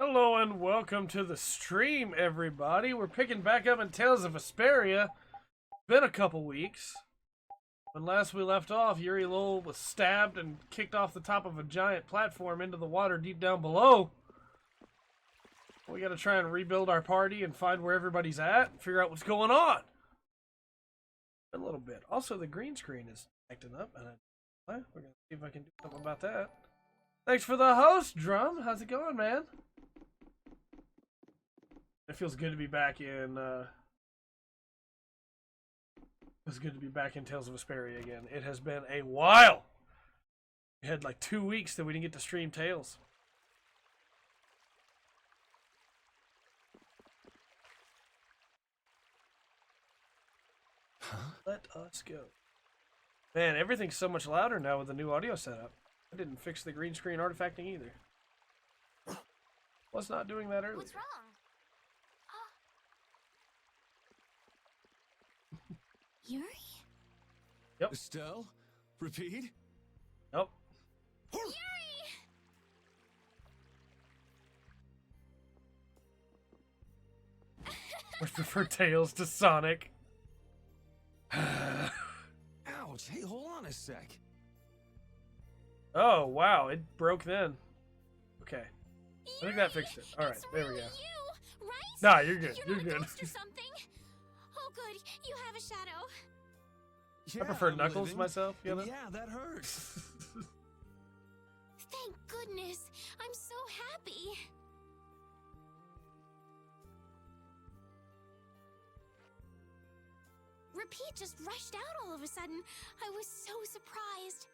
Hello and welcome to the stream, everybody. We're picking back up in Tales of Vesperia. Been a couple weeks. When last we left off, Yuri Lowell was stabbed and kicked off the top of a giant platform into the water deep down below. We gotta try and rebuild our party and find where everybody's at and figure out what's going on. A little bit. Also, the green screen is acting up, and we're gonna see if I can do something about that. Thanks for the host, Drum. How's it going, man? It feels good to be back in, Tales of Vesperia again. It has been a while. We had like 2 weeks that we didn't get to stream Tales. Let us go. Man, everything's so much louder now with the new audio setup. I didn't fix the green screen artifacting either. Was not doing that earlier. What's wrong? Yuri? Yep. Estelle? Repeat? Nope. Yuri! We prefer Tails to Sonic. Ouch, hey, hold on a sec. Oh, wow, it broke then. Okay. I think that fixed it. Alright, there we go. You, right? Nah, you're good. You're You're not a good. ghost or something. Oh, good. You have a shadow. Yeah, I prefer I'm Knuckles living. myself, you know? Yeah, that hurts. Thank goodness. I'm so happy. Repeat just rushed out all of a sudden. I was so surprised.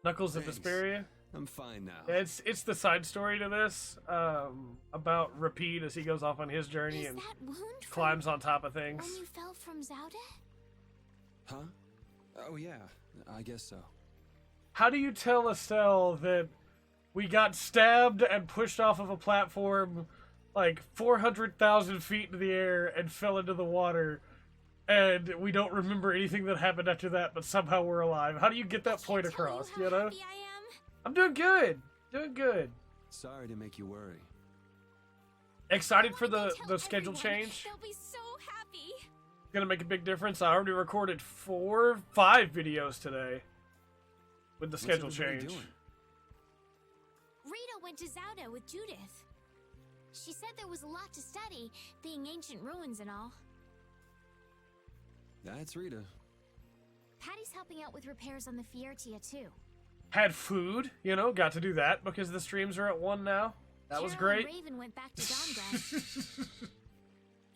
Knuckles of Thanks. Vesperia. I'm fine now. It's the side story to this, about Repeat as he goes off on his journey Is and that wound climbs on top of things. when you fell from Zaude? Huh? Oh, yeah, I guess so. How do you tell Estelle that we got stabbed and pushed off of a platform like 400,000 feet into the air and fell into the water, and we don't remember anything that happened after that, but somehow we're alive? How do you get that point across, you know? Happy I am. I'm doing good. Doing good. Sorry to make you worry. Excited for Tell the schedule everyone. change. They'll be so happy. Gonna make a big difference. I already recorded 5 videos today with the schedule What's everybody change. doing? Rita went to Zaude with Judith. She said there was a lot to study, being ancient ruins and all. That's Rita. Patty's helping out with repairs on the Fiertia too. Had food, you know, got to do that because the streams are at 1 now. That was Carol and great. Raven went back to Dawngrad.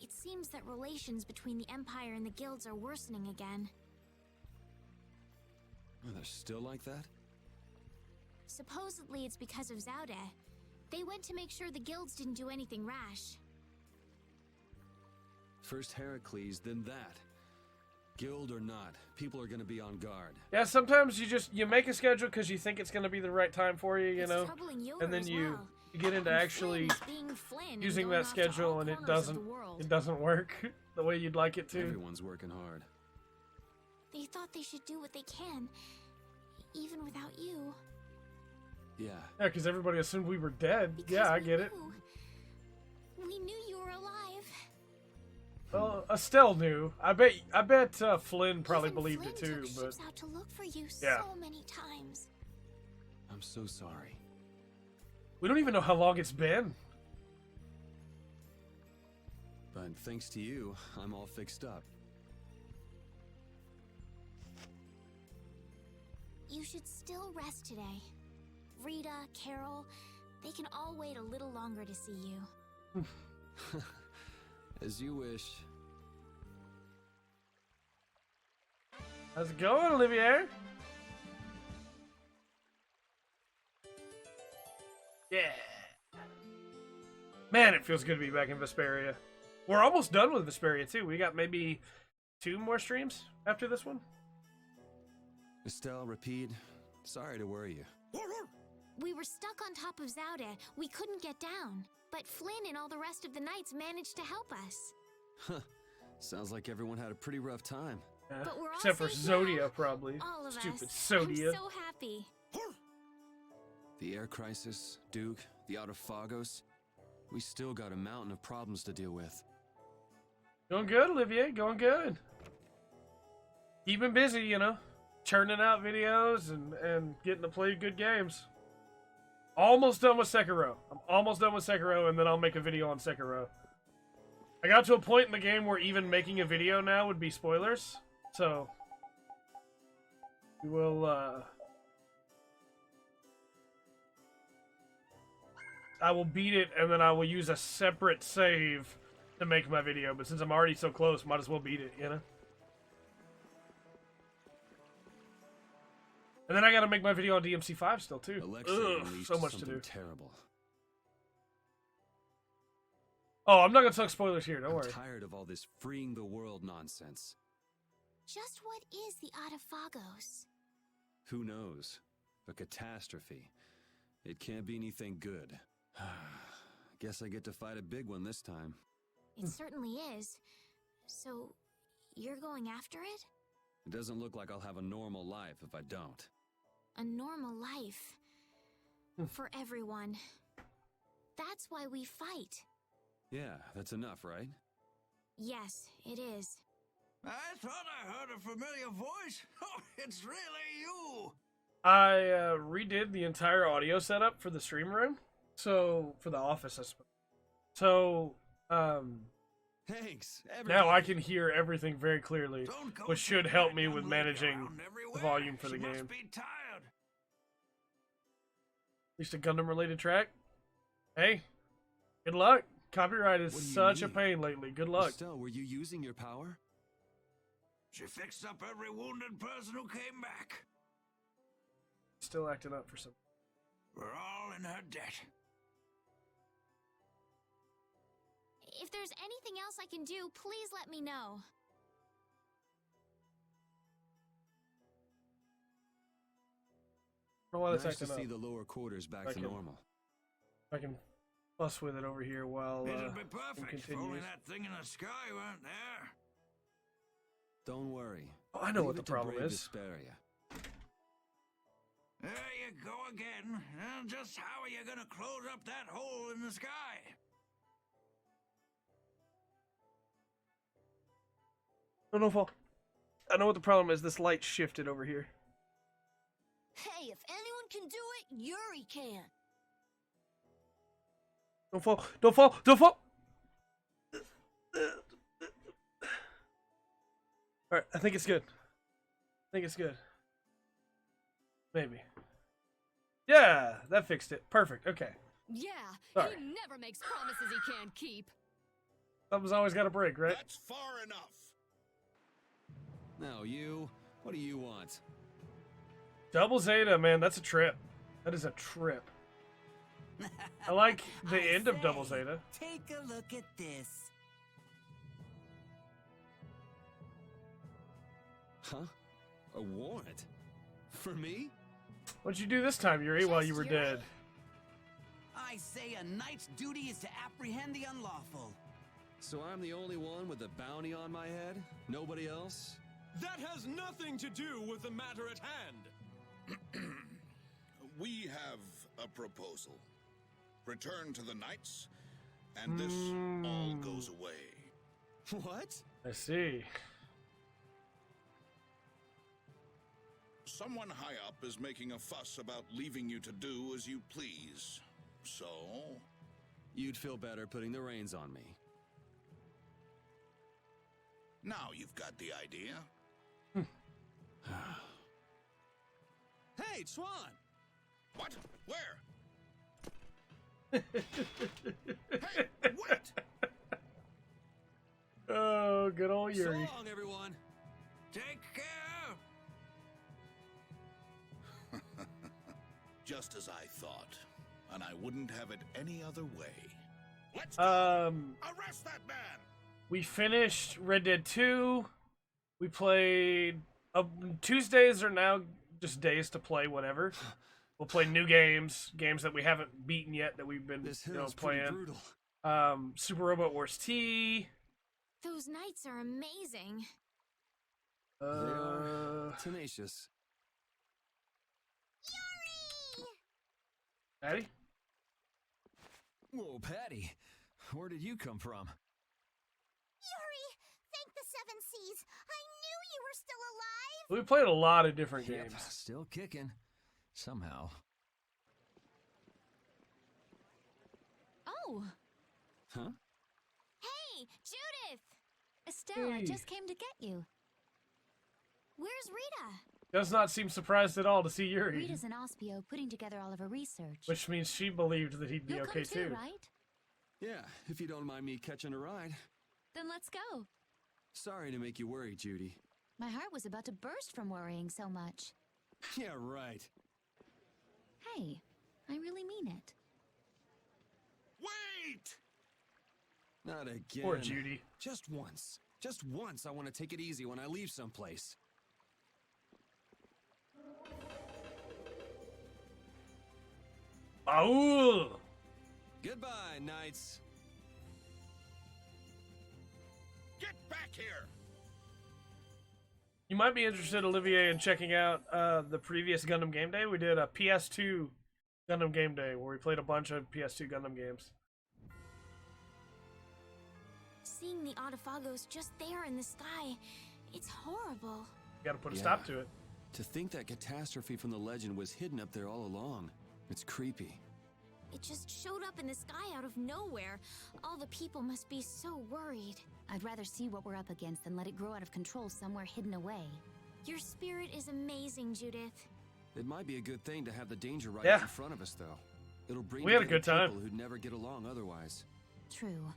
It seems that relations between the Empire and the guilds are worsening again. Oh, they're still like that? Supposedly it's because of Zaude. They went to make sure the guilds didn't do anything rash. First Heracles, then that. Guild or not, people are gonna be on guard. Yeah, sometimes you make a schedule because you think it's gonna be the right time for you, you It's know, troubling Yoder and then as you well. get into And actually Flynn's being Flynn and using going that off to all schedule and it corners of the world. doesn't work the way you'd like it to. Everyone's working hard. They thought they should do what they can, even without you. Yeah. Yeah, because everybody assumed we were dead. Because Yeah, I we get it. knew. We knew you were alive. Well, Estelle knew. I bet Flynn probably Even believed Flynn it too, took but ships out to look for you Yeah. so many times. I'm so sorry. We don't even know how long it's been. But thanks to you, I'm all fixed up. You should still rest today. Rita, Carol, they can all wait a little longer to see you. As you wish. How's it going, Olivier? Yeah. Man, it feels good to be back in Vesperia. We're almost done with Vesperia, too. We got maybe 2 more streams after this one. Estelle, Rapide, sorry to worry you. We were stuck on top of Zaude. We couldn't get down. But Flynn and all the rest of the knights managed to help us. Huh. Sounds like everyone had a pretty rough time. But we're all Except for safe now. Zodia, probably. All of Stupid us. Zodia. I'm so happy. The air crisis, Duke, the out of Phagos. We still got a mountain of problems to deal with. Going good, Olivier. Going good. Keeping busy, you know. Churning out videos and getting to play good games. Almost done with Sekiro. I'm almost done with Sekiro, and then I'll make a video on Sekiro. I got to a point in the game where even making a video now would be spoilers. So, we will, I will beat it, and then I will use a separate save to make my video. But since I'm already so close, might as well beat it, you know? And then I gotta make my video on DMC5 still, too. Alexa Ugh, unleashed so much to something do. terrible. Oh, I'm not gonna talk spoilers here, don't I'm worry. tired of all this freeing the world nonsense. Just what is the Art of Phagos? Who knows? A catastrophe. It can't be anything good. Guess I get to fight a big one this time. It certainly is. So, you're going after it? It doesn't look like I'll have a normal life if I don't. A normal life. For everyone. That's why we fight. Yeah, that's enough, right? Yes, it is. I thought I heard a familiar voice. Oh, it's really you. I redid the entire audio setup for the stream room. So, for the office, I suppose. So, Thanks. now I can hear everything very clearly, Don't go which should spreading help me young with lady managing around the everywhere. volume for the She game. must be tired. At least a Gundam-related track. Hey, good luck. Copyright is What do you such a need? pain lately. Good luck. Estelle, were you using your power? She fixed up every wounded person who came back. Still acting up for some. We're all in her debt. If there's anything else I can do, please let me know. I don't know why that's Nice to acting see up. the lower quarters back I to can- normal. I can fuss with it over here while It'd be it perfect if only continues. that thing in the sky weren't there. Don't worry. Oh, I know what Leave the it to problem brave is. Vesperia. There you go again. And just how are you gonna close up that hole in the sky? No fault. I know what the problem is. This light shifted over here. Hey, if anyone can do it, Yuri can. Don't fall. Don't fall. Don't fall. Alright, I think it's good. I think it's good. Maybe. Yeah, that fixed it. Perfect. Okay. Yeah, Sorry. he never makes promises he can't keep. Something's always got to break, right? That's far enough. Now you, what do you want? Double Zeta, man, that's a trip. That is a trip. I like the I end of say, Double Zeta. Take a look at this. Huh? A warrant? For me? What'd you do this time, Yuri, while you were Just Yuri? dead? I say a knight's duty is to apprehend the unlawful. So I'm the only one with a bounty on my head? Nobody else? That has nothing to do with the matter at hand. We have a proposal. Return to the knights, and this all goes away. What? I see. someone high up is making a fuss about leaving you to do as you please. So, You'd feel better putting the reins on me. now you've got the idea. Hey, Swan! What? Where? Hey, wait! Oh, good old So Yuri. long, everyone. Take care. Just as I thought. And I wouldn't have it any other way. Let's go! Arrest that man! We finished Red Dead 2. We played... Tuesdays are now just days to play whatever. We'll play new games, games that we haven't beaten yet that we've been This hill's pretty playing. brutal. Super Robot Wars T. Those nights are amazing. They are tenacious. Patty? Whoa, Patty. Where did you come from? Yuri, thank the Seven Seas. I knew you were still alive. We played a lot of different Yep, games. still kicking. Somehow. Oh, Huh? Hey, Judith! Estelle, I Hey. just came to get you. Where's Rita? Does not seem surprised at all to see Yuri. Rita's in Ospio putting together all of her research. Which means she believed that he'd be You'll okay come too, too. right? Yeah, if you don't mind me catching a ride. Then let's go. Sorry to make you worry, Judy. My heart was about to burst from worrying so much. Yeah, right. Hey, I really mean it. Wait! Not again. Poor Judy. Just once. Just once I want to take it easy when I leave someplace. Baul! Goodbye, knights. Get back here! You might be interested, Olivier, in checking out the previous Gundam Game Day. We did a PS2 Gundam Game Day where we played a bunch of PS2 Gundam games. Seeing the Autophagos just there in the sky, it's horrible. Gotta put a Yeah. stop to it. To think that catastrophe from the legend was hidden up there all along. It's creepy. It just showed up in the sky out of nowhere. All the people must be so worried. I'd rather see what we're up against than let it grow out of control somewhere hidden away. Your spirit is amazing, Judith. It might be a good thing to have the danger right Yeah. in front of us, though. It'll bring We had a together good time. people who'd never get along otherwise. True.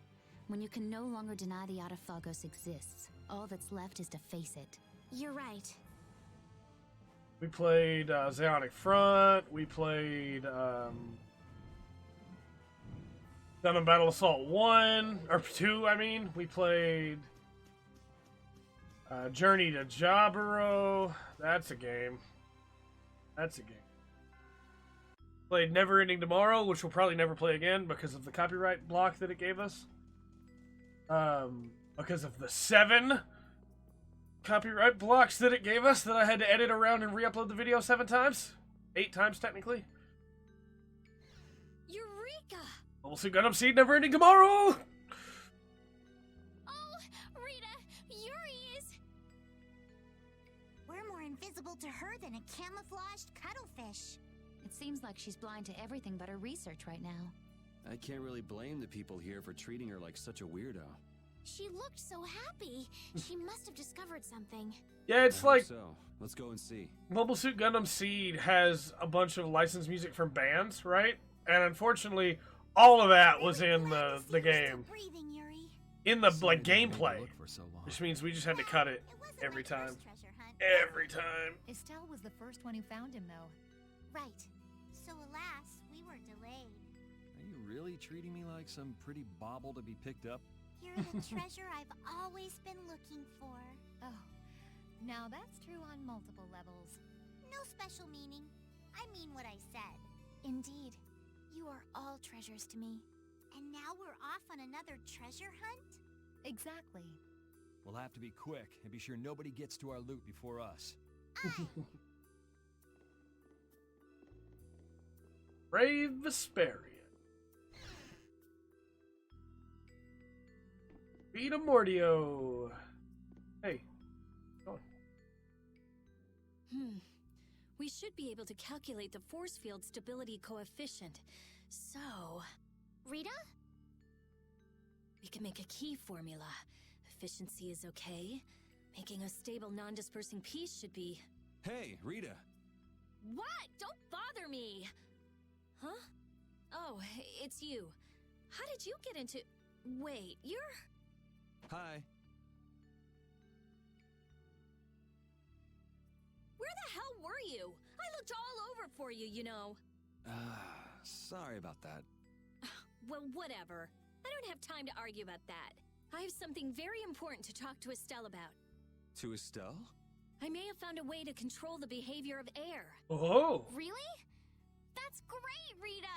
When you can no longer deny the Autophagos exists, all that's left is to face it. You're right. We played Zionic Front. We played Gundam Battle Assault 1, or 2, I mean. We played Journey to Jaburo. That's a game. That's a game. Played Never Ending Tomorrow, which we'll probably never play again because of the copyright block that it gave us. Because of the 7 copyright blocks that it gave us that I had to edit around and re-upload the video 7 times. 8 times, technically. Eureka! Mobile Suit Gundam Seed Never Ending Tomorrow! Oh, Rita, Yuri is... We're more invisible to her than a camouflaged cuttlefish. It seems like she's blind to everything but her research right now. I can't really blame the people here for treating her like such a weirdo. She looked so happy. She must have discovered something. Yeah, it's I hope like so. Let's go and see. Mobile Suit Gundam Seed has a bunch of licensed music from bands, right? And unfortunately, all of that was in the game. Breathing, Yuri. In the Sorry like to make you gameplay. look for so long. Which means we just had to cut it It wasn't every my time. first treasure hunt. Every time. Estelle was the first one who found him, though. Right. So alas, we were delayed. Are you really treating me like some pretty bauble to be picked up? You're the treasure I've always been looking for. Oh, now that's true on multiple levels. No special meaning. I mean what I said. Indeed, you are all treasures to me. And now we're off on another treasure hunt? Exactly. We'll have to be quick and be sure nobody gets to our loot before us. Brave Vesperia. Vita Mordio. Hey. Go on. should be able to calculate the force field stability coefficient. So... Rita? We can make a key formula. Efficiency is okay. Making a stable, non-dispersing piece should be... Hey, Rita. What? Don't bother me! Huh? Oh, it's you. How did you get into... Wait, you're... Hi. Where the hell were you? I looked all over for you, you know. Sorry about that. Well, whatever. I don't have time to argue about that. I have something very important to talk to Estelle about. To Estelle? I may have found a way to control the behavior of air. Oh! Really? That's great, Rita!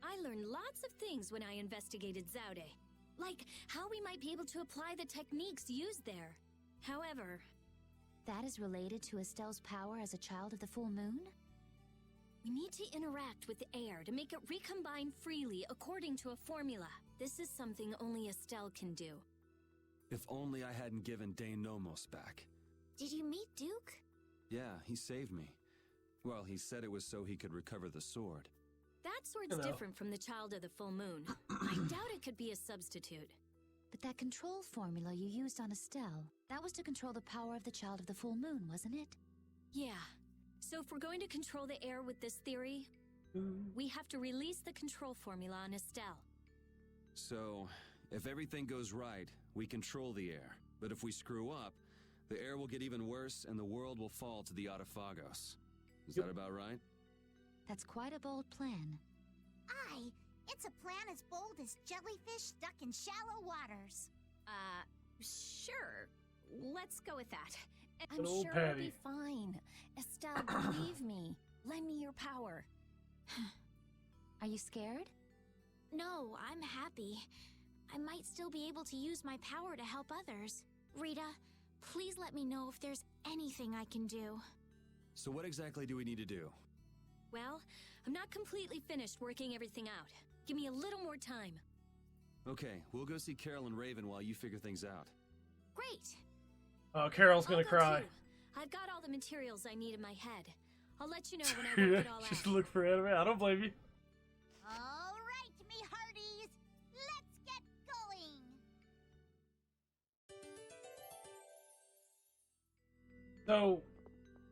I learned lots of things when I investigated Zaude. Like how we might be able to apply the techniques used there. However... That is related to Estelle's power as a child of the full moon? We need to interact with the air to make it recombine freely according to a formula. This is something only Estelle can do. If only I hadn't given Dane Nomos back. Did you meet Duke? Yeah, he saved me. Well, he said it was so he could recover the sword. That sword's different from the child of the full moon. I doubt it could be a substitute. But that control formula you used on Estelle, that was to control the power of the child of the full moon, wasn't it? Yeah. So if we're going to control the air with this theory, we have to release the control formula on Estelle. So, if everything goes right, we control the air. But if we screw up, the air will get even worse and the world will fall to the Autophagos. Is that about right? That's quite a bold plan. Aye, it's a plan as bold as jellyfish stuck in shallow waters. Sure. Let's go with that. Good I'm old sure it'll Patty. be fine. Estelle, believe me. Lend me your power. Are you scared? No, I'm happy. I might still be able to use my power to help others. Rita, please let me know if there's anything I can do. So what exactly do we need to do? Well, I'm not completely finished working everything out. Give me a little more time. Okay, we'll go see Carol and Raven while you figure things out. Great. Oh, Carol's gonna I'll go cry. too. I've got all the materials I need in my head. I'll let you know when I work it all Just out. look for anime. I don't blame you. All right, me hearties, let's get going. So,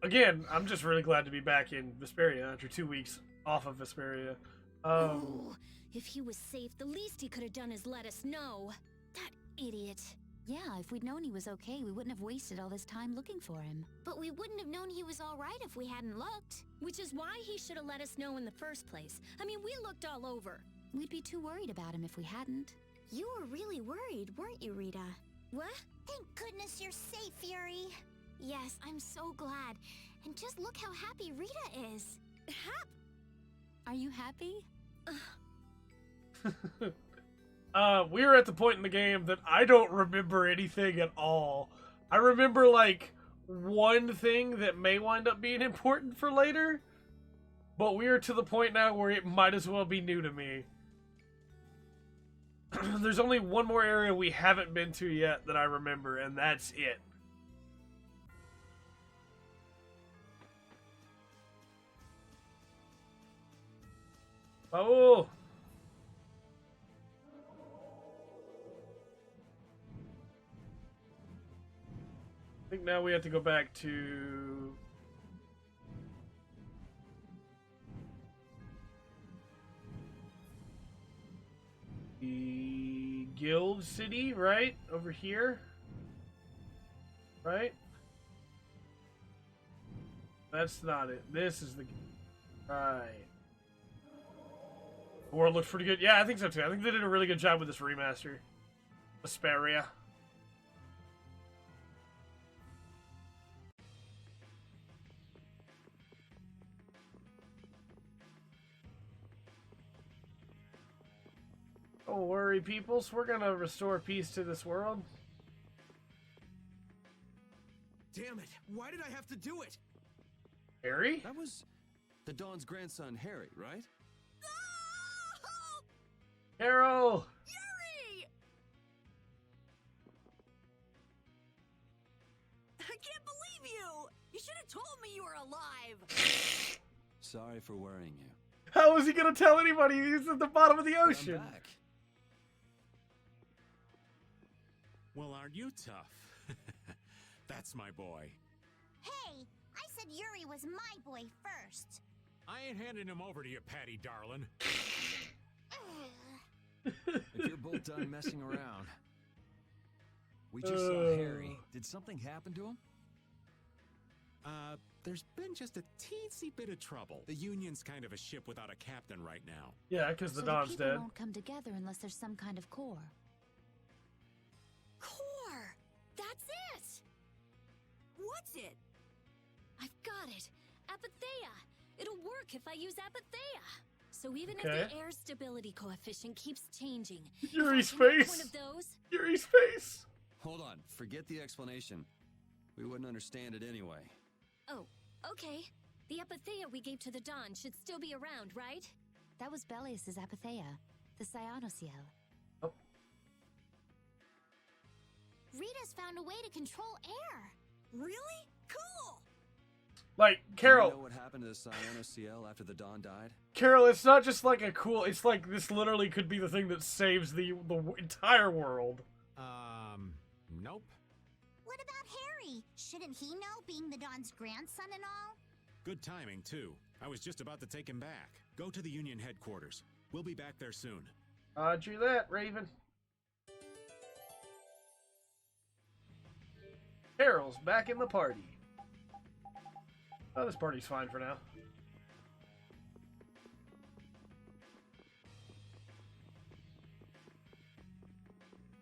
again, I'm just really glad to be back in Vesperia after 2 weeks off of Vesperia. Oh, if he was safe, the least he could have done is let us know. That idiot. Yeah, if we'd known he was okay, we wouldn't have wasted all this time looking for him. But we wouldn't have known he was all right if we hadn't looked. Which is why he should have let us know in the first place. I mean, we looked all over. We'd be too worried about him if we hadn't. You were really worried, weren't you, Rita? What? Thank goodness you're safe, Fury. Yes, I'm so glad. And just look how happy Rita is. Are you happy? We were at the point in the game that I don't remember anything at all. I remember, like, one thing that may wind up being important for later, but we are to the point now where it might as well be new to me. There's only one more area we haven't been to yet that I remember, and that's it. Oh! I think now we have to go back to... the Guild City, right? Over here? Right? That's not it. This is the... Right. The world looks pretty good. Yeah, I think so too. I think they did a really good job with this remaster. Vesperia. Don't worry, peoples. We're gonna restore peace to this world. Damn it! Why did I have to do it? Harry? That was the Dawn's grandson, Harry, right? Carol! Yuri! I can't believe you! You should have told me you were alive! Sorry for worrying you. How is he gonna tell anybody? He's at the bottom of the But I'm ocean. back. Well, aren't you tough? That's my boy. Hey, I said Yuri was my boy first. I ain't handing him over to you, Patty darling. If you're both done messing around. We just saw Harry. Did something happen to him? There's been just a teensy bit of trouble. The Union's kind of a ship without a captain right now. Yeah, because the So Don's people dead. won't come together unless there's some kind of core. Core! That's it! What's it? I've got it. Apatheia. It'll work if I use Apatheia. So even Okay. if the air stability coefficient keeps changing, Yuri's if I can make face. one of those, Yuri's face. Hold on. Forget the explanation. We wouldn't understand it anyway. oh, okay. The Apatheia we gave to the Don should still be around, right? That was Belius's Apatheia, the Cyanociel. Rita's found a way to control air. Really? Cool! Like, Carol. Do you know what happened to the Cyanociel after the Don died? Carol, it's not just like a cool. It's like this literally could be the thing that saves the entire world. Nope. What about Harry? Shouldn't he know, being the Don's grandson and all? Good timing, too. I was just about to take him back. Go to the Union headquarters. We'll be back there soon. Roger that, Raven. Carol's back in the party. Oh, this party's fine for now.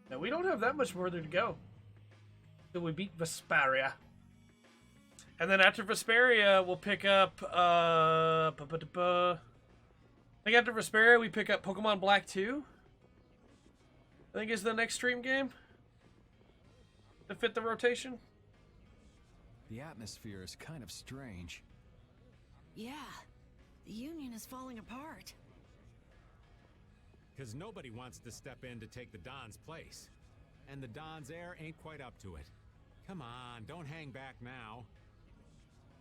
Now, we don't have that much further to go till we beat Vesperia. And then after Vesperia, we'll pick up, I think after Vesperia, we pick up Pokemon Black 2. I think is the next stream game to fit the rotation. The atmosphere is kind of strange. Yeah, the Union is falling apart. Because nobody wants to step in to take the Don's place. And the Don's heir ain't quite up to it. Come on, don't hang back now.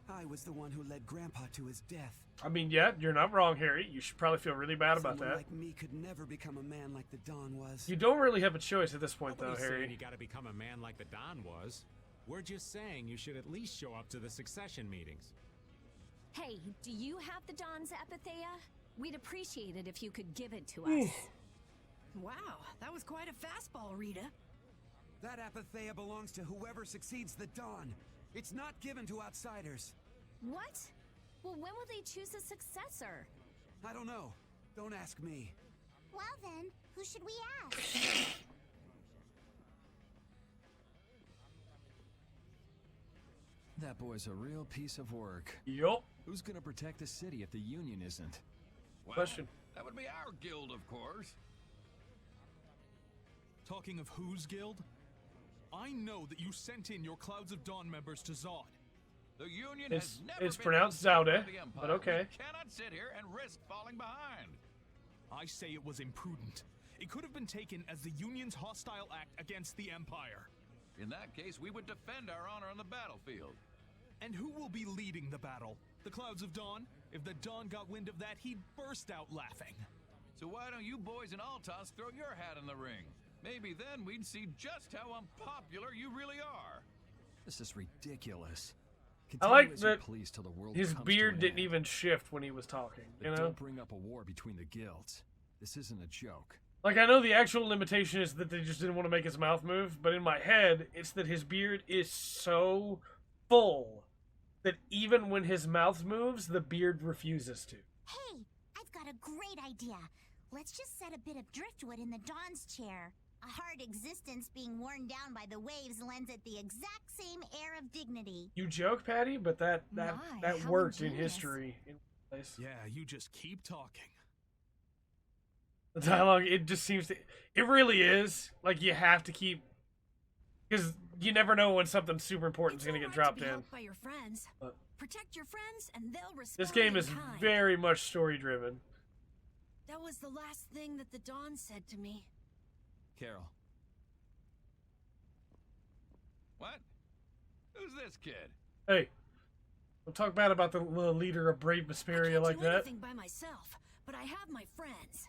I was the one who led Grandpa to his death. I mean, yeah, you're not wrong, Harry. You should probably feel really bad about Someone that. like me could never become a man like the Don was. You don't really have a choice at this point, though, Nobody's saying Harry. you gotta become a man like the Don was. We're just saying you should at least show up to the succession meetings. Hey, do you have the Don's Apatheia? We'd appreciate it if you could give it to us. Wow, that was quite a fastball, Rita. That Apatheia belongs to whoever succeeds the Don. It's not given to outsiders. What? Well, when will they choose a successor? I don't know. Don't ask me. Well then, who should we ask? That boy's a real piece of work. Yup. Who's gonna protect the city if the Union isn't? Well, Question. that would be our guild, of course. Talking of whose guild? I know that you sent in your Clouds of Dawn members to Zod. The Union It's- has never it's been pronounced controlled by Zaude, the Empire. but okay. We cannot sit here and risk falling behind. I say it was imprudent. It could have been taken as the Union's hostile act against the Empire. In that case, we would defend our honor on the battlefield. And who will be leading the battle? The Clouds of Dawn? If the Dawn got wind of that, he'd burst out laughing. So why don't you boys in Altos throw your hat in the ring? Maybe then we'd see just how unpopular you really are. This is ridiculous. I Continue like as you that please till the world his comes to beard an didn't end. even shift when he was talking, But you know? don't bring up a war between the guilds. This isn't a joke. Like, I know the actual limitation is that they just didn't want to make his mouth move, but in my head, it's that his beard is so full that even when his mouth moves, the beard refuses to. Hey, I've got a great idea. Let's just set a bit of driftwood in the Dawn's chair. A hard existence being worn down by the waves lends it the exact same air of dignity. You joke, Patty, but that My, how worked in ingenious. history. In place. Yeah, you just keep talking. The dialogue, it just seems to... It really is. Like, you have to keep... Because you never know when something super important is going to get dropped to be in. helped by your friends. But Protect your friends, and they'll respond. this game in is kind. very much story-driven. That was the last thing that the Dawn said to me. Carol. What? Who's this kid? Hey, Don't talk bad about the leader of Brave Vesperia like do that. anything by myself, but I have my friends.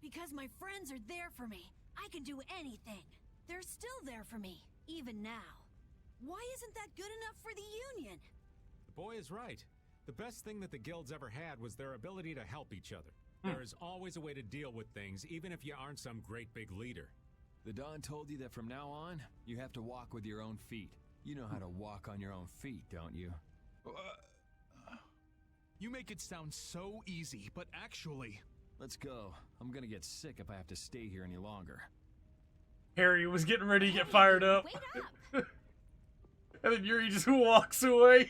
Because my friends are there for me, I can do anything. They're still there for me, even now. Why isn't that good enough for the Union? The boy is right. The best thing that the guilds ever had was their ability to help each other. There is always a way to deal with things, even if you aren't some great big leader. The Don told you that from now on, you have to walk with your own feet. You know how to walk on your own feet, don't you? You make it sound so easy, but actually... Let's go. I'm gonna get sick if I have to stay here any longer. Harry was getting ready to get fired up. Wait up! And then Yuri just walks away.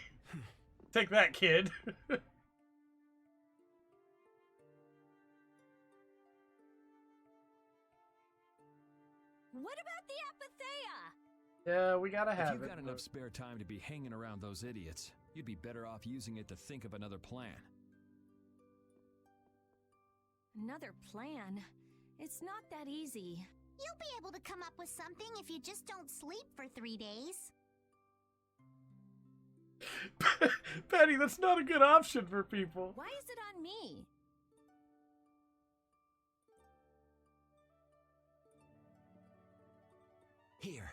Take that, kid. What about the Apatheia? Yeah, we gotta have If you've it. got enough spare time to be hanging around those idiots, you'd be better off using it to think of another plan. Another plan? It's not that easy. You'll be able to come up with something if you just don't sleep for 3 days. Patty, that's not a good option for people. Why is it on me? Here.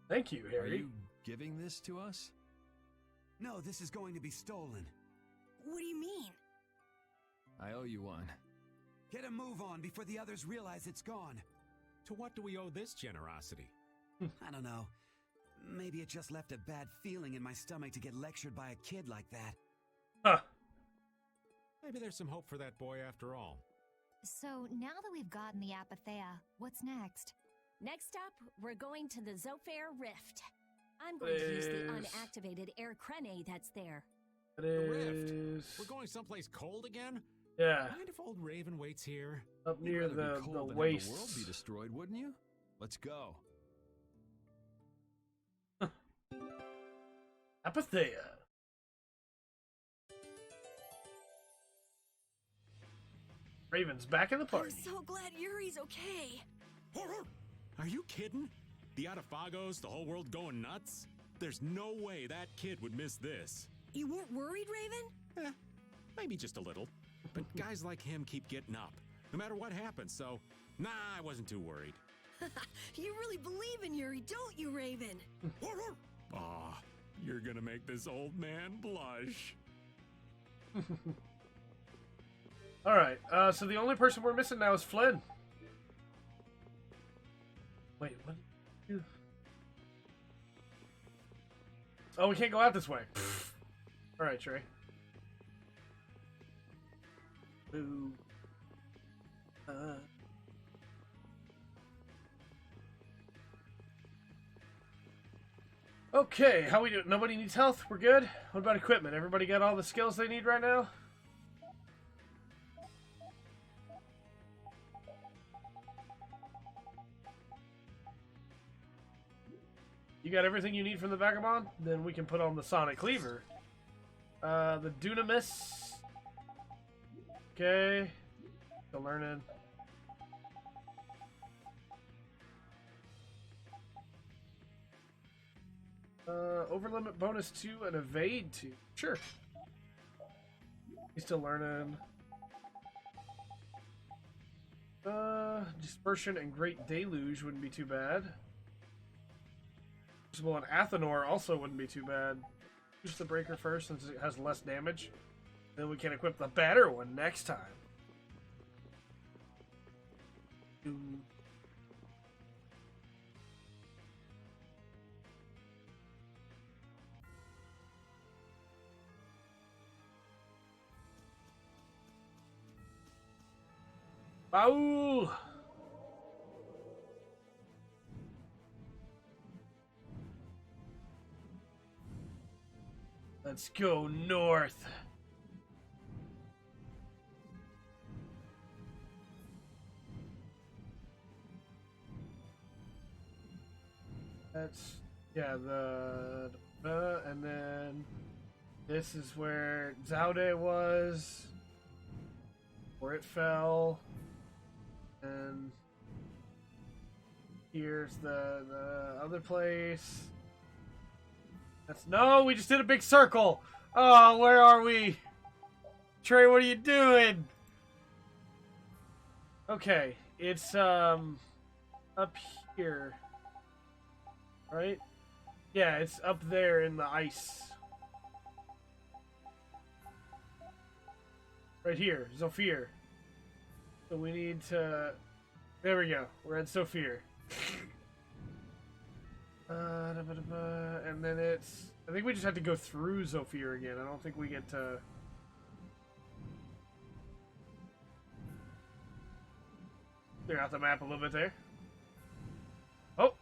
Thank you, Are Harry. you giving this to us? No, this is going to be stolen. What do you mean? I owe you one. Get a move on before the others realize it's gone. To what do we owe this generosity? I don't know. Maybe it just left a bad feeling in my stomach to get lectured by a kid like that. Huh. Maybe there's some hope for that boy after all. So now that we've gotten the Apatheia, what's next? Next up, we're going to the Zofair Rift. I'm going to use the unactivated air crane that's there. It The Rift? is We're going someplace cold again? yeah, Mind if old Raven waits here? up You'd near rather be the cold than have waist. the world be destroyed, wouldn't you? Let's go. Apatheia. Raven's back in the I'm party. so glad Yuri's okay. Are you kidding? The Atafagos, the whole world going nuts? There's no way that kid would miss this. You weren't worried, Raven? Maybe just a little. But guys like him keep getting up, no matter what happens, so nah, I wasn't too worried. You really believe in Yuri, don't you, Raven? Aw, you're gonna make this old man blush. Alright, so the only person we're missing now is Flynn. Wait, what? Oh, we can't go out this way. Alright, Trey. Boo. Okay, how we do? Nobody needs health? We're good? What about equipment? Everybody got all the skills they need right now? You got everything you need from the Vagabond? Then we can put on the Sonic Cleaver. The Dunamis. Okay. Still learning. Overlimit bonus 2 and evade 2. Sure. He's still learning. Dispersion and Great Deluge wouldn't be too bad. Crucible and Athenor also wouldn't be too bad. Use the breaker first since it has less damage. Then we can equip the better one next time. Baul! Let's go north. That's, yeah, and then this is where Zaude was, where it fell, and here's the other place. No, we just did a big circle. Oh, where are we? Trey, what are you doing? Okay, it's up here. Right? Yeah, it's up there in the ice. Right here, Zofir. So we need to... There we go. We're at Zofir. And then it's... I think we just have to go through Zofir again. I don't think we get to... Clear out the map a little bit there. Oh!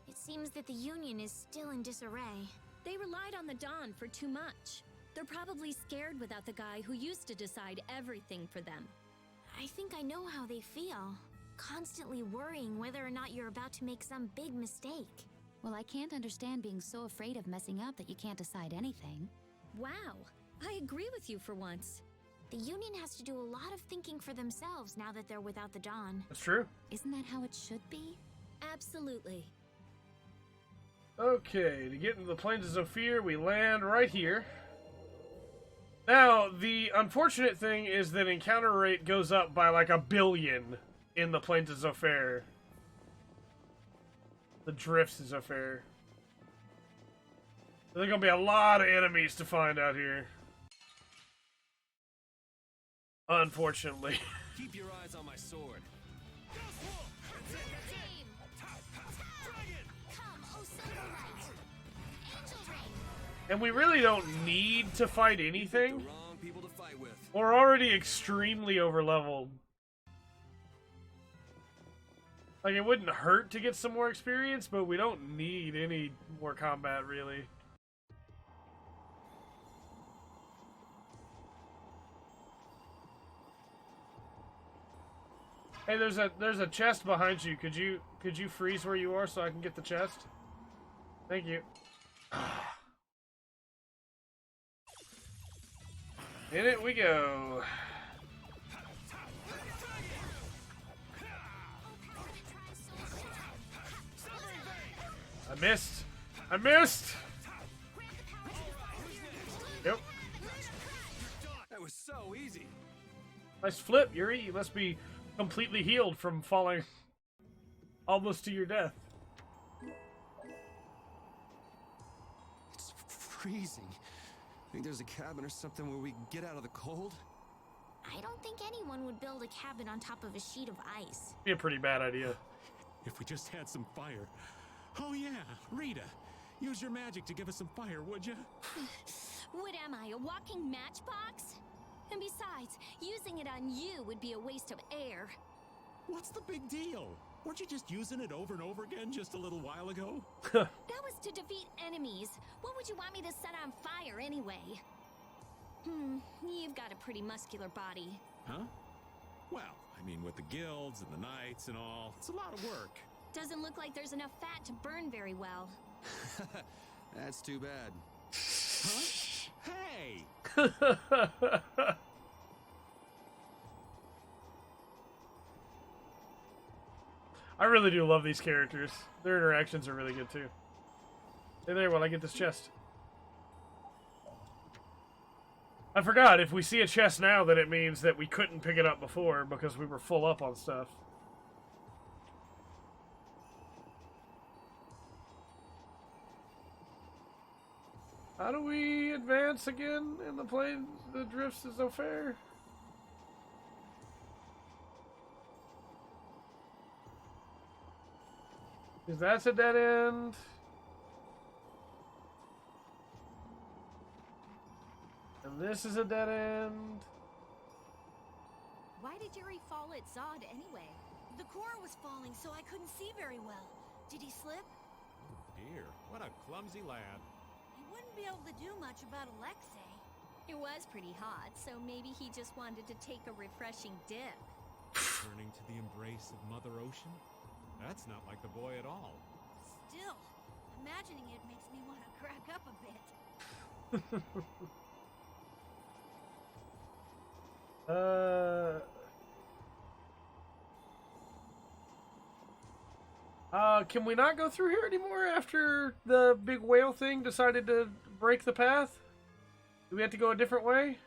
It seems that the Union is still in disarray. They relied on the Dawn for too much. They're probably scared without the guy who used to decide everything for them. I think I know how they feel. Constantly worrying whether or not you're about to make some big mistake. Well, I can't understand being so afraid of messing up that you can't decide anything. Wow, I agree with you for once. The Union has to do a lot of thinking for themselves now that they're without the Dawn. That's true. Isn't that how it should be? Absolutely. Okay, to get into the plains of Zofir, we land right here. Now, the unfortunate thing is that encounter rate goes up by like 1 billion in the plains of Zofir. The drifts of Zofir. There's gonna be a lot of enemies to find out here. Unfortunately. Keep your eyes on my sword. And we really don't need to fight anything. Wrong people to fight with. We're already extremely overleveled. Like, it wouldn't hurt to get some more experience, but we don't need any more combat, really. Hey, there's a chest behind you. Could you freeze where you are so I can get the chest? Thank you. In it we go. I missed. I missed. Yep. That was so easy. Nice flip, Yuri. You must be completely healed from falling almost to your death. It's freezing. Think there's a cabin or something where we can get out of the cold? I don't think anyone would build a cabin on top of a sheet of ice. Be a pretty bad idea. If we just had some fire. Oh yeah, Rita. Use your magic to give us some fire, would you? What am I, a walking matchbox? And besides, using it on you would be a waste of air. What's the big deal? Weren't you just using it over and over again just a little while ago? That was to defeat enemies. What would you want me to set on fire anyway? You've got a pretty muscular body. Huh? Well, I mean, with the guilds and the knights and all, it's a lot of work. Doesn't look like there's enough fat to burn very well. That's too bad. Huh? Hey! I really do love these characters. Their interactions are really good too. Hey there, while I get this chest. I forgot, if we see a chest now, then it means that we couldn't pick it up before because we were full up on stuff. How do we advance again in the plane that drifts is so fair? Because that's a dead end. And this is a dead end. Why did Yuri fall at Zod anyway? The core was falling, so I couldn't see very well. Did he slip? Oh dear, what a clumsy lad. He wouldn't be able to do much about Alexei. It was pretty hot, so maybe he just wanted to take a refreshing dip. Turning to the embrace of Mother Ocean? That's not like the boy at all. Still, imagining it makes me want to crack up a bit. Can we not go through here anymore after the big whale thing decided to break the path? Do we have to go a different way?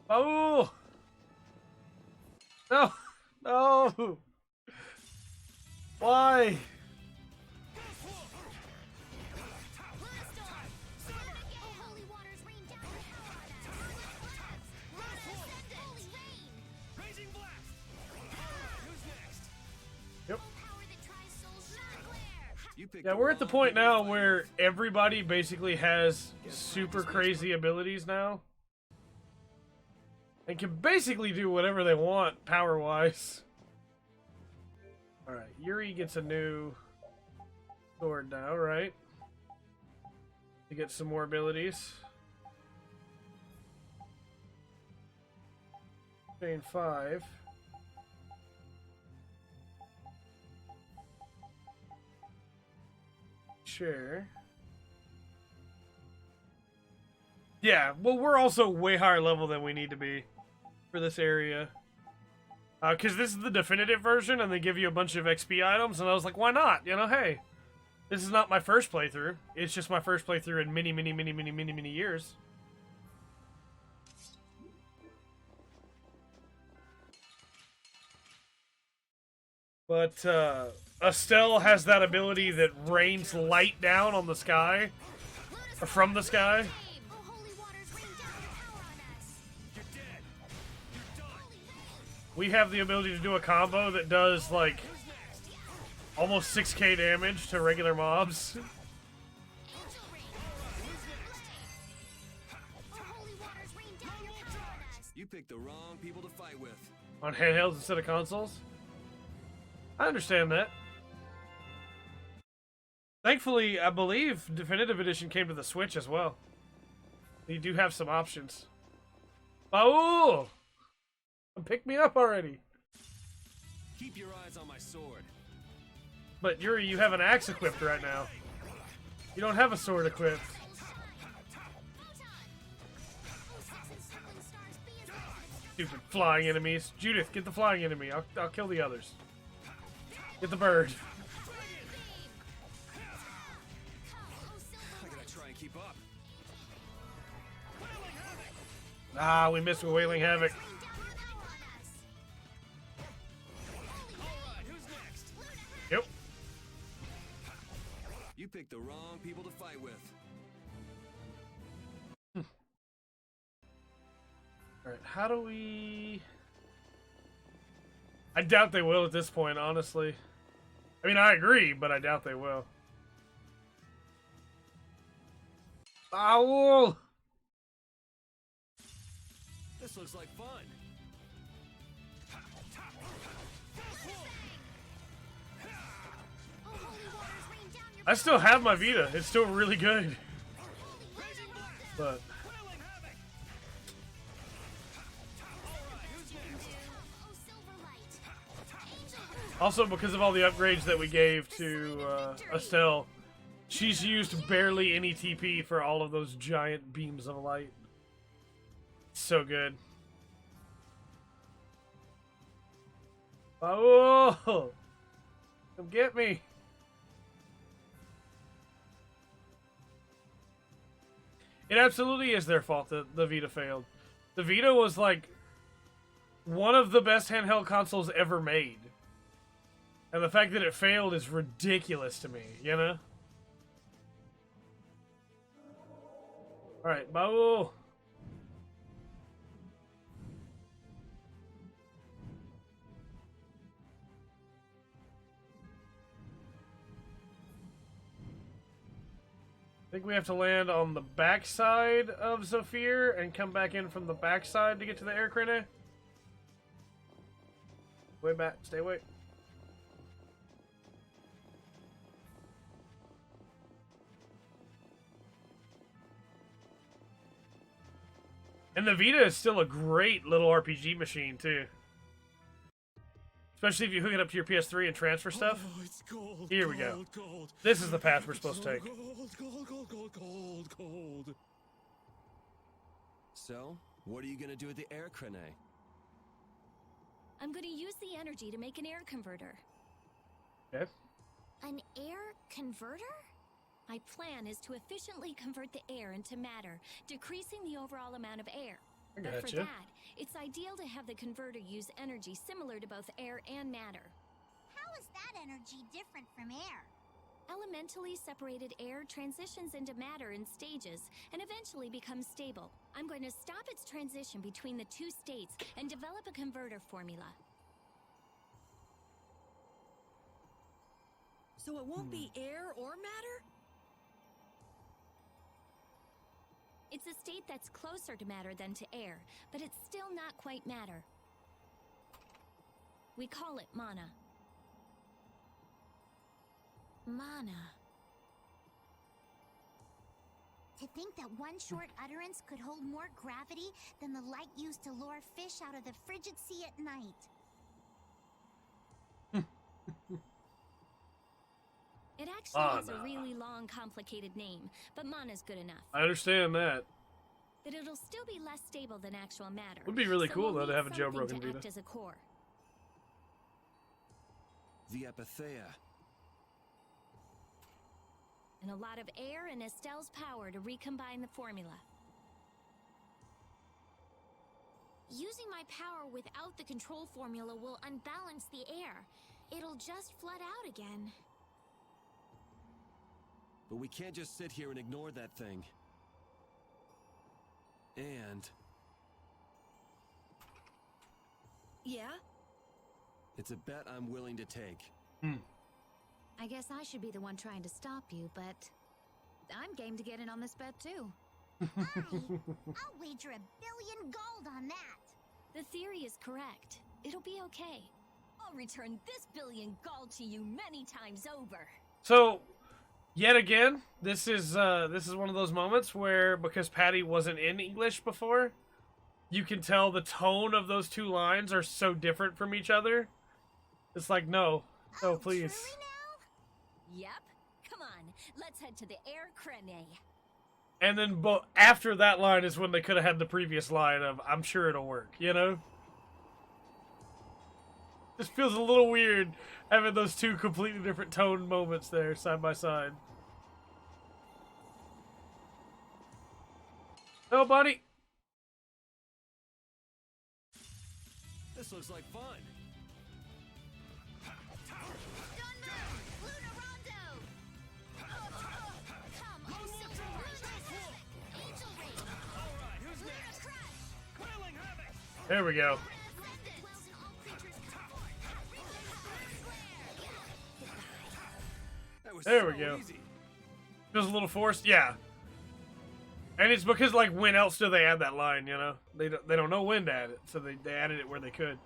Oh! No! No! Why? Yep. Yeah, we're at the point now where everybody basically has super crazy abilities now. And can basically do whatever they want, power-wise. Alright, Yuri gets a new sword now, right? To get some more abilities. Chain 5. Sure. Yeah, well, we're also way higher level than we need to be for this area. Because this is the definitive version, and they give you a bunch of XP items, and I was like, why not? You know, hey, this is not my first playthrough. It's just my first playthrough in many years. But, Estelle has that ability that rains light down on the sky, or from the sky. We have the ability to do a combo that does, like, almost 6k damage to regular mobs. You picked the wrong people to fight with. On handhelds instead of consoles? I understand that. Thankfully, I believe Definitive Edition came to the Switch as well. You do have some options. Oh! Pick me up already. Keep your eyes on my sword. But Yuri, you have an axe equipped right now. You don't have a sword equipped. Stupid flying enemies. Judith, get the flying enemy. I'll kill the others. Get the bird. I gotta try and keep up. Ah, we missed with Wailing Havoc. Yep. You picked the wrong people to fight with. Alright, how do we... I doubt they will at this point, honestly. I mean, I agree, but I doubt they will. Ow! This looks like fun. I still have my Vita. It's still really good. But... also, because of all the upgrades that we gave to Estelle, she's used barely any TP for all of those giant beams of light. So good. Oh! Come get me! It absolutely is their fault that the Vita failed. The Vita was like one of the best handheld consoles ever made. And the fact that it failed is ridiculous to me, you know? Alright, Baul. I think we have to land on the backside of Zephyr and come back in from the backside to get to the air crane. Way back. Stay away. And the Vita is still a great little RPG machine, too. Especially if you hook it up to your PS3 and transfer stuff. Oh, it's gold. Here we go. Gold. This is the path we're supposed to take. Gold. So, what are you gonna do with the air crane? I'm gonna use the energy to make an air converter. Okay. An air converter? My plan is to efficiently convert the air into matter, decreasing the overall amount of air. But for that, it's ideal to have the converter use energy similar to both air and matter. How is that energy different from air? Elementally separated air transitions into matter in stages and eventually becomes stable. I'm going to stop its transition between the two states and develop a converter formula. So it won't be air or matter? It's a state that's closer to matter than to air, but it's still not quite matter. We call it mana. Mana. To think that one short utterance could hold more gravity than the light used to lure fish out of the frigid sea at night. It actually has a really long, complicated name, but mana's good enough. I understand that. But it'll still be less stable than actual matter. Would be really so cool we'll though to have a need something jailbroken to Vita. act as a core. The Apatheia. And a lot of air and Estelle's power to recombine the formula. Using my power without the control formula will unbalance the air. It'll just flood out again. But we can't just sit here and ignore that thing. And Yeah? it's a bet I'm willing to take. I guess I should be the one trying to stop you, but I'm game to get in on this bet too. I'll wager $1 billion gold on that. The theory is correct. It'll be okay. I'll return this $1 billion gold to you many times over. So, yet again, this is one of those moments where, because Patty wasn't in English before, you can tell the tone of those two lines are so different from each other. It's like, no, please. Truly now? Yep. Come on, let's head to the Air Crene. And then after that line is when they could have had the previous line of, I'm sure it'll work, you know? This feels a little weird, having those two completely different tone moments there, side by side. No, buddy. This looks like fun. There we go. There we go. Feels a little forced, yeah. And it's because, like, when else do they add that line? You know, they don't know when to add it, so they added it where they could.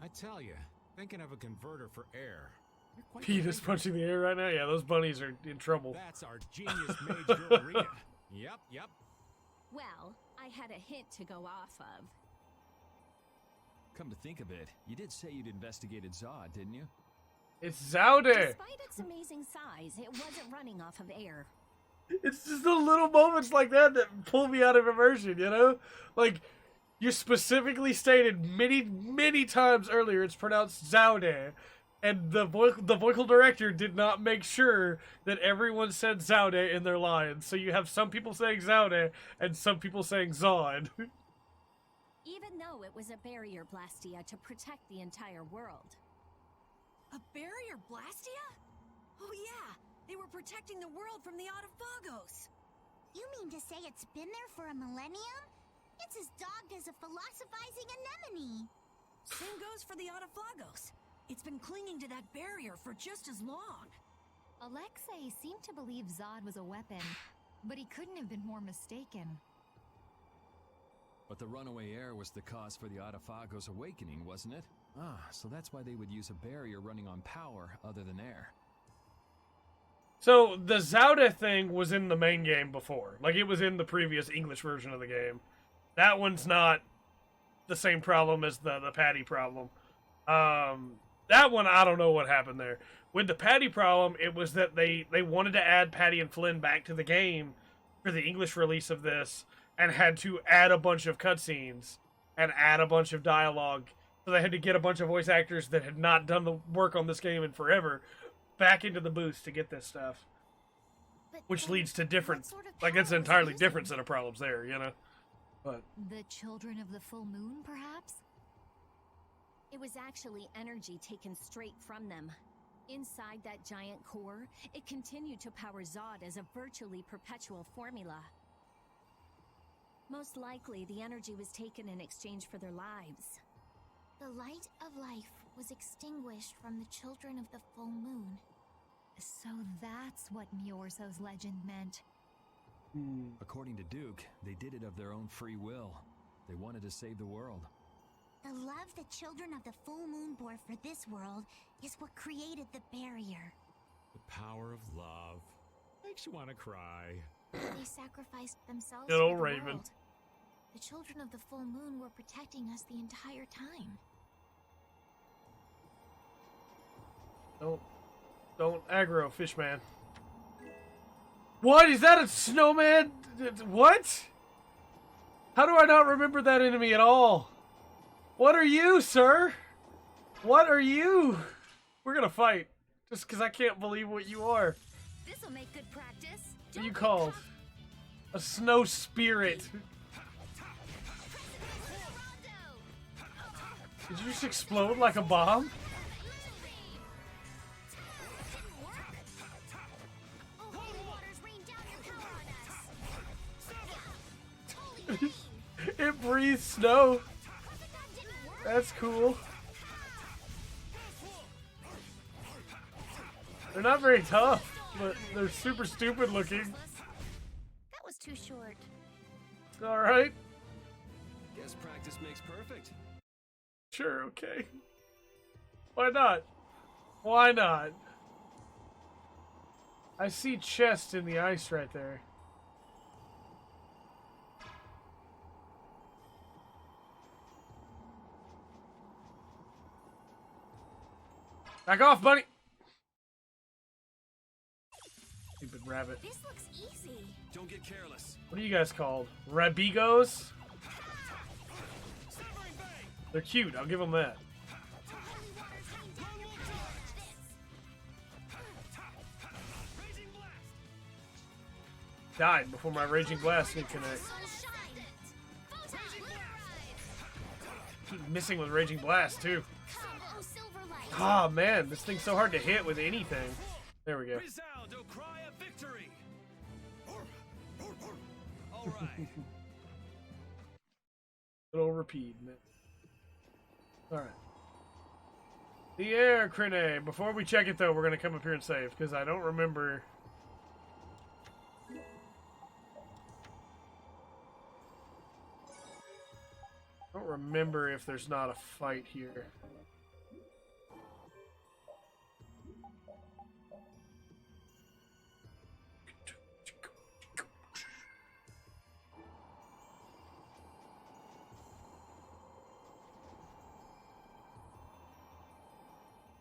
I tell you, thinking of a converter for air. Pete is punching the air right now. Yeah, those bunnies are in trouble. That's our genius mage girl Rita. Yep. Well, I had a hint to go off of. Come to think of it, you did say you'd investigated Zod, didn't you? It's Zaude. Despite its amazing size, it wasn't running off of air. It's just the little moments like that that pull me out of immersion, you know? Like, you specifically stated many times earlier it's pronounced Zaude. And the vocal director did not make sure that everyone said Zaude in their lines. So you have some people saying Zaude and some people saying Zod. Even though it was a barrier blastia to protect the entire world. A barrier blastia? Oh yeah, they were protecting the world from the Autophagos. You mean to say it's been there for a millennium? It's as dogged as a philosophizing anemone. Same goes for the Autophagos. It's been clinging to that barrier for just as long. Alexei seemed to believe Zod was a weapon, but he couldn't have been more mistaken. But the runaway air was the cause for the Autophagos awakening, wasn't it? Ah, so that's why they would use a barrier running on power other than air. So the Zaude thing was in the main game before. Like, it was in the previous English version of the game. That one's not the same problem as the Patty problem. That one, I don't know what happened there. With the Patty problem, it was that they wanted to add Patty and Flynn back to the game for the English release of this, and had to add a bunch of cutscenes and add a bunch of dialogue So they had to get a bunch of voice actors that had not done the work on this game in forever back into the booth to get this stuff. But Which then leads to different, what sort of like it's an power was it entirely using? different set of problems there, you know? But The children of the full moon, perhaps? It was actually energy taken straight from them. Inside that giant core, it continued to power Zod as a virtually perpetual formula. Most likely, the energy was taken in exchange for their lives. The light of life was extinguished from the children of the full moon. So that's what Miorzo's legend meant. According to Duke, they did it of their own free will. They wanted to save the world. The love the children of the full moon bore for this world is what created the barrier. The power of love. Makes you want to cry. They sacrificed themselves Good for old the Raven. world. The children of the full moon were protecting us the entire time. don't aggro, Fishman. What? Is that a snowman? What? How do I not remember that enemy at all? What are you, sir? What are you? We're gonna fight. Just because I can't believe what you are. This'll make good practice. What are you called? A snow spirit. Did you just explode like a bomb? It breathes snow. That's cool. They're not very tough, but they're super stupid looking. That was too short. Alright. Guess practice makes perfect. Sure, okay. Why not? Why not? I see chest in the ice right there. Back off, buddy! Stupid rabbit. This looks easy. Don't get careless. What are you guys called? Rabigos? They're cute, I'll give them that. Died before my Raging Blast could connect. Keep missing with Raging Blast, too. Oh man, this thing's so hard to hit with anything. There we go. Rizaldo, cry a victory. All right. Little repeat. Alright. The air, Crine. Before we check it though, we're gonna come up here and save, because I don't remember. I don't remember if there's not a fight here.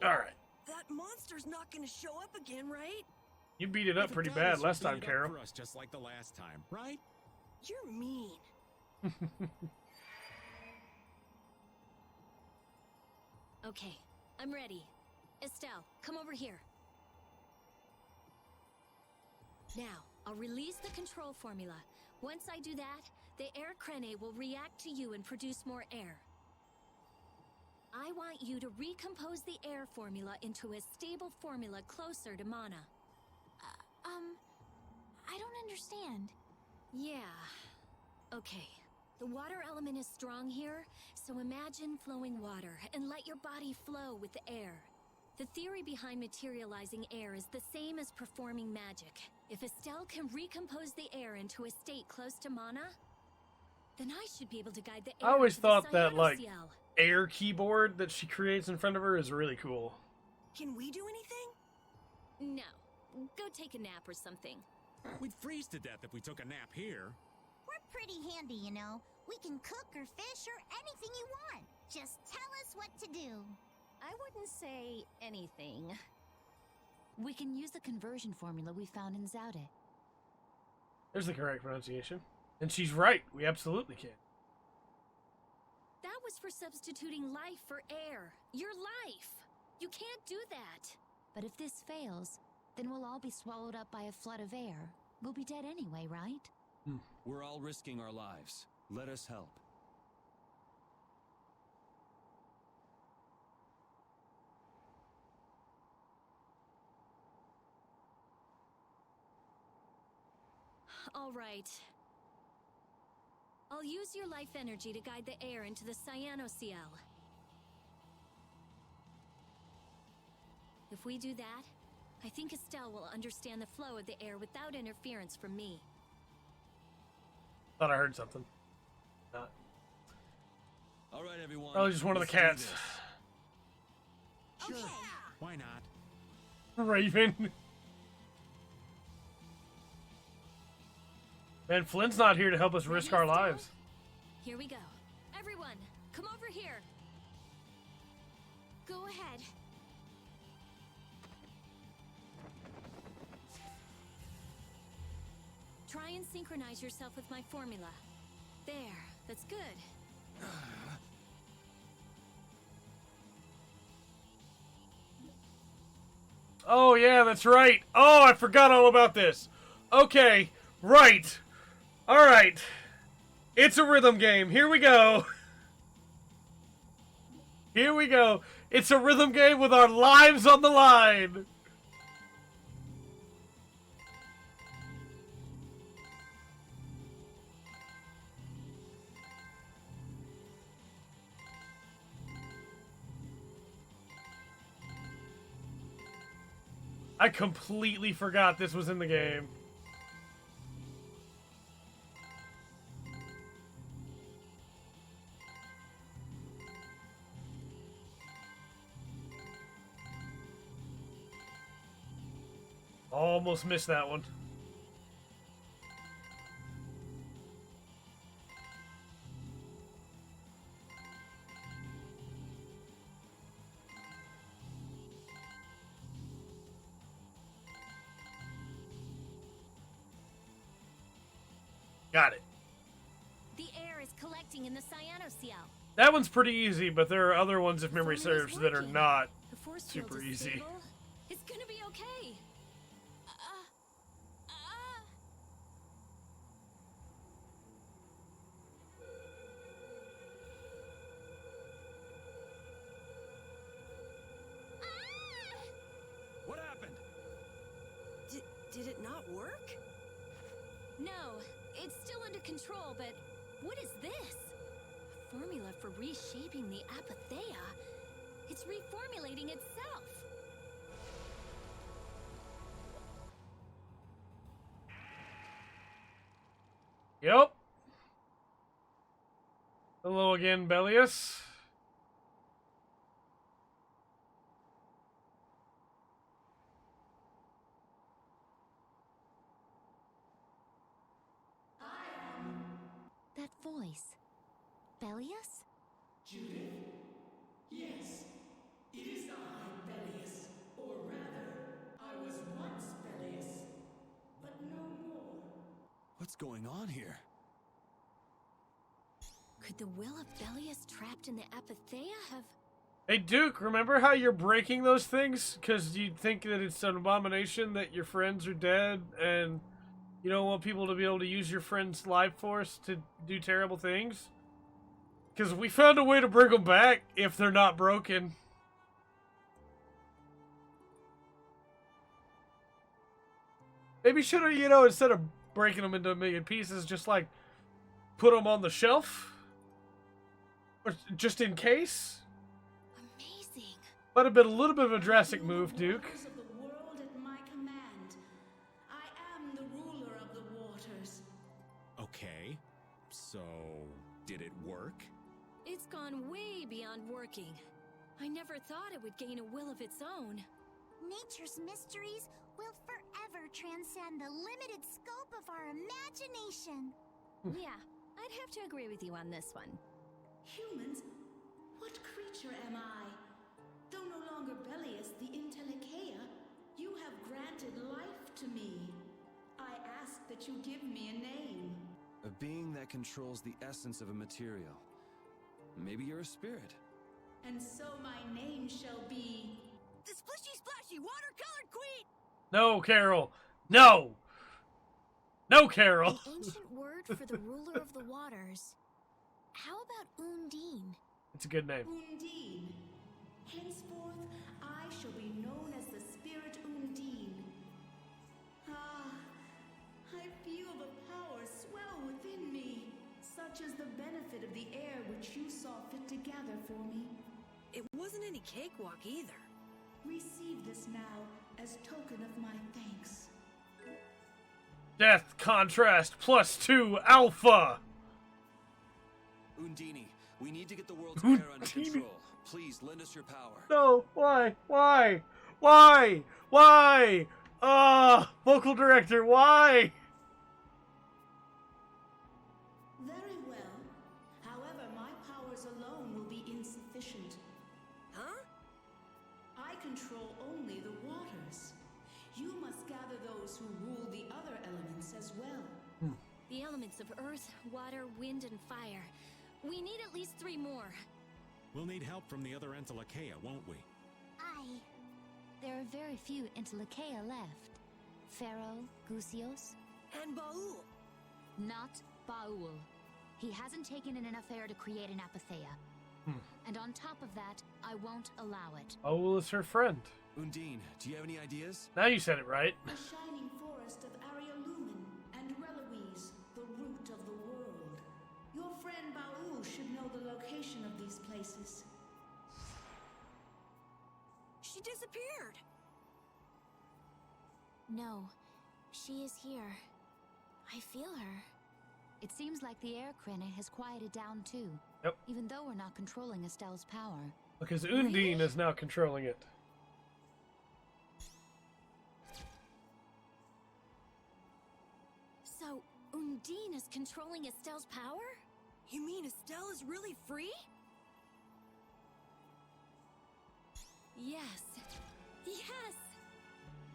Alright. That monster's not gonna show up again, right? You beat it up If it pretty does, bad you last beat time, it up Carol. for us just like the last time, right? You're mean. Okay, I'm ready. Estelle, come over here. Now, I'll release the control formula. Once I do that, the air Crene will react to you and produce more air. I want you to recompose the air formula into a stable formula closer to mana. I don't understand. Yeah. Okay. The water element is strong here, so imagine flowing water and let your body flow with the air. The theory behind materializing air is the same as performing magic. If Estelle can recompose the air into a state close to mana, then I should be able to guide the air. I always into the thought that, like, cyanosyal. air keyboard that she creates in front of her is really cool. Can we do anything? No. Go take a nap or something. We'd freeze to death if we took a nap here. We're pretty handy, you know. We can cook or fish or anything you want. Just tell us what to do. I wouldn't say anything. We can use the conversion formula we found in Zaude. There's the correct pronunciation. And she's right. We absolutely can. That was for substituting life for air. Your life! You can't do that! But if this fails, then we'll all be swallowed up by a flood of air. We'll be dead anyway, right? We're all risking our lives. Let us help. All right. I'll use your life energy to guide the air into the cyanociel. If we do that, I think Estelle will understand the flow of the air without interference from me. Thought I heard something. Not. All right, everyone. Probably just one of the cats. Sure. Why not? Raven. Man, Flynn's not here to help us risk our lives. Here we go. Everyone, come over here. Go ahead. Try and synchronize yourself with my formula. There, that's good. Oh, yeah, that's right. Oh, I forgot all about this. Okay, right. All right. It's a rhythm game. Here we go. Here we go. It's a rhythm game with our lives on the line. I completely forgot this was in the game. Almost missed that one. Got it. The air is collecting in the cyanociel. That one's pretty easy, but there are other ones, if memory serves, that are not The force field super is easy. stable. It's gonna be okay. What happened? Did it not work? No, it's still under control, but what is this? A formula for reshaping the apatheia. It's reformulating itself. Yep. Hello again, Bellius. That voice. Bellius? Judith? Yes, it is I, Bellius. Or rather, I was once Bellius, but no more. What's going on here? Could the will of Bellius trapped in the apatheia have... Hey, Duke, remember how you're breaking those things? Because you think that it's an abomination that your friends are dead, and you don't want people to be able to use your friend's life force to do terrible things? Because we found a way to bring them back if they're not broken. Maybe should have, you know, instead of breaking them into a million pieces, just like put them on the shelf? Or just in case? Amazing. Might have been a little bit of a drastic move, Duke. Waters of the world at my command. I am the ruler of the waters. Okay, so did it work? It's gone way beyond working. I never thought it would gain a will of its own. Nature's mysteries will forever transcend the limited scope of our imagination. Yeah, I'd have to agree with you on this one. Humans? What creature am I? Though no longer Bellius the Intellicheia, you have granted life to me. I ask that you give me a name. A being that controls the essence of a material. Maybe you're a spirit. And so my name shall be... The Splishy Splashy Watercolored Queen! No, Carol. No. No, Carol. The ancient word for the ruler of the waters. How about Undine? It's a good name. Undine. Henceforth, I shall be known as the Spirit Undine. Ah, I feel the power swell within me, such as the benefit of the air which you saw fit to gather for me. It wasn't any cakewalk either. Receive this now as token of my thanks. Death contrast +2 alpha. Undine, we need to get the world's air under control. Please lend us your power. No, why? Why? Vocal director, why? Very well. However, my powers alone will be insufficient. Huh? I control only the waters. You must gather those who rule the other elements as well. The elements of earth, water, wind, and fire. We need at least 3 more. We'll need help from the other Entelekea, won't we? There are very few Entelekea left. Pharaoh, Gusios, And Baul. not Baul. He hasn't taken in enough air to create an apatheia. And on top of that, I won't allow it. Owl is her friend. Undine, do you have any ideas? Now you said it right. The shining forest of Arialumen and Reloise, the root of the world. Your friend Baul should know the location of these places. She disappeared. No, she is here. I feel her. It seems like the air Krene has quieted down too. Yep. Even though we're not controlling Estelle's power. Because Undine is now controlling it. So, Undine is controlling Estelle's power? You mean Estelle is really free? Yes. Yes!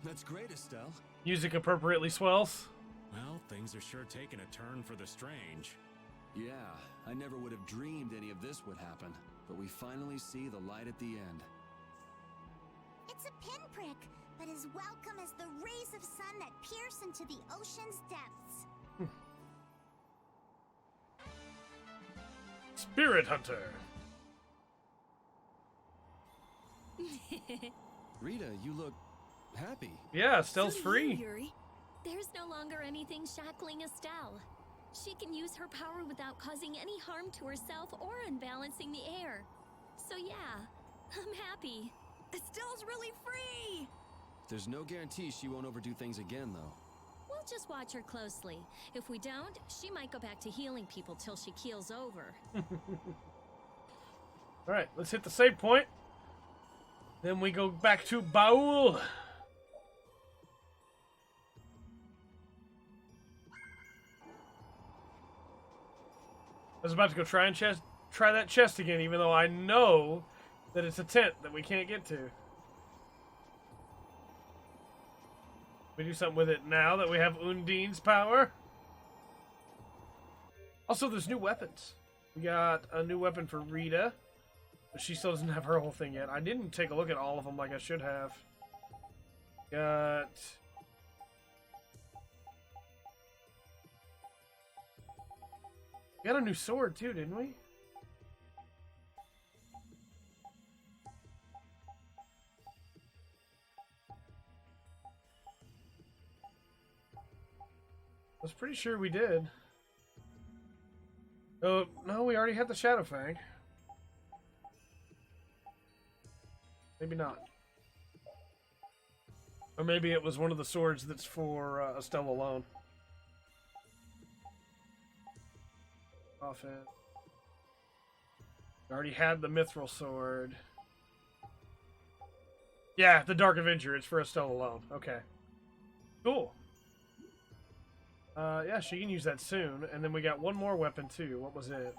That's great, Estelle. Music appropriately swells. Well, things are sure taking a turn for the strange. Yeah, I never would have dreamed any of this would happen, but we finally see the light at the end. It's a pinprick, but as welcome as the rays of sun that pierce into the ocean's depths. Spirit Hunter. Rita, you look happy. Yeah, Estelle's So do free. you, Yuri. There's no longer anything shackling Estelle. She can use her power without causing any harm to herself or unbalancing the air. So yeah, I'm happy. Estelle's really free! There's no guarantee she won't overdo things again, though. We'll just watch her closely. If we don't, she might go back to healing people till she keels over. Alright, let's hit the save point. Then we go back to Baul. I was about to go try that chest again, even though I know that it's a tent that we can't get to. We do something with it now that we have Undine's power. Also, there's new weapons. We got a new weapon for Rita, but she still doesn't have her whole thing yet. I didn't take a look at all of them like I should have. We got a new sword too, didn't we? I was pretty sure we did. Oh, no, we already had the Shadow Fang. Maybe not. Or maybe it was one of the swords that's for Estelle alone. Offhand. We already had the Mithril sword. Yeah, the Dark Avenger. It's for Estelle alone. Okay. Cool. Yeah, she can use that soon. And then we got one more weapon, too. What was it?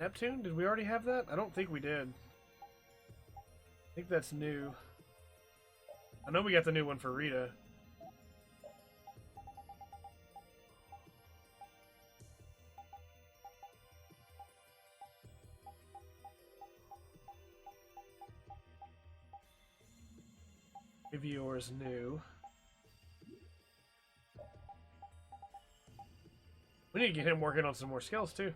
Neptune? Did we already have that? I don't think we did. I think that's new. I know we got the new one for Rita. Give yours new. We need to get him working on some more skills too.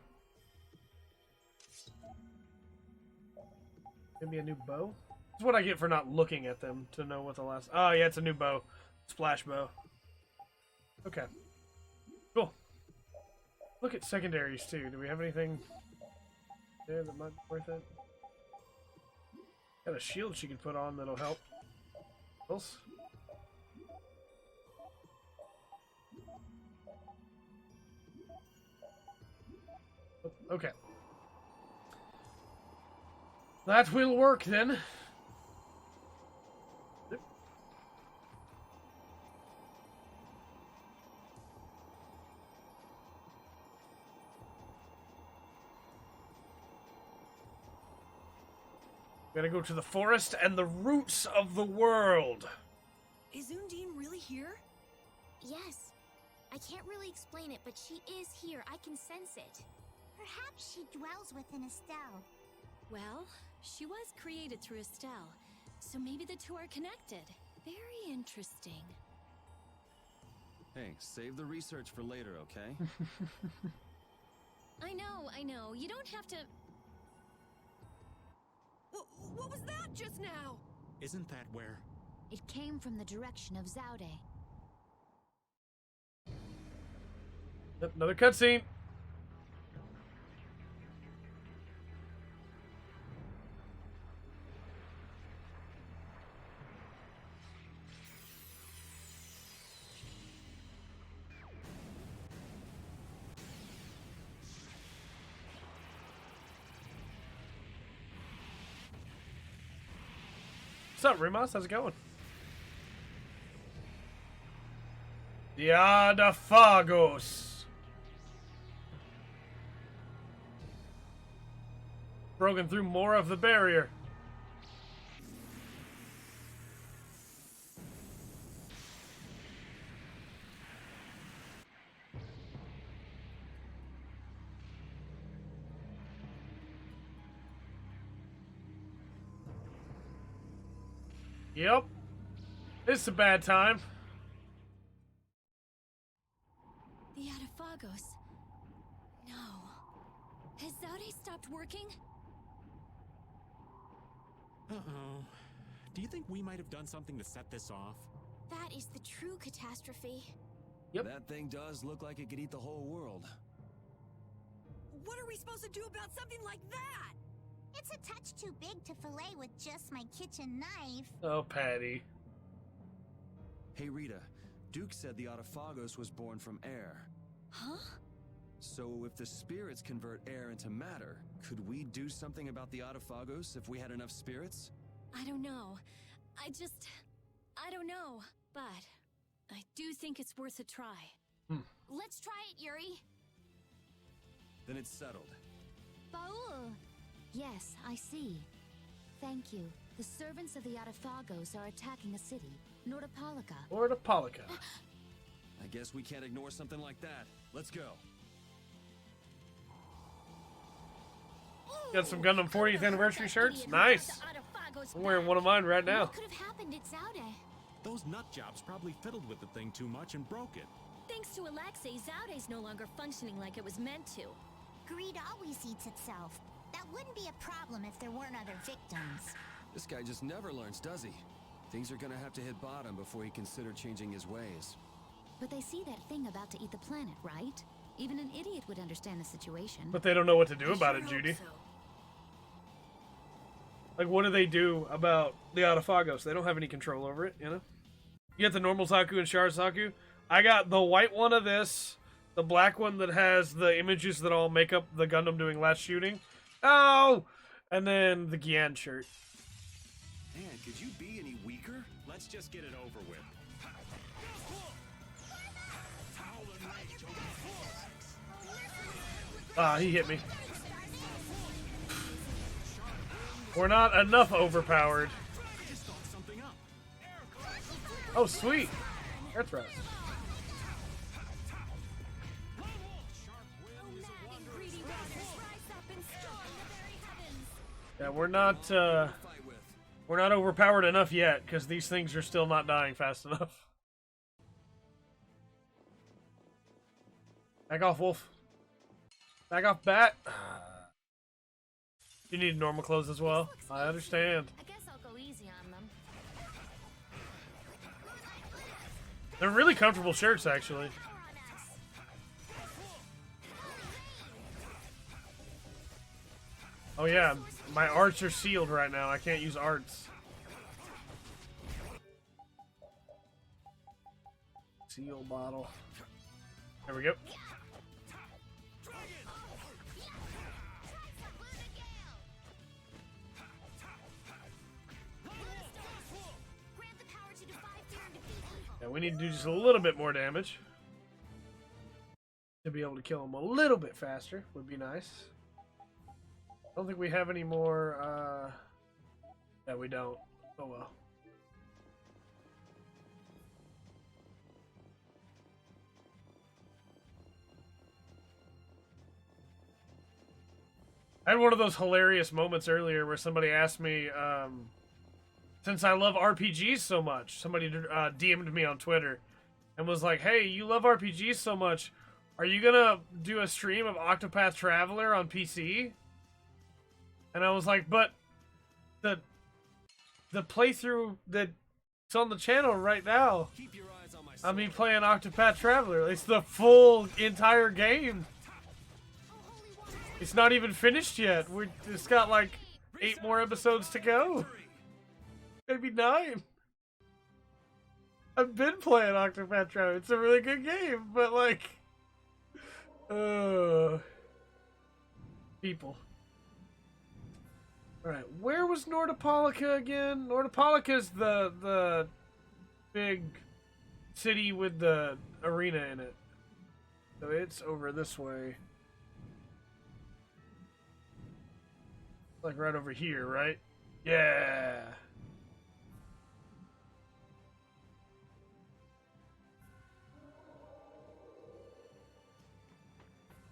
Maybe a new bow? That's what I get for not looking at them to know what the last... Oh, yeah, it's a new bow. Splash bow. Okay. Cool. Look at secondaries, too. Do we have anything there that might be worth it? Got a shield she can put on that'll help. Else? Okay. That will work, then. Gotta go to the forest and the roots of the world. Is Undine really here? Yes. I can't really explain it, but she is here. I can sense it. Perhaps she dwells within Estelle. Well, she was created through Estelle, so maybe the two are connected. Very interesting. Hey, save the research for later, okay? I know. You don't have to... What was that just now? Isn't that where? It came from the direction of Zaude. Yep, another cutscene. What's up, Rimas? How's it going? The Adafagos. Broken through more of the barrier. Yep. It's a bad time. The Adafagos. No. Has Zaude stopped working? Uh-oh. Do you think we might have done something to set this off? That is the true catastrophe. Yep. That thing does look like it could eat the whole world. What are we supposed to do about something like that? It's a touch too big to fillet with just my kitchen knife. Oh, Patty. Hey, Rita. Duke said the Adafagos was born from air. Huh? So if the spirits convert air into matter, could we do something about the Adafagos if we had enough spirits? I don't know. I don't know. But I do think it's worth a try. Let's try it, Yuri. Then it's settled. Baul! Yes, I see. Thank you. The servants of the Adafagos are attacking a city, Nordopolica. Nordopolica. I guess we can't ignore something like that. Let's go. Got some Gundam 40th anniversary shirts? Nice. I'm wearing one of mine right now. What could have happened at Zaude? Those nut jobs probably fiddled with the thing too much and broke it. Thanks to Alexei, Zaude's no longer functioning like it was meant to. Greed always eats itself. That wouldn't be a problem if there weren't other victims. This guy just never learns, does he? Things are gonna have to hit bottom before he consider changing his ways. But they see that thing about to eat the planet, right? Even an idiot would understand the situation. But they don't know what to do about it, Judy. Like, what do they do about the Adafagos? They don't have any control over it, you know? You get the normal Zaku and Char Zaku. I got the white one of this, the black one that has the images that all make up the Gundam doing last shooting. Oh! And then the Gian shirt. Man, could you be any weaker? Let's just get it over with. Ah, he hit me. We're not enough overpowered. Oh, sweet. Air thrust. Yeah, we're not overpowered enough yet, because these things are still not dying fast enough. Back off, Wolf. Back off, Bat. You need normal clothes as well. I understand. I guess I'll go easy on them. They're really comfortable shirts, actually. Oh yeah, my arts are sealed right now. I can't use arts. Seal bottle. There we go. Yeah, we need to do just a little bit more damage to be able to kill him a little bit faster. Would be nice. I don't think we have any more. Yeah, we don't. Oh well. I had one of those hilarious moments earlier where somebody asked me, since I love RPGs so much, somebody DM'd me on Twitter and was like, hey, you love RPGs so much, are you gonna do a stream of Octopath Traveler on PC? And I was like, but the playthrough that's on the channel right now, I mean, playing Octopath Traveler, it's the full entire game. It's not even finished yet. It's got like 8 more episodes to go. Maybe 9. I've been playing Octopath Traveler. It's a really good game, but like, people. All right, where was Nordopolica again? Nordopolica's the big city with the arena in it. So it's over this way. Like right over here, right? Yeah.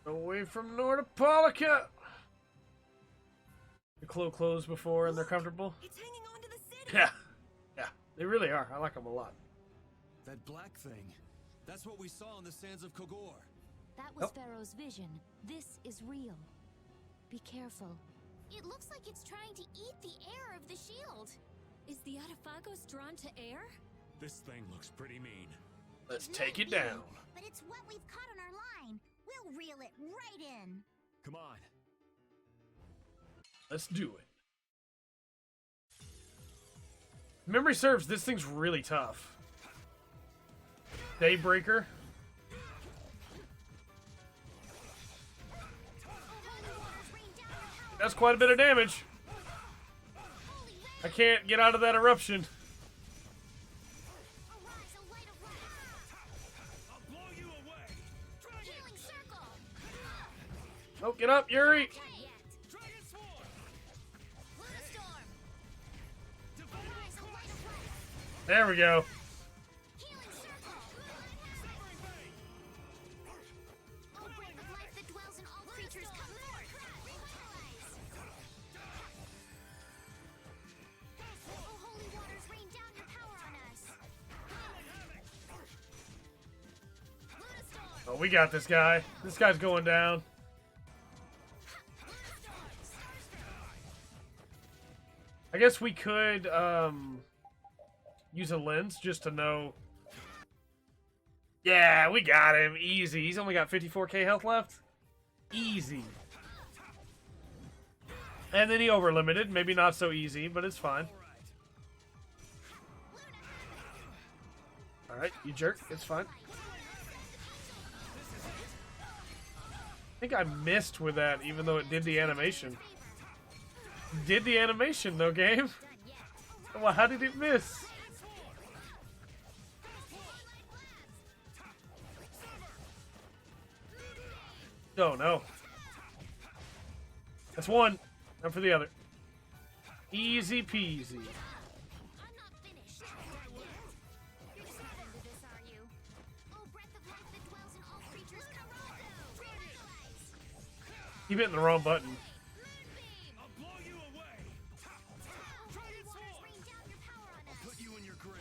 Away from Nordopolica. The clo closed before and they're comfortable. It's hanging on to the city. Yeah. Yeah. They really are. I like them a lot. That black thing. That's what we saw on the sands of Kogor. That was Pharaoh's vision. This is real. Be careful. It looks like it's trying to eat the air of the shield. Is the Autophagos drawn to air? This thing looks pretty mean. Let's take it down. But it's what we've caught on our line. We'll reel it right in. Come on. Let's do it. Memory serves, this thing's really tough. Daybreaker. That's quite a bit of damage. I can't get out of that eruption. Oh, get up, Yuri! There we go. Oh, we got this guy. This guy's going down. I guess we could use a lens just to know. Yeah, we got him. Easy. He's only got 54k health left. Easy. And then he over-limited. Maybe not so easy, but it's fine. Alright, you jerk. It's fine. I think I missed with that, even though it did the animation. Did the animation, though, game? Well, how did it miss? Oh, no. That's one. Now for the other. Easy peasy. Keep hitting the wrong button. I'll blow you away. Dragon Sword. I'll put you in your grave.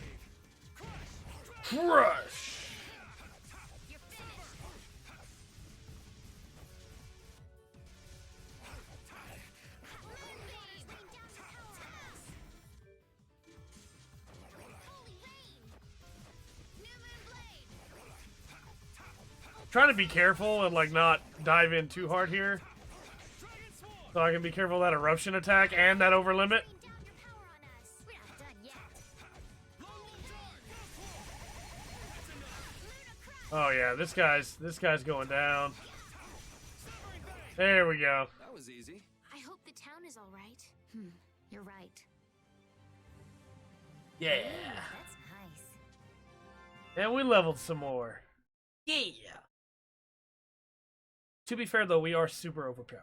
Crush! Trying to be careful and like not dive in too hard here, so I can be careful of that eruption attack and that over limit. Oh yeah, this guy's going down. There we go. That was easy. I hope the town is all right. You're right. Yeah. That's nice. And we leveled some more. Yeah. To be fair, though, we are super overpowered.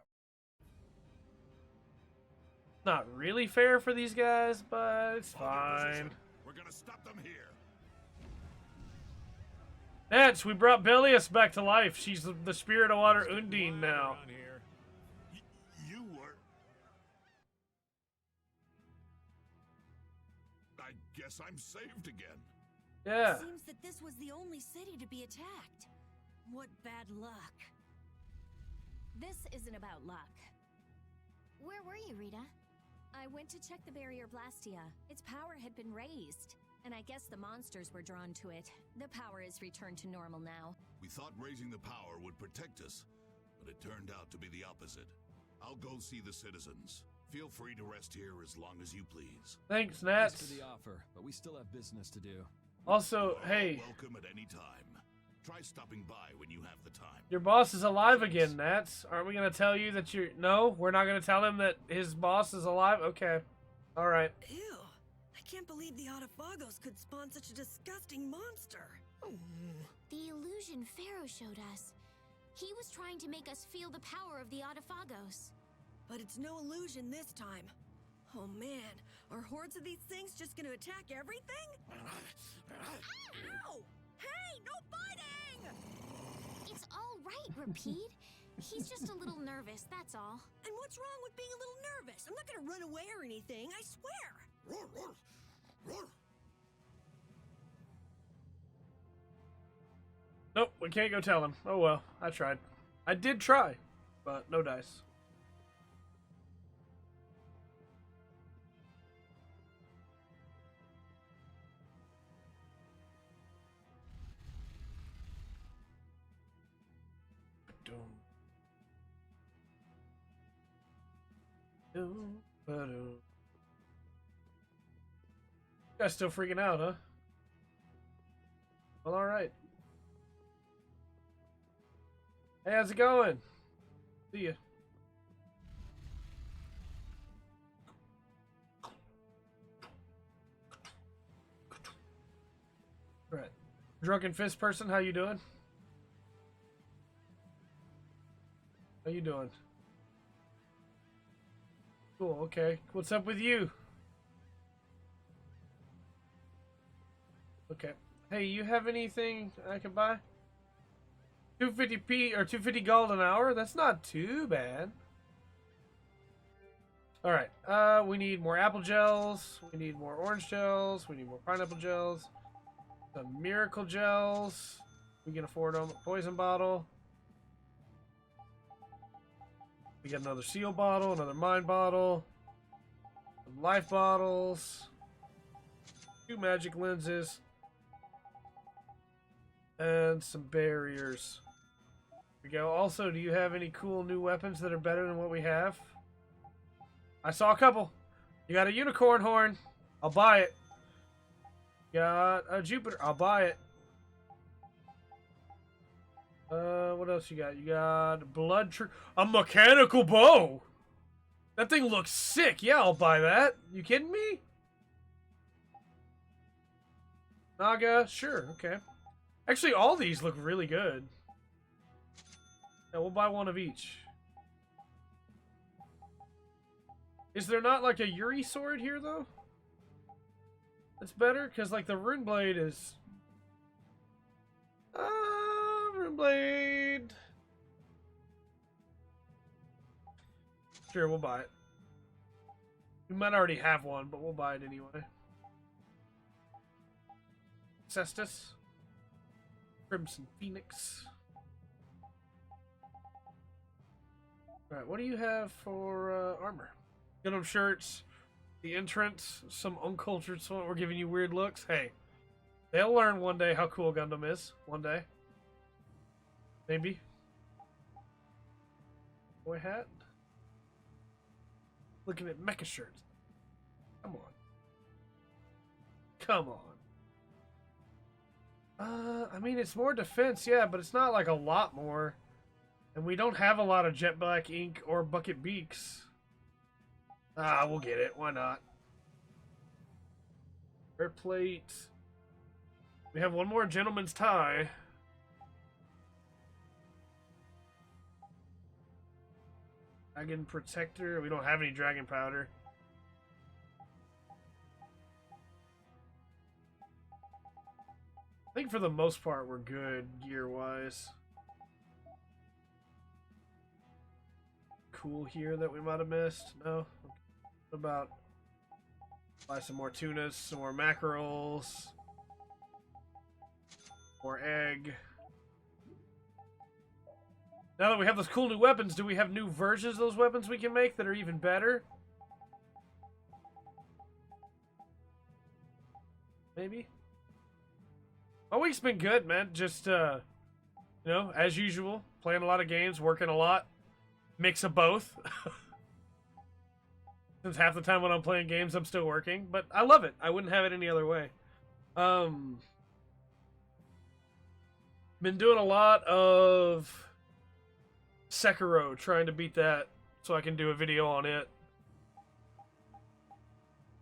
Not really fair for these guys, but it's fine. We're gonna stop them here. Nets, we brought Belius back to life. She's the spirit of water Undine now. You were... I guess I'm saved again. Yeah. It seems that this was the only city to be attacked. What bad luck. This isn't about luck. Where were you, Rita? I went to check the barrier Blastia. Its power had been raised, and I guess the monsters were drawn to it. The power is returned to normal now. We thought raising the power would protect us, but it turned out to be the opposite. I'll go see the citizens. Feel free to rest here as long as you please. Thanks, Thanks Nats. for the offer, but we still have business to do. Also, hey, Welcome at any time. Try stopping by when you have the time. your boss is alive again, Nats. Aren't we going to tell you that you're... No, we're not going to tell him that his boss is alive? Okay. All right. Ew. I can't believe the Autophagos could spawn such a disgusting monster. The illusion Pharaoh showed us. He was trying to make us feel the power of the Autophagos. But it's no illusion this time. Oh man, are hordes of these things just gonna attack everything? Ow! Hey, no biting! It's all right, Repeat. He's just a little nervous, that's all. And what's wrong with being a little nervous? I'm not gonna run away or anything, I swear! Nope, we can't go tell him. Oh well, I tried. I did try, but no dice. You guys still freaking out, huh? Well, alright. Hey, how's it going? See ya. Right. Drunken Fist person, how you doing? How you doing? Cool, okay. What's up with you? Okay. Hey, you have anything I can buy? 250p or 250 gold an hour? That's not too bad. Alright, we need more apple gels. We need more orange gels. We need more pineapple gels. Some miracle gels. We can afford them. Poison bottle. We got another seal bottle, another mine bottle. Some life bottles. 2 magic lenses. And some barriers. Here we go. Also, do you have any cool new weapons that are better than what we have? I saw a couple. You got a unicorn horn. I'll buy it. Got a Jupiter. I'll buy it. What else you got? You got a mechanical bow. That thing looks sick. Yeah, I'll buy that. You kidding me? Naga, sure, okay. Actually, all these look really good. Yeah, we'll buy one of each. Is there not like a Yuri sword here, though? That's better, because like the rune blade is... rune blade... Sure, we'll buy it. We might already have one, but we'll buy it anyway. Cestus. Crimson Phoenix. Alright, what do you have for armor? Gundam shirts, the entrance, some uncultured sort. We're giving you weird looks. Hey, they'll learn one day how cool Gundam is. One day. Maybe. Boy hat. Looking at mecha shirts. Come on. Come on. I mean, it's more defense, yeah, but it's not like a lot more. And we don't have a lot of jet black ink or bucket beaks. We'll get it. Why not? Air plate. We have one more gentleman's tie. Dragon protector. We don't have any dragon powder. I think for the most part we're good gear-wise. Cool here that we might have missed? No? What about buy some more tunas, some more mackerels, more egg. Now that we have those cool new weapons, do we have new versions of those weapons we can make that are even better? Maybe? My week's been good, man. Just, you know, as usual, playing a lot of games, working a lot. Mix of both. Since half the time when I'm playing games, I'm still working. But I love it. I wouldn't have it any other way. Been doing a lot of Sekiro, trying to beat that so I can do a video on it.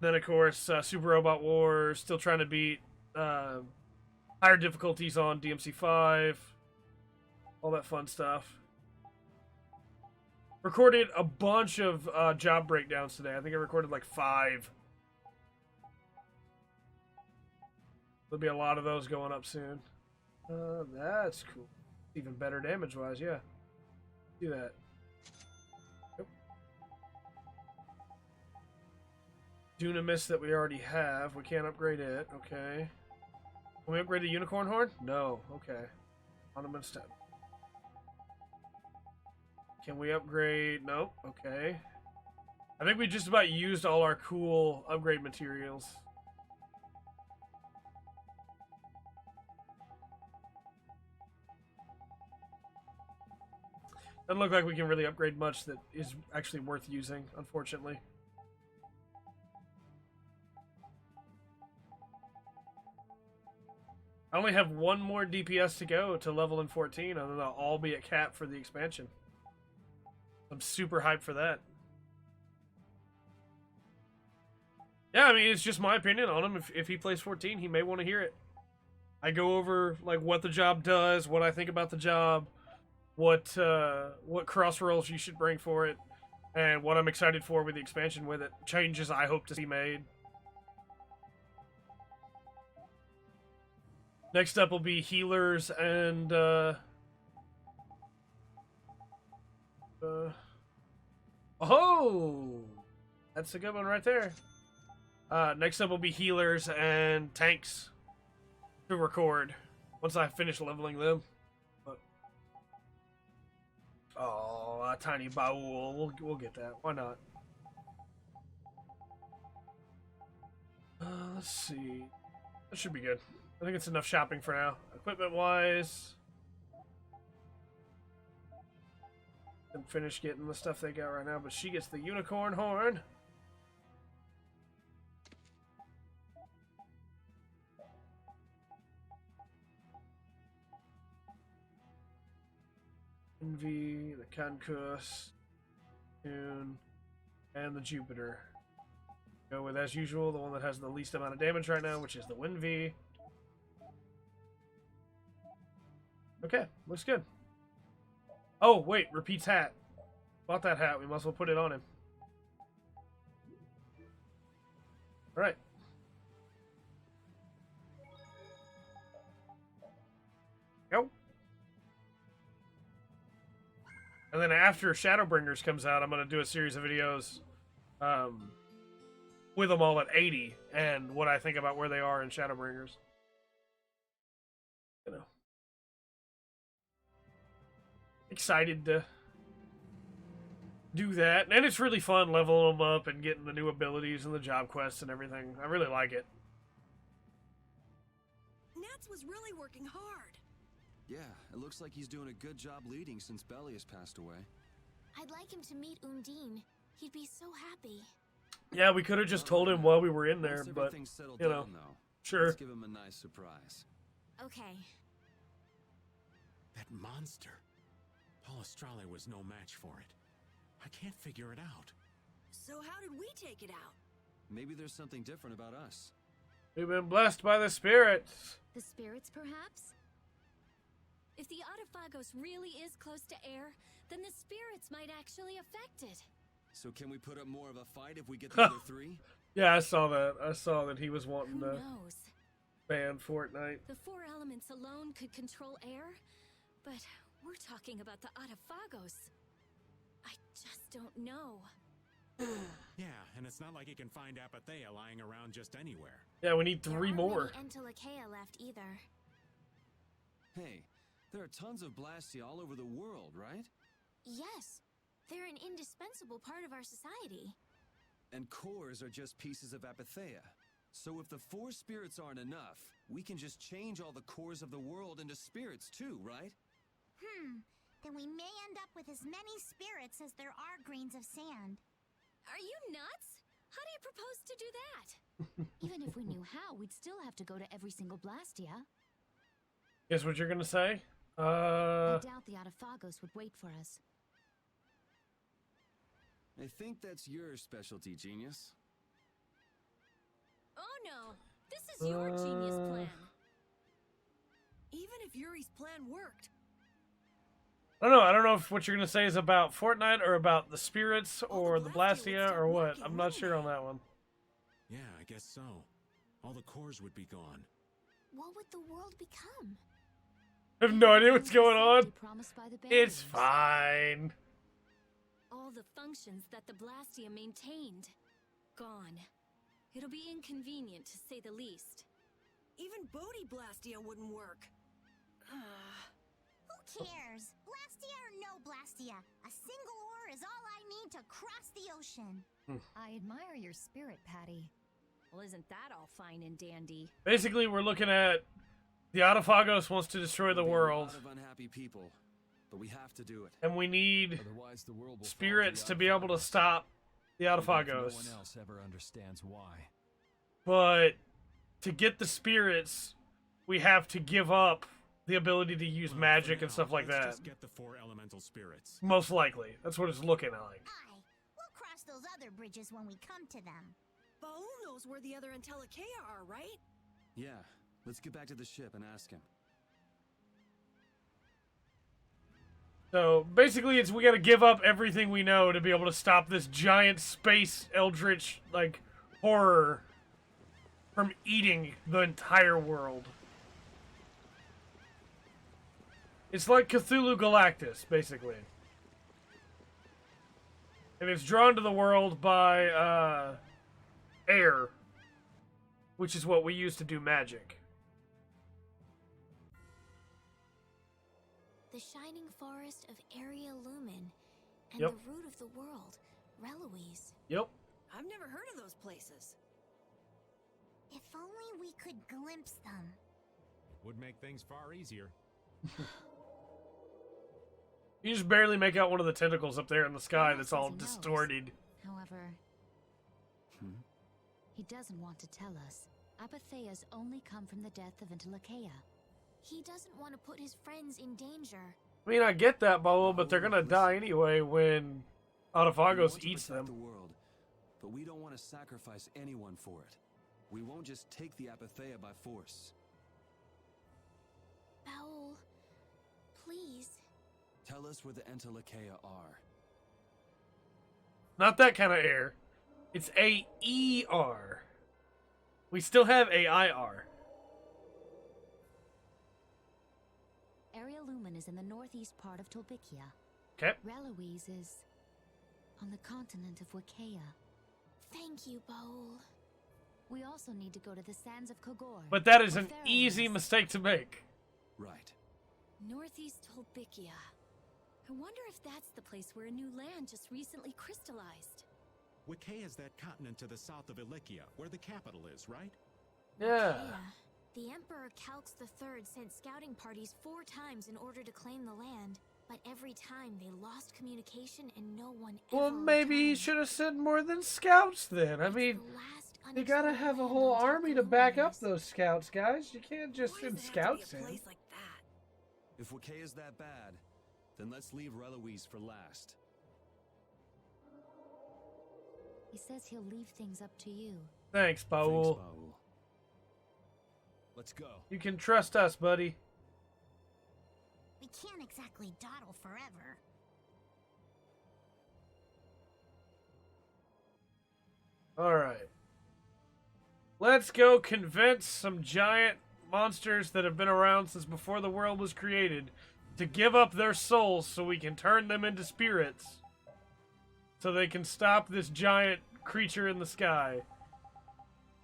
Then, of course, Super Robot Wars, still trying to beat higher difficulties on DMC5. All that fun stuff. Recorded a bunch of job breakdowns today. I think I recorded like 5. There'll be a lot of those going up soon. That's cool. Even better damage-wise, yeah. Do that. Yep. Dunamis that we already have. We can't upgrade it. Okay. Can we upgrade the unicorn horn? No. Okay. Ornament step. Can we upgrade? Nope. Okay. I think we just about used all our cool upgrade materials. Doesn't look like we can really upgrade much that is actually worth using, unfortunately. I only have one more DPS to go to level in 14, and then I'll all be at cap for the expansion. I'm super hyped for that. Yeah, I mean, it's just my opinion on him. If he plays 14, he may want to hear it. I go over like what the job does, what I think about the job, what cross rolls you should bring for it, and what I'm excited for with the expansion with it. Changes I hope to see made. Next up will be healers and oh, that's a good one right there. Next up will be healers and tanks to record once I finish leveling them. But, oh, a tiny baul. We'll get that. Why not? Let's see. That should be good. I think it's enough shopping for now. Equipment-wise, I'm finished getting the stuff they got right now, but she gets the unicorn horn. Envy, the Conquest, Tune, and the Jupiter. Go with, as usual, the one that has the least amount of damage right now, which is the Winv. Okay, looks good. Oh, wait, repeats hat. Bought that hat, we must as well put it on him. Alright. Go. And then after Shadowbringers comes out, I'm going to do a series of videos with them all at 80 and what I think about where they are in Shadowbringers. You know. Excited to do that. And it's really fun leveling them up and getting the new abilities and the job quests and everything. I really like it. Nats was really working hard. Yeah, it looks like he's doing a good job leading since Belly has passed away. I'd like him to meet Undine. He'd be so happy. Yeah, we could have just told him while we were in there, but, you know, though, sure. Let's give him a nice surprise. Okay. That monster. Paul Astrale was no match for it. I can't figure it out. So how did we take it out? Maybe there's something different about us. We've been blessed by the spirits. The spirits, perhaps? If the Autophagos really is close to air, then the spirits might actually affect it. So can we put up more of a fight if we get the other three? Yeah, I saw that. I saw that he was wanting Who to knows? ban Fortnite. The four elements alone could control air, but we're talking about the Autophagos. I just don't know. Yeah, and it's not like he can find Apathea lying around just anywhere. Yeah, we need 3 more. There aren't many Entelekea left either. Hey, there are tons of Blastia all over the world, right? Yes, they're an indispensable part of our society. And cores are just pieces of Apathea. So if the 4 spirits aren't enough, we can just change all the cores of the world into spirits too, right? Then we may end up with as many spirits as there are grains of sand. Are you nuts? How do you propose to do that? Even if we knew how, we'd still have to go to every single Blastia. Guess what you're gonna say? I doubt the Autophagos would wait for us. I think that's your specialty, genius. Oh no, this is your genius plan. Even if Yuri's plan worked. I don't know. I don't know if what you're gonna say is about Fortnite or about the spirits or the Blastia or what. I'm not sure on that one. Yeah, I guess so. All the cores would be gone. What would the world become? I have no idea what's going on. Promised by the It's fine. All the functions that the Blastia maintained, gone. It'll be inconvenient to say the least. Even Bodhi Blastia wouldn't work. Who cares? Blastia or no Blastia? A single ore is all I need to cross the ocean. I admire your spirit, Patty. Well, isn't that all fine and dandy? Basically, we're looking at the Autophagos wants to destroy the world. A lot of unhappy people, but we have to do it. And we need Otherwise, the world will spirits fall to be able to stop the Autophagos. No one else ever understands why. But to get the spirits, we have to give up the ability to use magic and stuff like that. Just get the 4 elemental spirits. Most likely. That's what it's looking like. Aye, we'll cross those other bridges when we come to them. Baul knows where the other Entelekea are, right? Yeah, let's get back to the ship and ask him. So basically, we got to give up everything we know to be able to stop this giant space eldritch like horror from eating the entire world. It's like Cthulhu Galactus, basically. And it's drawn to the world by air, which is what we use to do magic. The shining forest of Area Lumen and Yep. the root of the world, Reloise. Yep. I've never heard of those places. If only we could glimpse them. Would make things far easier. You just barely make out one of the tentacles up there in the sky Perhaps that's all he knows. distorted. However, he doesn't want to tell us. Apatheas only come from the death of Entelekea. He doesn't want to put his friends in danger. I mean, I get that, Bolo, but they're gonna die anyway when We want Autophagos to eats protect them. the world, but we don't want to sacrifice anyone for it. We won't just take the Apathea by force. Baul, please. Tell us where the Entelekea are. Not that kind of air. It's A-E-R. We still have A-I-R. Area Lumen is in the northeast part of Tolbikia. Okay. Reloise is on the continent of Wakea. Thank you, Baul. We also need to go to the sands of Kogor. But that is where an Pharaoh easy is. mistake to make. Right. Northeast Tolbikia. I wonder if that's the place where a new land just recently crystallized. Wakea is that continent to the south of Ilikia, where the capital is, right? Yeah. The Emperor Calx III sent scouting parties 4 times in order to claim the land, but every time they lost communication and no one Well, ever maybe he returned. should have sent more than scouts then. I mean, you gotta have a whole army to back up those scouts, guys. You can't just send scouts in. If Wakea is that bad, then let's leave Reloise for last. He says he'll leave things up to you. Thanks, Baul. Let's go. You can trust us, buddy. We can't exactly dawdle forever. Alright. Let's go convince some giant monsters that have been around since before the world was created to give up their souls so we can turn them into spirits. So they can stop this giant creature in the sky.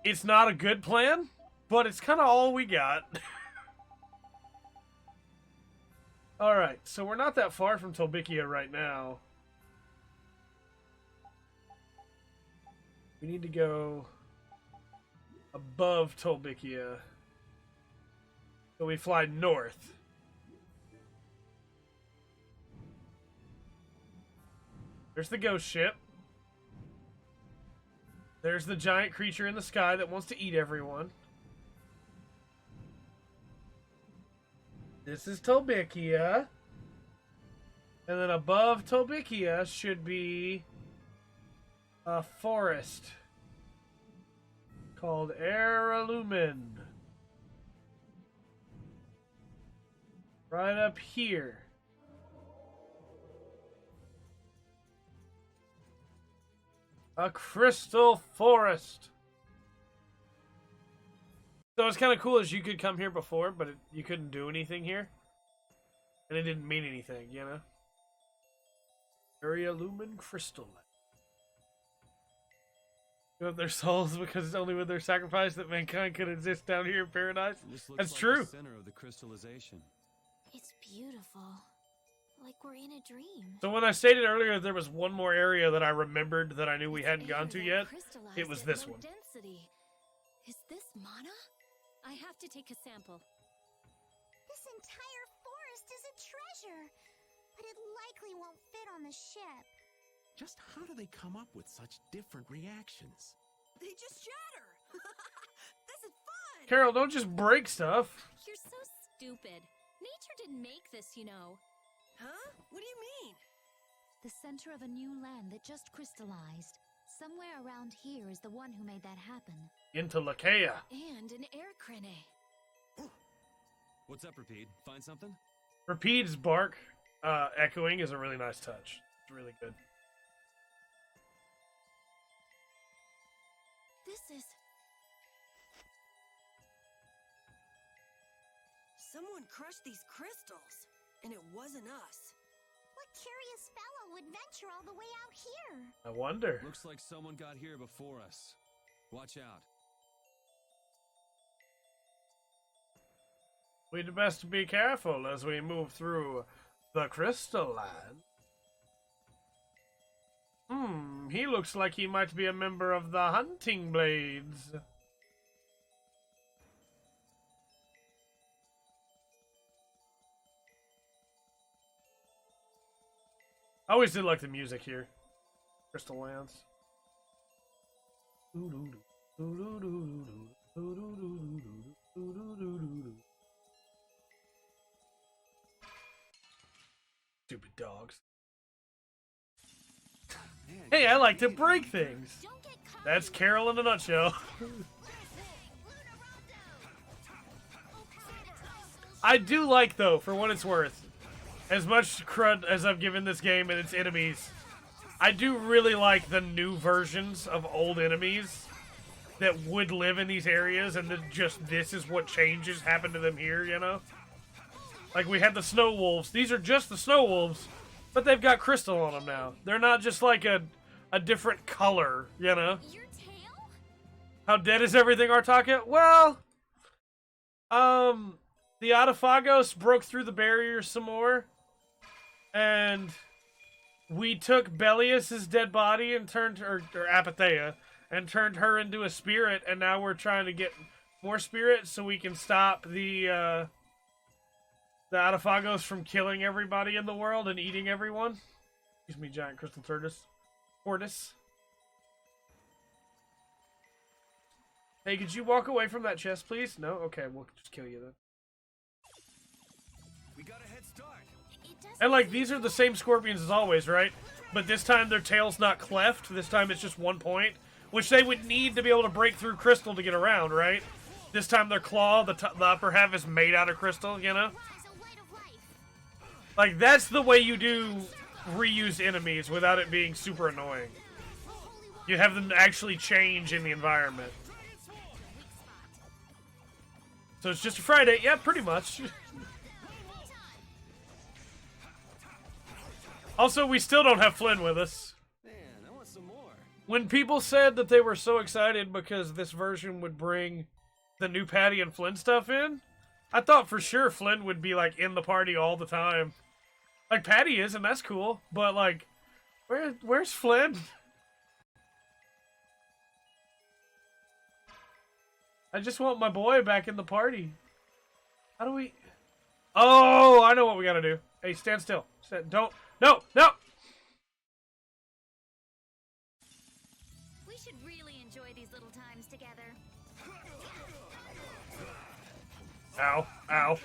It's not a good plan, but it's kind of all we got. Alright, so we're not that far from Tolbikia right now. We need to go above Tolbikia. So we fly north. There's the ghost ship. There's the giant creature in the sky that wants to eat everyone. This is Tolbikia. And then above Tolbikia should be a forest called Airalumin. Right up here. A crystal forest. So it's kind of cool as you could come here before, but you couldn't do anything here. And it didn't mean anything, you know? Airalumin Crystal. Give up their souls because it's only with their sacrifice that mankind could exist down here in paradise. This looks That's like true. the center of the crystallization. It's beautiful. Like we're in a dream. So when I stated earlier there was one more area that I remembered that I knew we hadn't gone to yet, it was this one. Density. Is this mana? I have to take a sample. This entire forest is a treasure, but it likely won't fit on the ship. Just how do they come up with such different reactions? They just shatter. This is fun. Carol, don't just break stuff. You're so stupid. Nature didn't make this, you know. Huh? What do you mean? The center of a new land that just crystallized. Somewhere around here is the one who made that happen. Into Lakea. And an air crane. What's up, Rapide? Find something? Rapide's bark echoing is a really nice touch. It's really good. This is... Someone crushed these crystals, and it wasn't us. What curious fellow would venture all the way out here? I wonder. Looks like someone got here before us. Watch out. We'd best be careful as we move through the Crystal Land. He looks like he might be a member of the Hunting Blades. I always did like the music here. Crystal Lands. Stupid dogs. Hey, I like to break things. That's Carol in a nutshell. I do like, though, for what it's worth, as much crud as I've given this game and its enemies, I do really like the new versions of old enemies that would live in these areas, and then just this is what changes happen to them here, you know? Like, we had the snow wolves. These are just the snow wolves, But they've got crystal on them now. They're not just like a different color, you know? Your tail? How dead is everything, Artaka? Well, the Autophagos broke through the barrier some more. And we took Belius's dead body and turned her, or Apatheia, and turned her into a spirit, and now we're trying to get more spirits so we can stop the Autophagos from killing everybody in the world and eating everyone. Excuse me, giant crystal tortoise. Hey, could you walk away from that chest, please? No? Okay, we'll just kill you then. We got a head start. And, like, these are the same scorpions as always, right? But this time their tail's not cleft. This time it's just 1 point. Which they would need to be able to break through crystal to get around, right? This time their claw, the upper half is made out of crystal, you know? Like, that's the way you do reuse enemies without it being super annoying. You have them actually change in the environment. So it's just a Friday. Yeah, pretty much. Also, we still don't have Flynn with us. Man, I want some more. When people said that they were so excited because this version would bring the new Patty and Flynn stuff in, I thought for sure Flynn would be, like, in the party all the time. Like, Patty is, and that's cool, but, like, where's Flynn? I just want my boy back in the party. How do we... Oh, I know what we gotta do. Hey, stand still. Don't... No! No! We should really enjoy these little times together. Ow. Ow.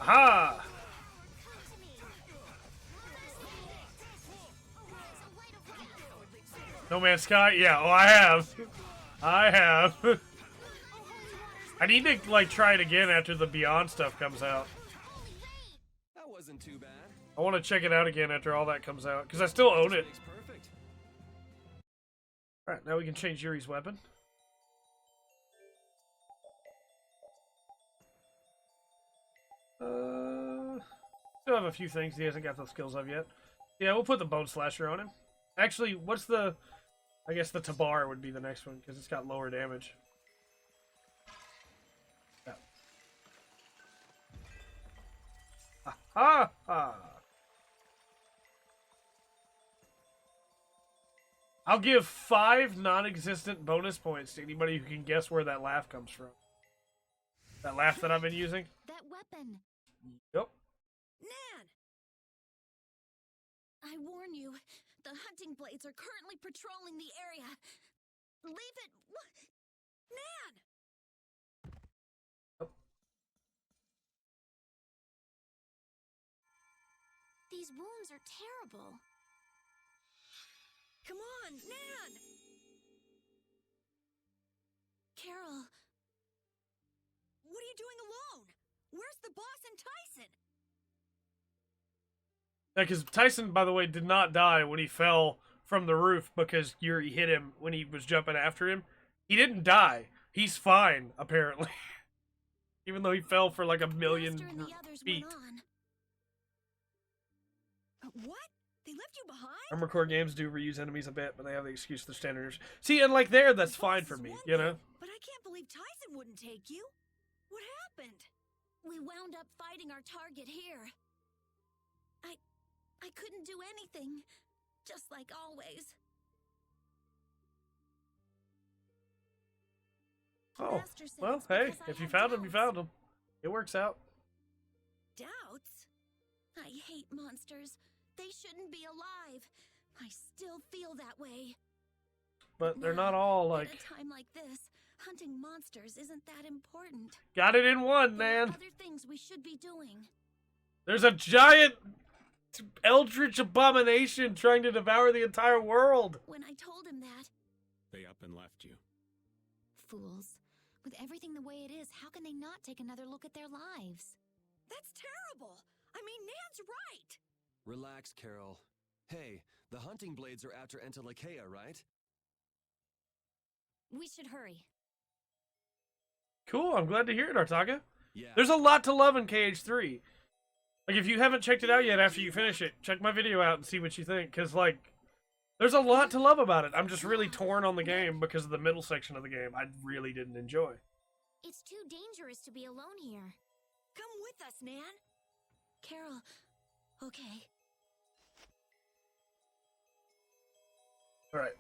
Aha! No Man's Sky? Yeah, oh, I have. I have. I need to, like, try it again after the Beyond stuff comes out. That wasn't too bad. I want to check it out again after all that comes out, because I still own it. Perfect. Alright, now we can change Yuri's weapon. Still have a few things he hasn't got those skills of yet. Yeah, we'll put the Bone Slasher on him. Actually, what's the... I guess the Tabar would be the next one, because it's got lower damage. Yeah. Ha ha ha! I'll give 5 non-existent bonus points to anybody who can guess where that laugh comes from. That laugh that I've been using? That weapon. Yep. Nan! I warn you, the hunting blades are currently patrolling the area. Leave it... Nan! These wounds are terrible. Come on, Nan! Carol... What are you doing alone? Where's the boss and Tyson? Yeah, because Tyson, by the way, did not die when he fell from the roof because Yuri hit him when he was jumping after him. He didn't die. He's fine, apparently. Even though he fell for like a million feet. What? They left you behind? Armored Core games do reuse enemies a bit, but they have the excuse for standards. See, and like there, that's fine for me, you know? But I can't believe Tyson wouldn't take you. What happened? We wound up fighting our target here. I couldn't do anything, just like always. Oh, well, hey, if you found him, you found him. It works out. Doubts? I hate monsters. They shouldn't be alive. I still feel that way. But they're not all like... At a time like this, hunting monsters isn't that important. Got it in one, There are man. other things we should be doing. There's a giant eldritch abomination trying to devour the entire world. When I told him that... They up and left you. Fools. With everything the way it is, how can they not take another look at their lives? That's terrible. I mean, Nan's right. Relax, Carol. Hey, the hunting blades are after Entelekea, right? We should hurry. Cool. I'm glad to hear it, Artaga. Yeah. There's a lot to love in KH3. Like, if you haven't checked it out yet after you finish it, check my video out and see what you think. Because, like, there's a lot to love about it. I'm just really torn on the game because of the middle section of the game I really didn't enjoy. It's too dangerous to be alone here. Come with us, Nan. Carol, okay. Alright.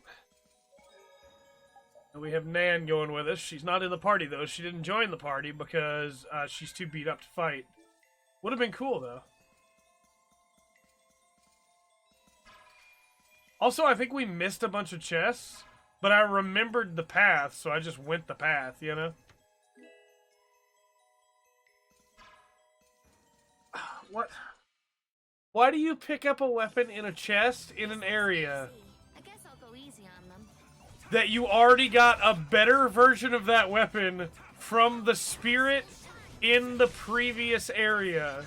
And we have Nan going with us. She's not in the party, though. She didn't join the party because she's too beat up to fight. Would have been cool, though. Also, I think we missed a bunch of chests, but I remembered the path, so I just went the path, you know? What? Why do you pick up a weapon in a chest in an area I guess I'll go easy on them. that you already got a better version of that weapon from the spirit in the previous area?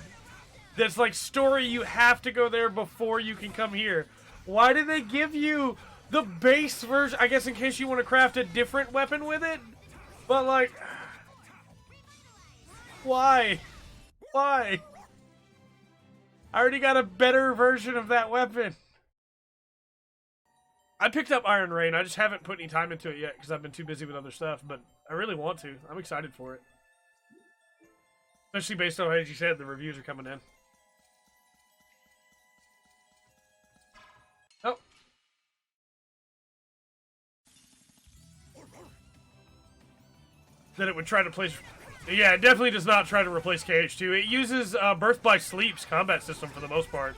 That's like story, you have to go there before you can come here. Why did they give you the base version? I guess in case you want to craft a different weapon with it? But like, why? Why? I already got a better version of that weapon. I picked up Iron Rain. I just haven't put any time into it yet because I've been too busy with other stuff, but I really want to. I'm excited for it. Especially based on, as you said, the reviews are coming in. Oh. That it would try to place... Yeah, it definitely does not try to replace KH2. It uses Birth by Sleep's combat system for the most part.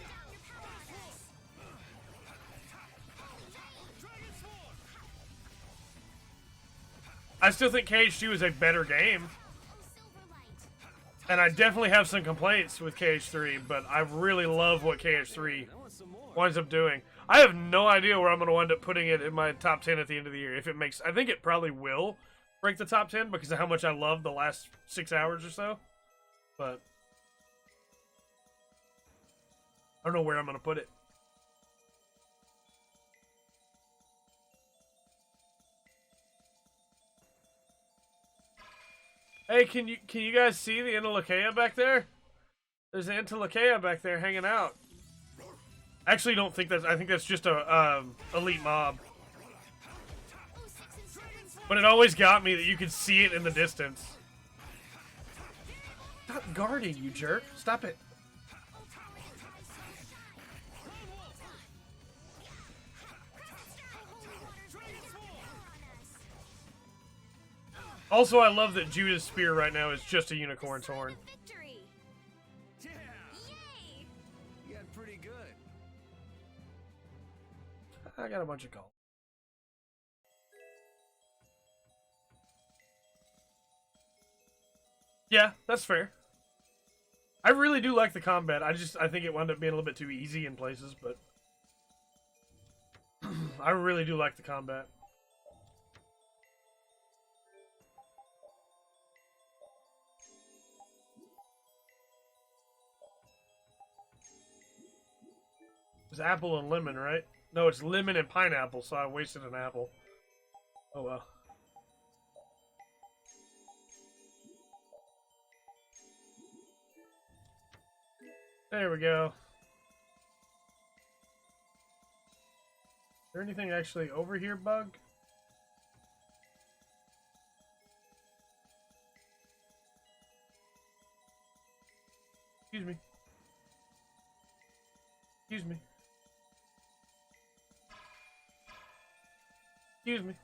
I still think KH2 is a better game. And I definitely have some complaints with KH3, but I really love what KH3 winds up doing. I have no idea where I'm going to wind up putting it in my top 10 at the end of the year. If it makes... I think it probably will break the top 10 because of how much I love the last 6 hours or so. But I don't know where I'm going to put it. Hey, can you guys see the Entelekea back there? There's an Entelekea back there hanging out. Actually, don't think that's... I think that's just a elite mob. But it always got me that you could see it in the distance. Stop guarding, you jerk. Stop it. Also, I love that Judah's spear right now is just a unicorn's horn. Yeah. Yay! You got pretty good. I got a bunch of calls. Yeah, that's fair. I really do like the combat. I think it wound up being a little bit too easy in places, but I really do like the combat. It's apple and lemon, right? No, it's lemon and pineapple, so I wasted an apple. Oh well. There we go. Is there anything actually over here, Bug? Excuse me. Excuse me. Excuse me.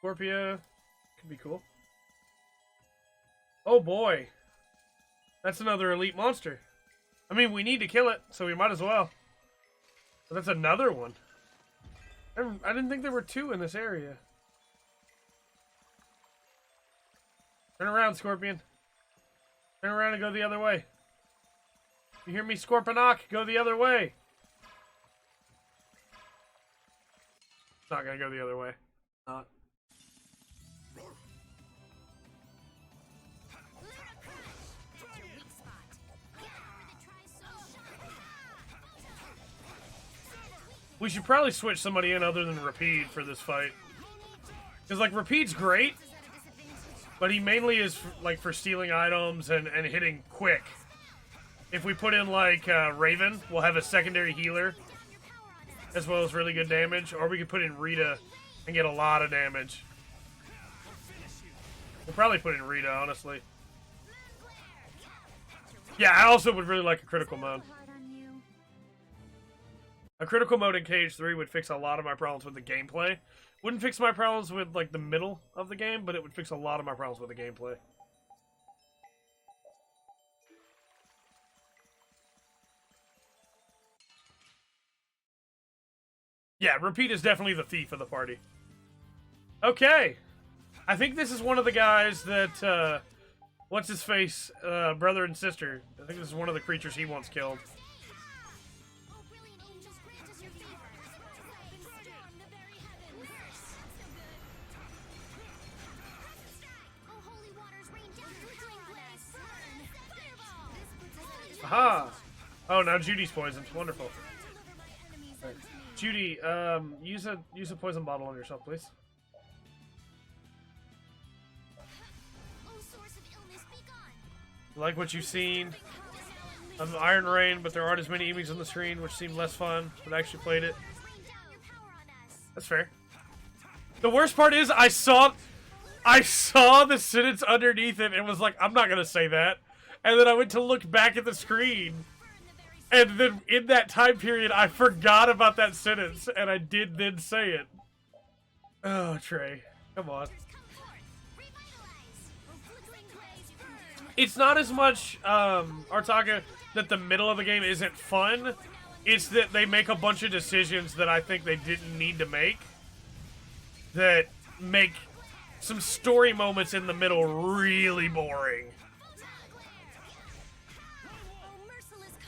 Scorpia could be cool. Oh boy. That's another elite monster. I mean, we need to kill it, so we might as well. But that's another one. I didn't think there were two in this area. Turn around, Scorpion. Turn around and go the other way. You hear me, Scorponok? Go the other way. It's not gonna go the other way. Not. We should probably switch somebody in other than Rapide for this fight. Because, like, Repeat's great, but he mainly is, like, for stealing items and hitting quick. If we put in, like, Raven, we'll have a secondary healer, as well as really good damage. Or we could put in Rita and get a lot of damage. We'll probably put in Rita, honestly. Yeah, I also would really like a critical mode. A critical mode in KH3 would fix a lot of my problems with the gameplay. Wouldn't fix my problems with, like, the middle of the game, but it would fix a lot of my problems with the gameplay. Yeah, Repeat is definitely the thief of the party. Okay. I think this is one of the guys that, what's his face? Brother and sister. I think this is one of the creatures he once killed. Aha! Oh, now Judy's poisoned. Wonderful. Right. Judy, use a poison bottle on yourself, please. Like what you've seen on Iron Rain, but there aren't as many enemies on the screen, which seemed less fun, but I actually played it. That's fair. The worst part is I saw the sentence underneath it and was like, I'm not gonna say that. And then I went to look back at the screen, and then in that time period, I forgot about that sentence, and I did then say it. Oh, Trey. Come on. It's not as much, Artaka, that the middle of the game isn't fun. It's that they make a bunch of decisions that I think they didn't need to make. That make some story moments in the middle really boring.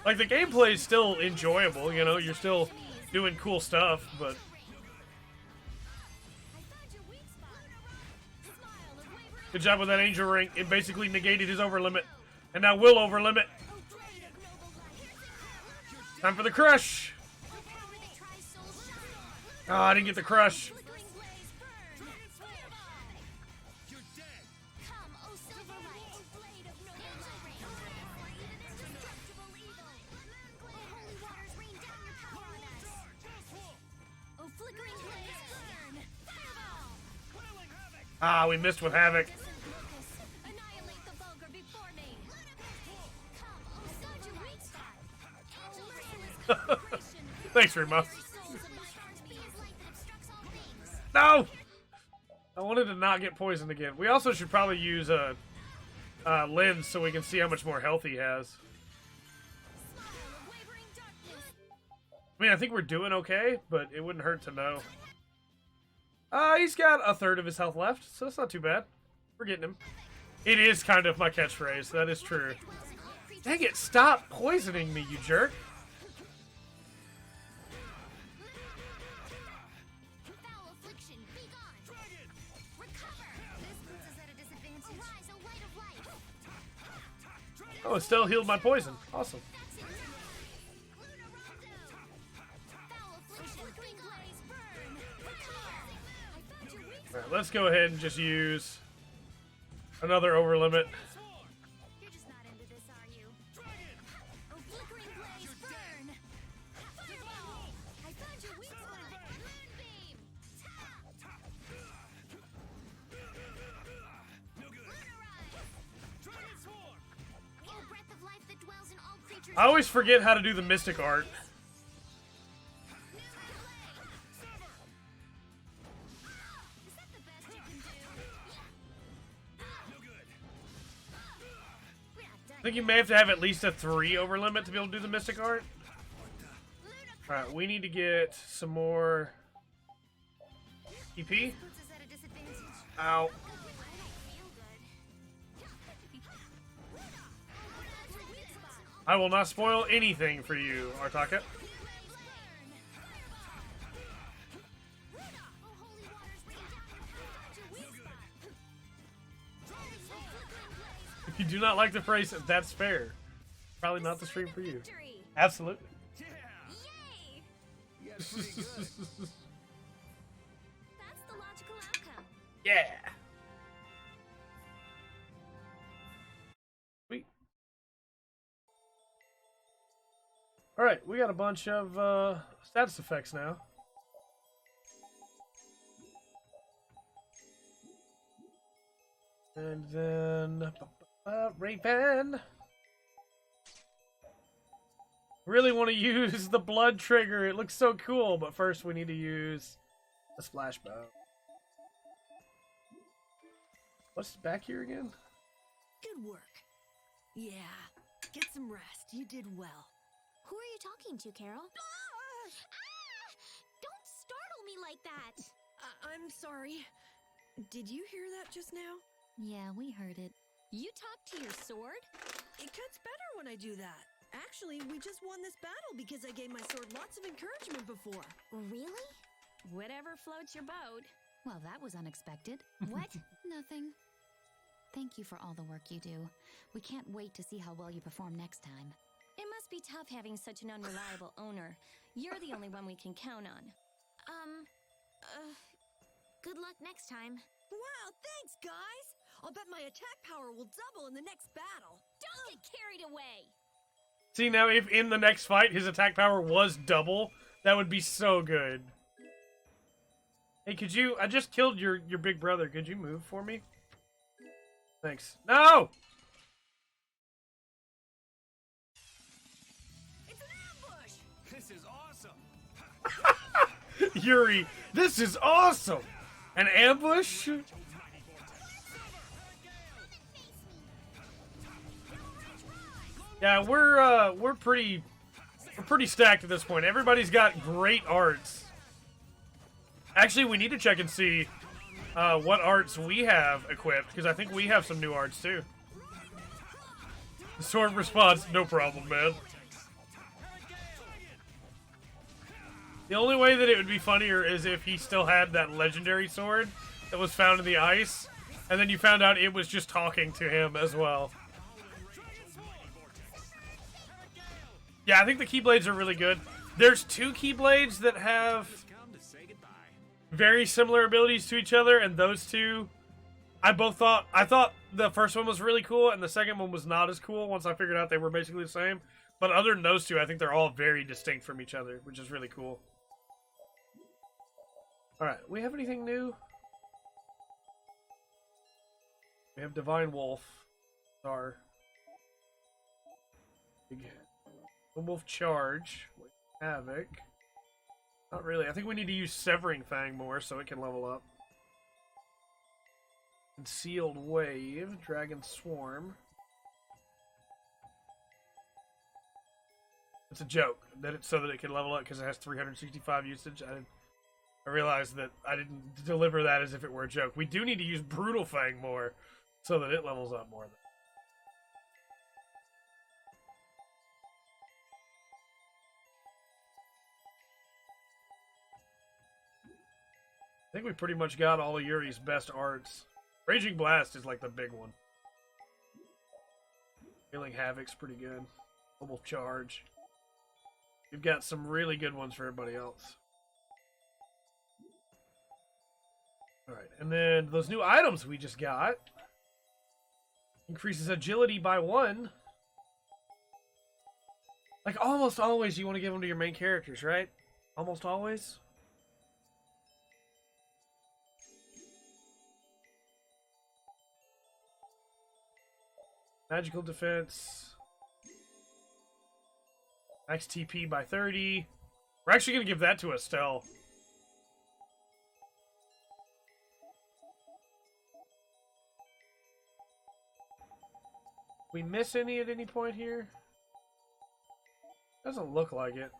Like, the gameplay is still enjoyable, you know, you're still doing cool stuff, but... Good job with that angel ring. It basically negated his overlimit, and now will overlimit. Time for the crush! Oh, I didn't get the crush. Ah, we missed with Havoc. Thanks, Remo. No! I wanted to not get poisoned again. We also should probably use a lens so we can see how much more health he has. I mean, I think we're doing okay, but it wouldn't hurt to know. He's got a third of his health left, so that's not too bad. We're getting him. It is kind of my catchphrase, that is true. Dang it, stop poisoning me, you jerk. Oh, it still healed my poison. Awesome. Alright, let's go ahead and just use another overlimit. I always forget how to do the mystic art. I think you may have to have at least a 3 over limit to be able to do the mystic art. Alright, we need to get some more EP. Ow. I will not spoil anything for you, Artaka. If you do not like the phrase, that's fair. Probably not the stream for you. Absolutely. That's the logical outcome. Yeah. Sweet. All right, we got a bunch of status effects now. And then Raven. Really want to use the blood trigger. It looks so cool, but first we need to use the splash bow. What's back here again? Good work. Yeah, get some rest. You did well. Who are you talking to, Carol? Don't startle me like that! I'm sorry. Did you hear that just now? Yeah, we heard it. You talk to your sword? It cuts better when I do that. Actually, we just won this battle because I gave my sword lots of encouragement before. Really? Whatever floats your boat. Well, that was unexpected. What? Nothing. Thank you for all the work you do. We can't wait to see how well you perform next time. It must be tough having such an unreliable owner. You're the only one we can count on. Good luck next time. Wow, thanks, guys! I'll bet my attack power will double in the next battle. Don't get carried away! See, now if in the next fight his attack power was double, that would be so good. Hey, could you... I just killed your big brother. Could you move for me? Thanks. No! It's an ambush! This is awesome! Yuri, this is awesome! An ambush? Yeah, we're pretty stacked at this point. Everybody's got great arts. Actually, we need to check and see what arts we have equipped, because I think we have some new arts too. The sword response, no problem, man. The only way that it would be funnier is if he still had that legendary sword that was found in the ice, and then you found out it was just talking to him as well. Yeah, I think the Keyblades are really good. There's two Keyblades that have very similar abilities to each other, and those two, I thought the first one was really cool, and the second one was not as cool once I figured out they were basically the same. But other than those two, I think they're all very distinct from each other, which is really cool. Alright, we have anything new? We have Divine Wolf. Our big Wolf Charge. Havoc. Not really. I think we need to use Severing Fang more so it can level up. Concealed Wave. Dragon Swarm. It's a joke that it's so that it can level up because it has 365 usage. I realized that I didn't deliver that as if it were a joke. We do need to use Brutal Fang more so that it levels up more. I think we pretty much got all of Yuri's best arts. Raging Blast is like the big one. Healing Havoc's pretty good. Double Charge. We've got some really good ones for everybody else. Alright, and then those new items we just got. Increases agility by 1. Like, almost always you want to give them to your main characters, right? Almost always. Magical defense. Max TP by 30. We're actually going to give that to Estelle. We miss any at any point here? Doesn't look like it.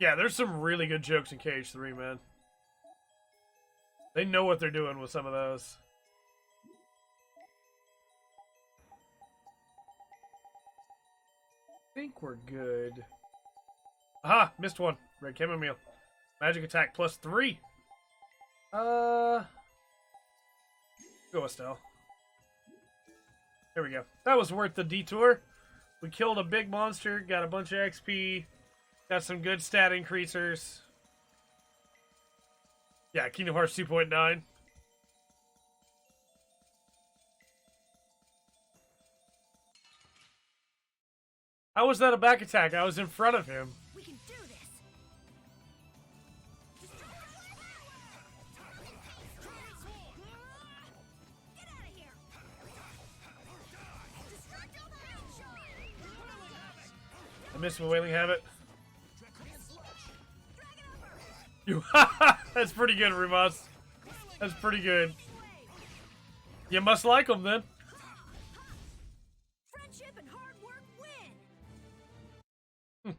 Yeah, there's some really good jokes in KH3, man. They know what they're doing with some of those. I think we're good. Aha! Missed one. Red Chamomile. Magic attack plus 3. Go Estelle. There we go. That was worth the detour. We killed a big monster, got a bunch of XP, Got some good stat increasers. Yeah, Kingdom Hearts 2.9. How was that a back attack? I was in front of him. We can do this. Get out of here. I missed my Wailing Habit. You, that's pretty good, Rumas. That's pretty good. You must like them then. Friendship and hard work win.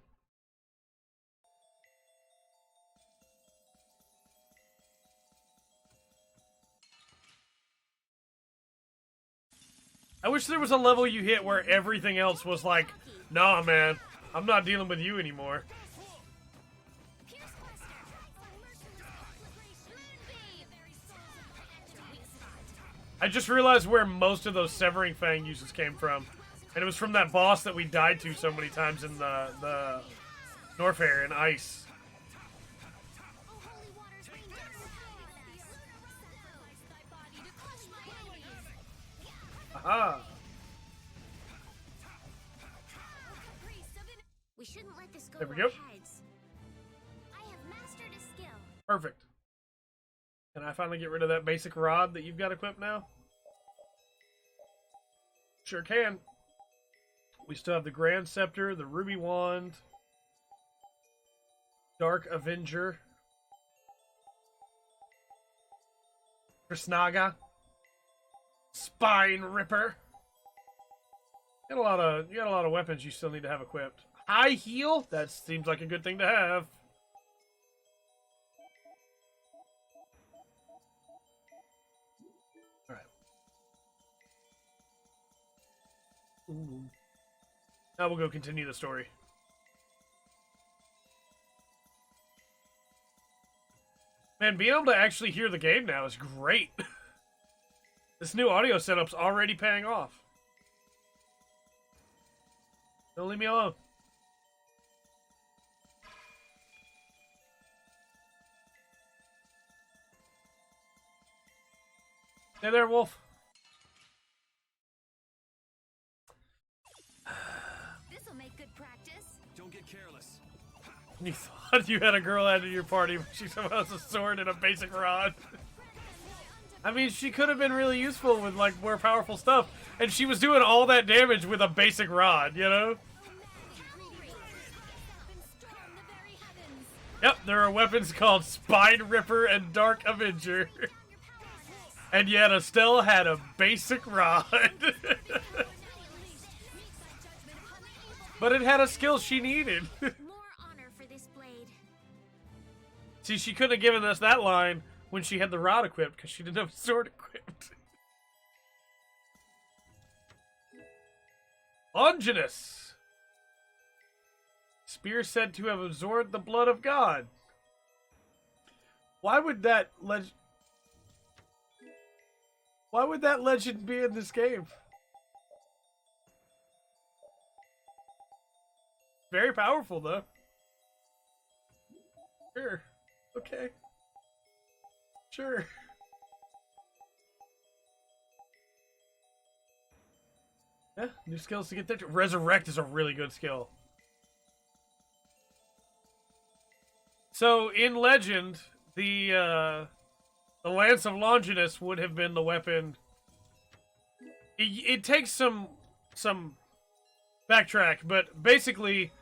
I wish there was a level you hit where everything else was like, nah, man, I'm not dealing with you anymore. I just realized where most of those Severing Fang uses came from. And it was from that boss that we died to so many times in the Norfair in Ice. Aha! We shouldn't let this go There we to go. our heads. I have mastered a skill. Perfect. Can I finally get rid of that basic rod that you've got equipped now? Sure can. We still have the Grand Scepter, the Ruby Wand, Dark Avenger, Krasnaga, Spine Ripper. You got a lot of weapons you still need to have equipped. High Heal? That seems like a good thing to have. Ooh. Now we'll go continue the story. Man, being able to actually hear the game now is great. This new audio setup's already paying off. Don't leave me alone. Hey there, Wolf. This'll make good practice. Don't get careless. You thought you had a girl added to your party, but she somehow has a sword and a basic rod. I mean, she could have been really useful with, like, more powerful stuff. And she was doing all that damage with a basic rod, you know? Yep, there are weapons called Spine Ripper and Dark Avenger. And yet Estelle had a basic rod. But it had a skill she needed. More honor for this blade. See, she couldn't have given us that line when she had the rod equipped, because she didn't have a sword equipped. Longinus! Spear said to have absorbed the blood of God. Why would that legend be in this game? Very powerful, though. Sure. Okay. Sure. Yeah, new skills to get there. Resurrect is a really good skill. So, in Legend, the Lance of Longinus would have been the weapon. It takes some backtrack, but basically,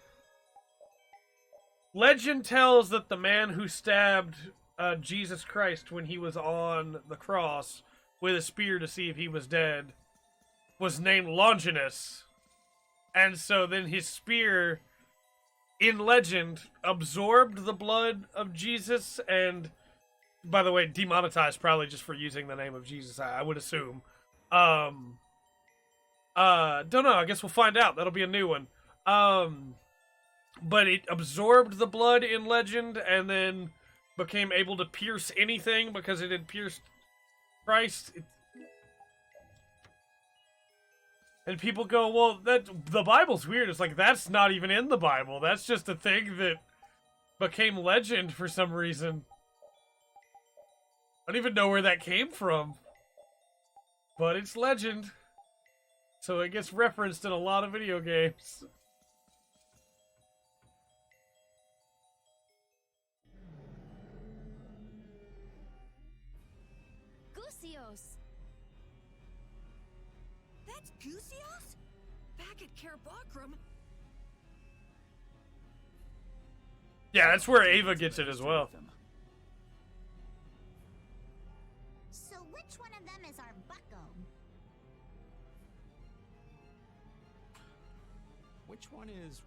legend tells that the man who stabbed Jesus Christ when he was on the cross with a spear to see if he was dead was named Longinus. And so then his spear, in legend, absorbed the blood of Jesus and, by the way, demonetized probably just for using the name of Jesus, I would assume. Don't know, I guess we'll find out. That'll be a new one. But it absorbed the blood in legend and then became able to pierce anything because it had pierced Christ. And people go, well, the Bible's weird. It's like, that's not even in the Bible. That's just a thing that became legend for some reason. I don't even know where that came from. But it's legend. So it gets referenced in a lot of video games. Gusios! That's Gusios? Back at Kerbakram? Yeah, that's where Ava gets it as well. So which one of them is our bucko? Which one is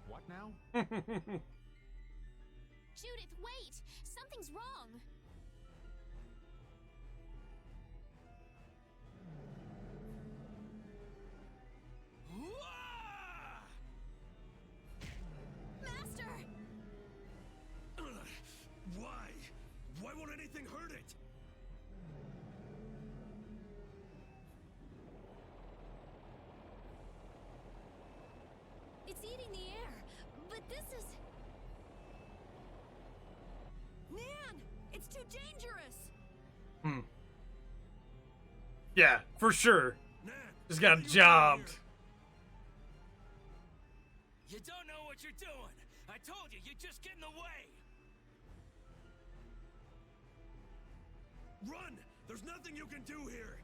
what now? Judith, wait! Something's wrong! Master! Why? Why won't anything hurt it? It's eating the air, but this is... Nan! It's too dangerous! Hmm. Yeah, for sure. Just got jobbed. You don't know what you're doing. I told you, you're just getting away. Run! There's nothing you can do here.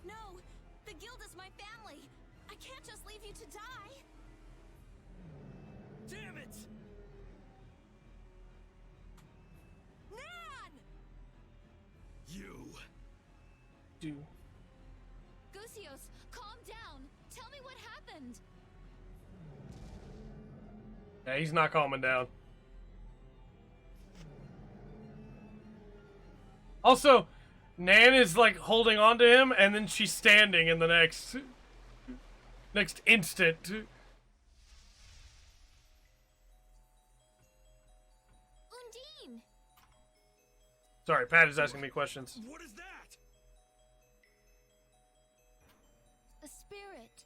No! The guild is my family! I can't just leave you to die! Damn it! Nan! You. Do. Gusios, calm down! Tell me what happened! Yeah, he's not calming down. Also, Nan is like holding on to him, and then she's standing in the next instant. Undine! Sorry, Pat is asking me questions. What is that? A spirit.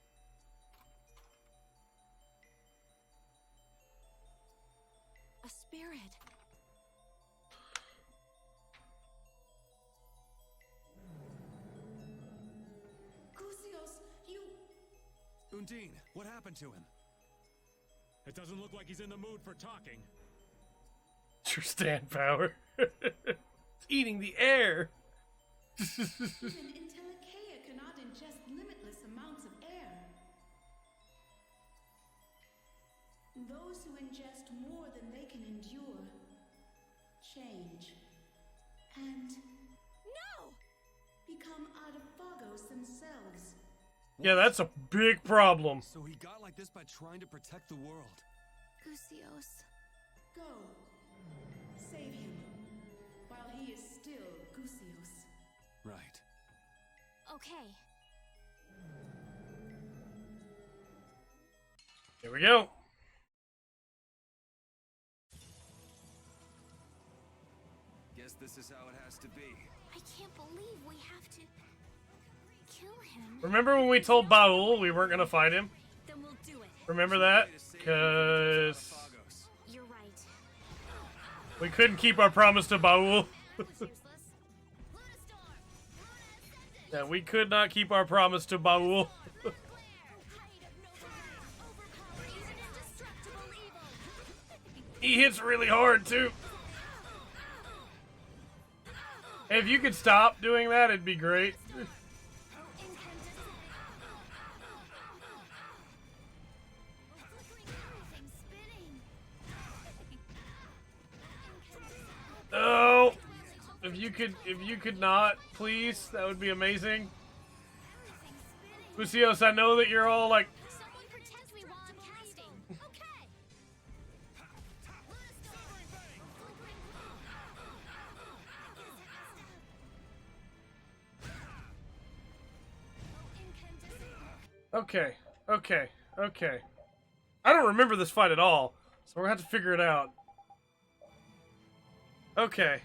A spirit. Gusios, you... Undine, what happened to him? It doesn't look like he's in the mood for talking. It's your stand power. It's eating the air. Even Intellicaea cannot ingest limitless amounts of air. Those who ingest more than they can endure change and No! become autophagos themselves. Yeah, that's a big problem. So he got like this by trying to protect the world. Gusios. Go. Save him. While he is still Gusios. Right. Okay. Here we go. Guess this is how it has to be. I can't believe we have to kill him. Remember when we told Baul we weren't gonna fight him? Then we'll do it. Remember that? Because You're right. we couldn't keep our promise to Baul. Yeah, we could not keep our promise to Baul. He hits really hard too. If you could stop doing that, it'd be great. Oh, if you could not, please, that would be amazing. Gusios, I know that you're all like, Someone protect me while I'm casting. Okay. okay, okay, okay. I don't remember this fight at all, so we're gonna have to figure it out. Okay.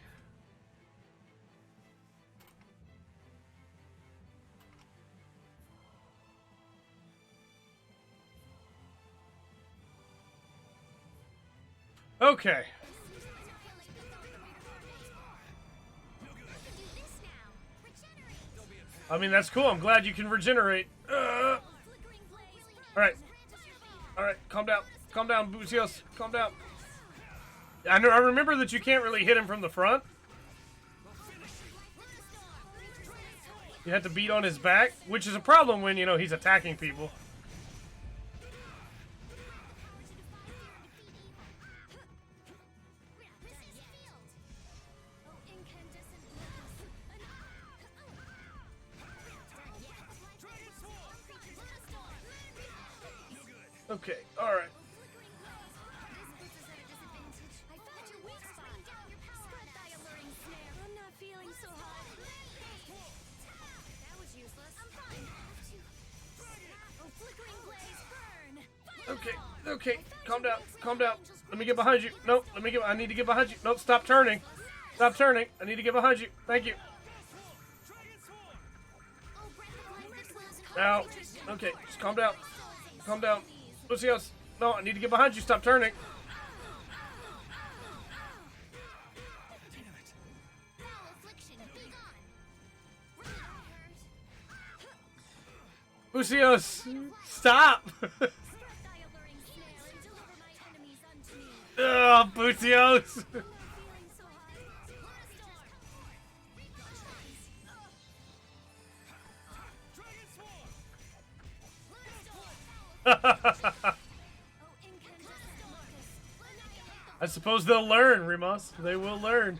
Okay. I mean, that's cool. I'm glad you can regenerate. Alright. Alright, calm down. Calm down, Buzios. Calm down. I remember that you can't really hit him from the front. You have to beat on his back, which is a problem when, you know, he's attacking people. Okay, alright. Okay, okay, calm down, calm down. Let me get behind you. Nope, I need to get behind you. Nope, stop turning. Stop turning. I need to get behind you. Thank you. Ow. Okay, just calm down. Calm down. Lucius. No, I need to get behind you. Stop turning. Lucius, stop. Ugh, Buzios! I suppose they'll learn, Rimas. They will learn.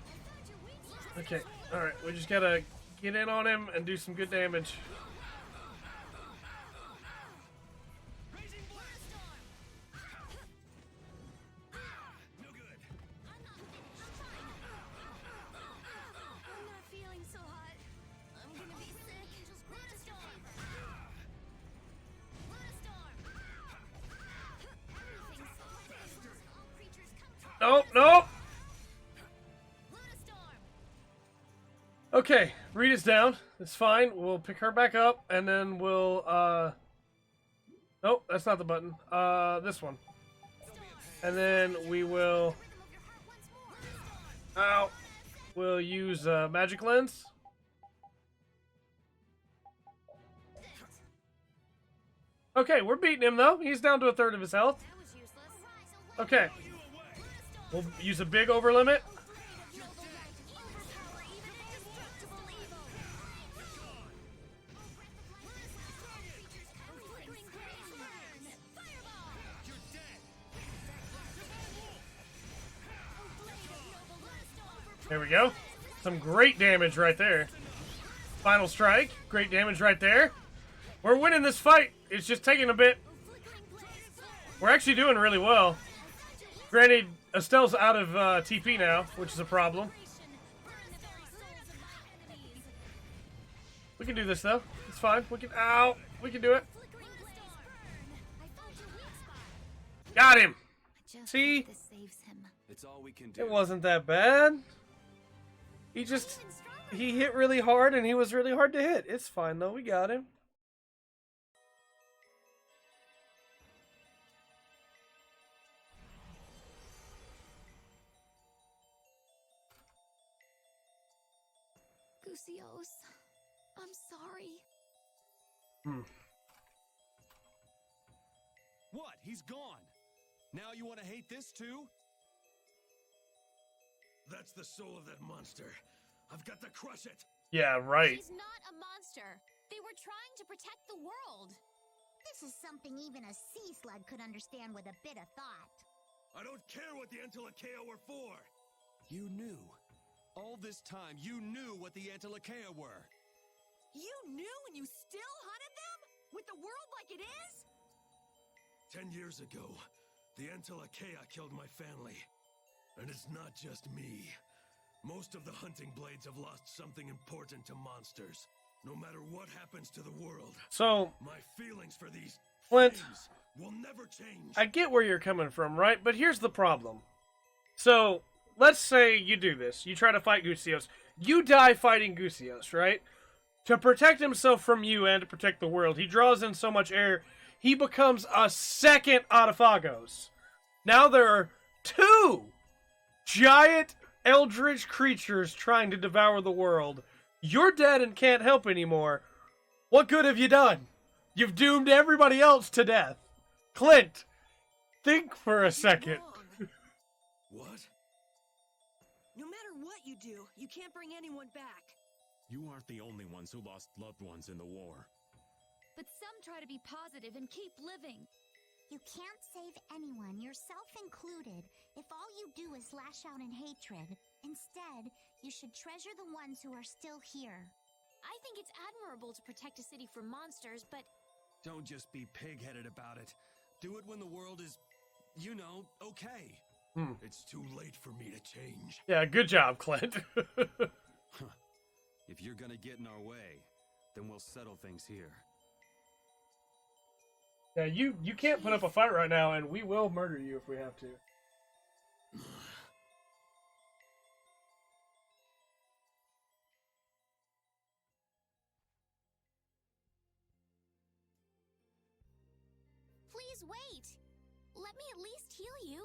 Okay, alright. We just gotta get in on him and do some good damage. Nope, nope. Okay, Rita's down. It's fine. We'll pick her back up, and then we'll, Nope, that's not the button. This one. And then we will... Ow. We'll use, Magic Lens. Okay, we're beating him, though. He's down to 1/3 of his health. Okay. We'll use a big over limit. There we go. Some great damage right there. Final strike. Great damage right there. We're winning this fight. It's just taking a bit. We're actually doing really well. Granted, Estelle's out of TP now, which is a problem. We can do this, though. It's fine. We can... Ow! We can do it. Got him! See? It wasn't that bad. He hit really hard, and he was really hard to hit. It's fine, though. We got him. Lucios, I'm sorry. What? He's gone. Now you want to hate this too? That's the soul of that monster. I've got to crush it. Yeah, right. He's not a monster. They were trying to protect the world. This is something even a sea slug could understand with a bit of thought. I don't care what the Antilochea were for. You knew. All this time, you knew what the Antilochea were. You knew and you still hunted them? With the world like it is? 10 years ago, the Antilochea killed my family. And it's not just me. Most of the hunting blades have lost something important to monsters. No matter what happens to the world. So, my feelings for these Flint, things will never change. I get where you're coming from, right? But here's the problem. So, let's say you do this. You try to fight Gusios. You die fighting Gusios, right? To protect himself from you and to protect the world, he draws in so much air, he becomes a second Autophagos. Now there are 2 giant eldritch creatures trying to devour the world. You're dead and can't help anymore. What good have you done? You've doomed everybody else to death. Clint, think for a second. What? No matter what you do, you can't bring anyone back. You aren't the only ones who lost loved ones in the war. But some try to be positive and keep living. You can't save anyone, yourself included, if all you do is lash out in hatred. Instead, you should treasure the ones who are still here. I think it's admirable to protect a city from monsters, but Don't just be pig-headed about it. Do it when the world is, you know, okay. It's too late for me to change. Yeah, good job, Clint. If you're gonna get in our way, then we'll settle things here. Yeah, you can't put up a fight right now, and we will murder you if we have to. please wait. Let me at least heal you.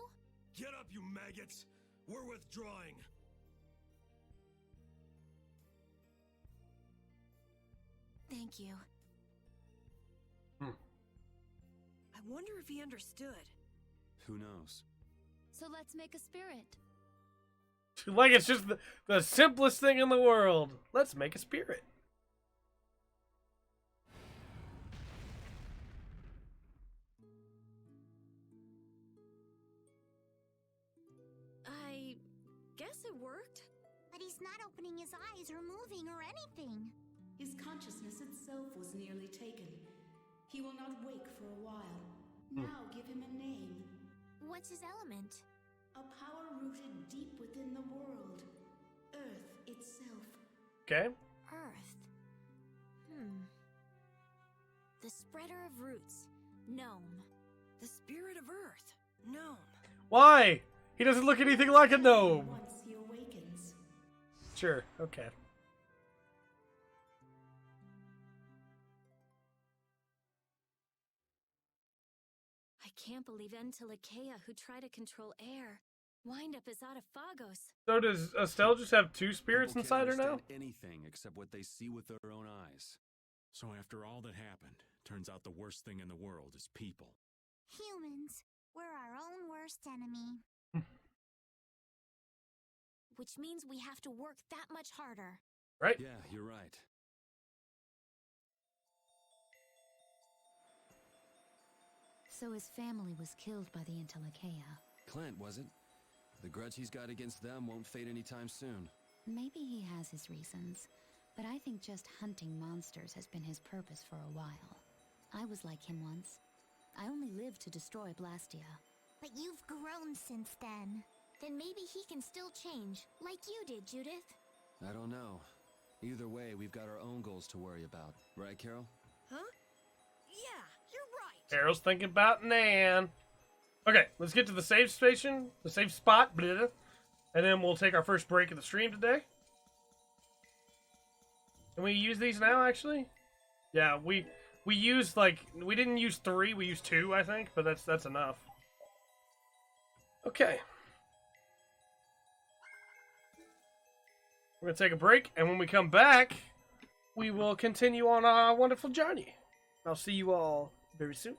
Get up, you maggots! We're withdrawing. Thank you. I wonder if he understood. Who knows? So let's make a spirit. Like it's just the simplest thing in the world. Let's make a spirit. I guess it worked. But he's not opening his eyes or moving or anything. His consciousness itself was nearly taken. He will not wake for a while. Now give him a name. What's his element? A power rooted deep within the world. Earth itself. Okay. Earth. The spreader of roots. Gnome. The spirit of Earth. Gnome. Why? He doesn't look anything like a gnome. Once he awakens. Sure, okay. I can't believe Entelekea, who tried to control air, wind up as Autophagos. So does Estelle just have two spirits People inside her can't now? understand anything except what they see with their own eyes. So after all that happened, turns out the worst thing in the world is people. Humans. We're our own worst enemy. Which means we have to work that much harder. Right? Yeah, you're right. So his family was killed by the Entelekea. Clint, was it? The grudge he's got against them won't fade anytime soon. Maybe he has his reasons, but I think just hunting monsters has been his purpose for a while. I was like him once. I only lived to destroy Blastia. But you've grown since then. Then maybe he can still change, like you did, Judith. I don't know. Either way, we've got our own goals to worry about. Right, Carol? Huh? Yeah, you're right. Carol's thinking about Nan. Okay, let's get to the save station, the save spot, blah, and then we'll take our first break of the stream today. Can we use these now, actually? Yeah, we used, like, we didn't use 3, we used 2, I think, but that's enough. Okay. We're going to take a break, and when we come back, we will continue on our wonderful journey. I'll see you all very soon.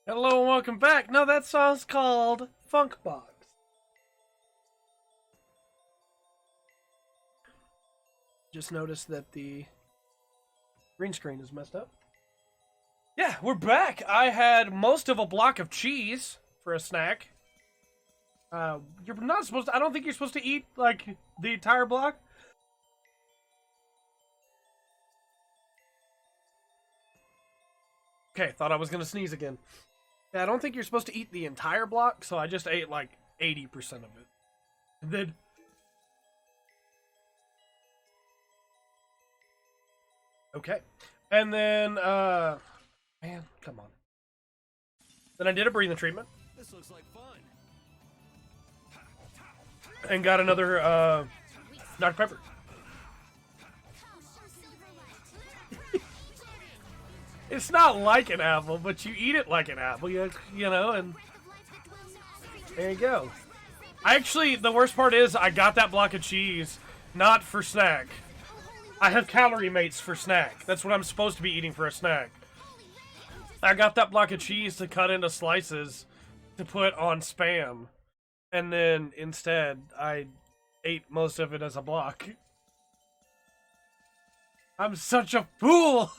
Hello and welcome back. No, that song's called Funk Box. Just noticed that the green screen is messed up. Yeah, we're back. I had most of a block of cheese for a snack. You're not supposed to, I don't think you're supposed to eat, like, the entire block. Okay, thought I was gonna sneeze again. Yeah, I don't think you're supposed to eat the entire block, so I just ate, like, 80% of it. And then... Okay. And then, man, come on. Then I did a breathing treatment. This looks like fun. And got another, Dr. Pepper. It's not like an apple, but you eat it like an apple, you know, and there you go. Actually, the worst part is I got that block of cheese not for snack. I have calorie mates for snack. That's what I'm supposed to be eating for a snack. I got that block of cheese to cut into slices to put on Spam. And then instead, I ate most of it as a block. I'm such a fool!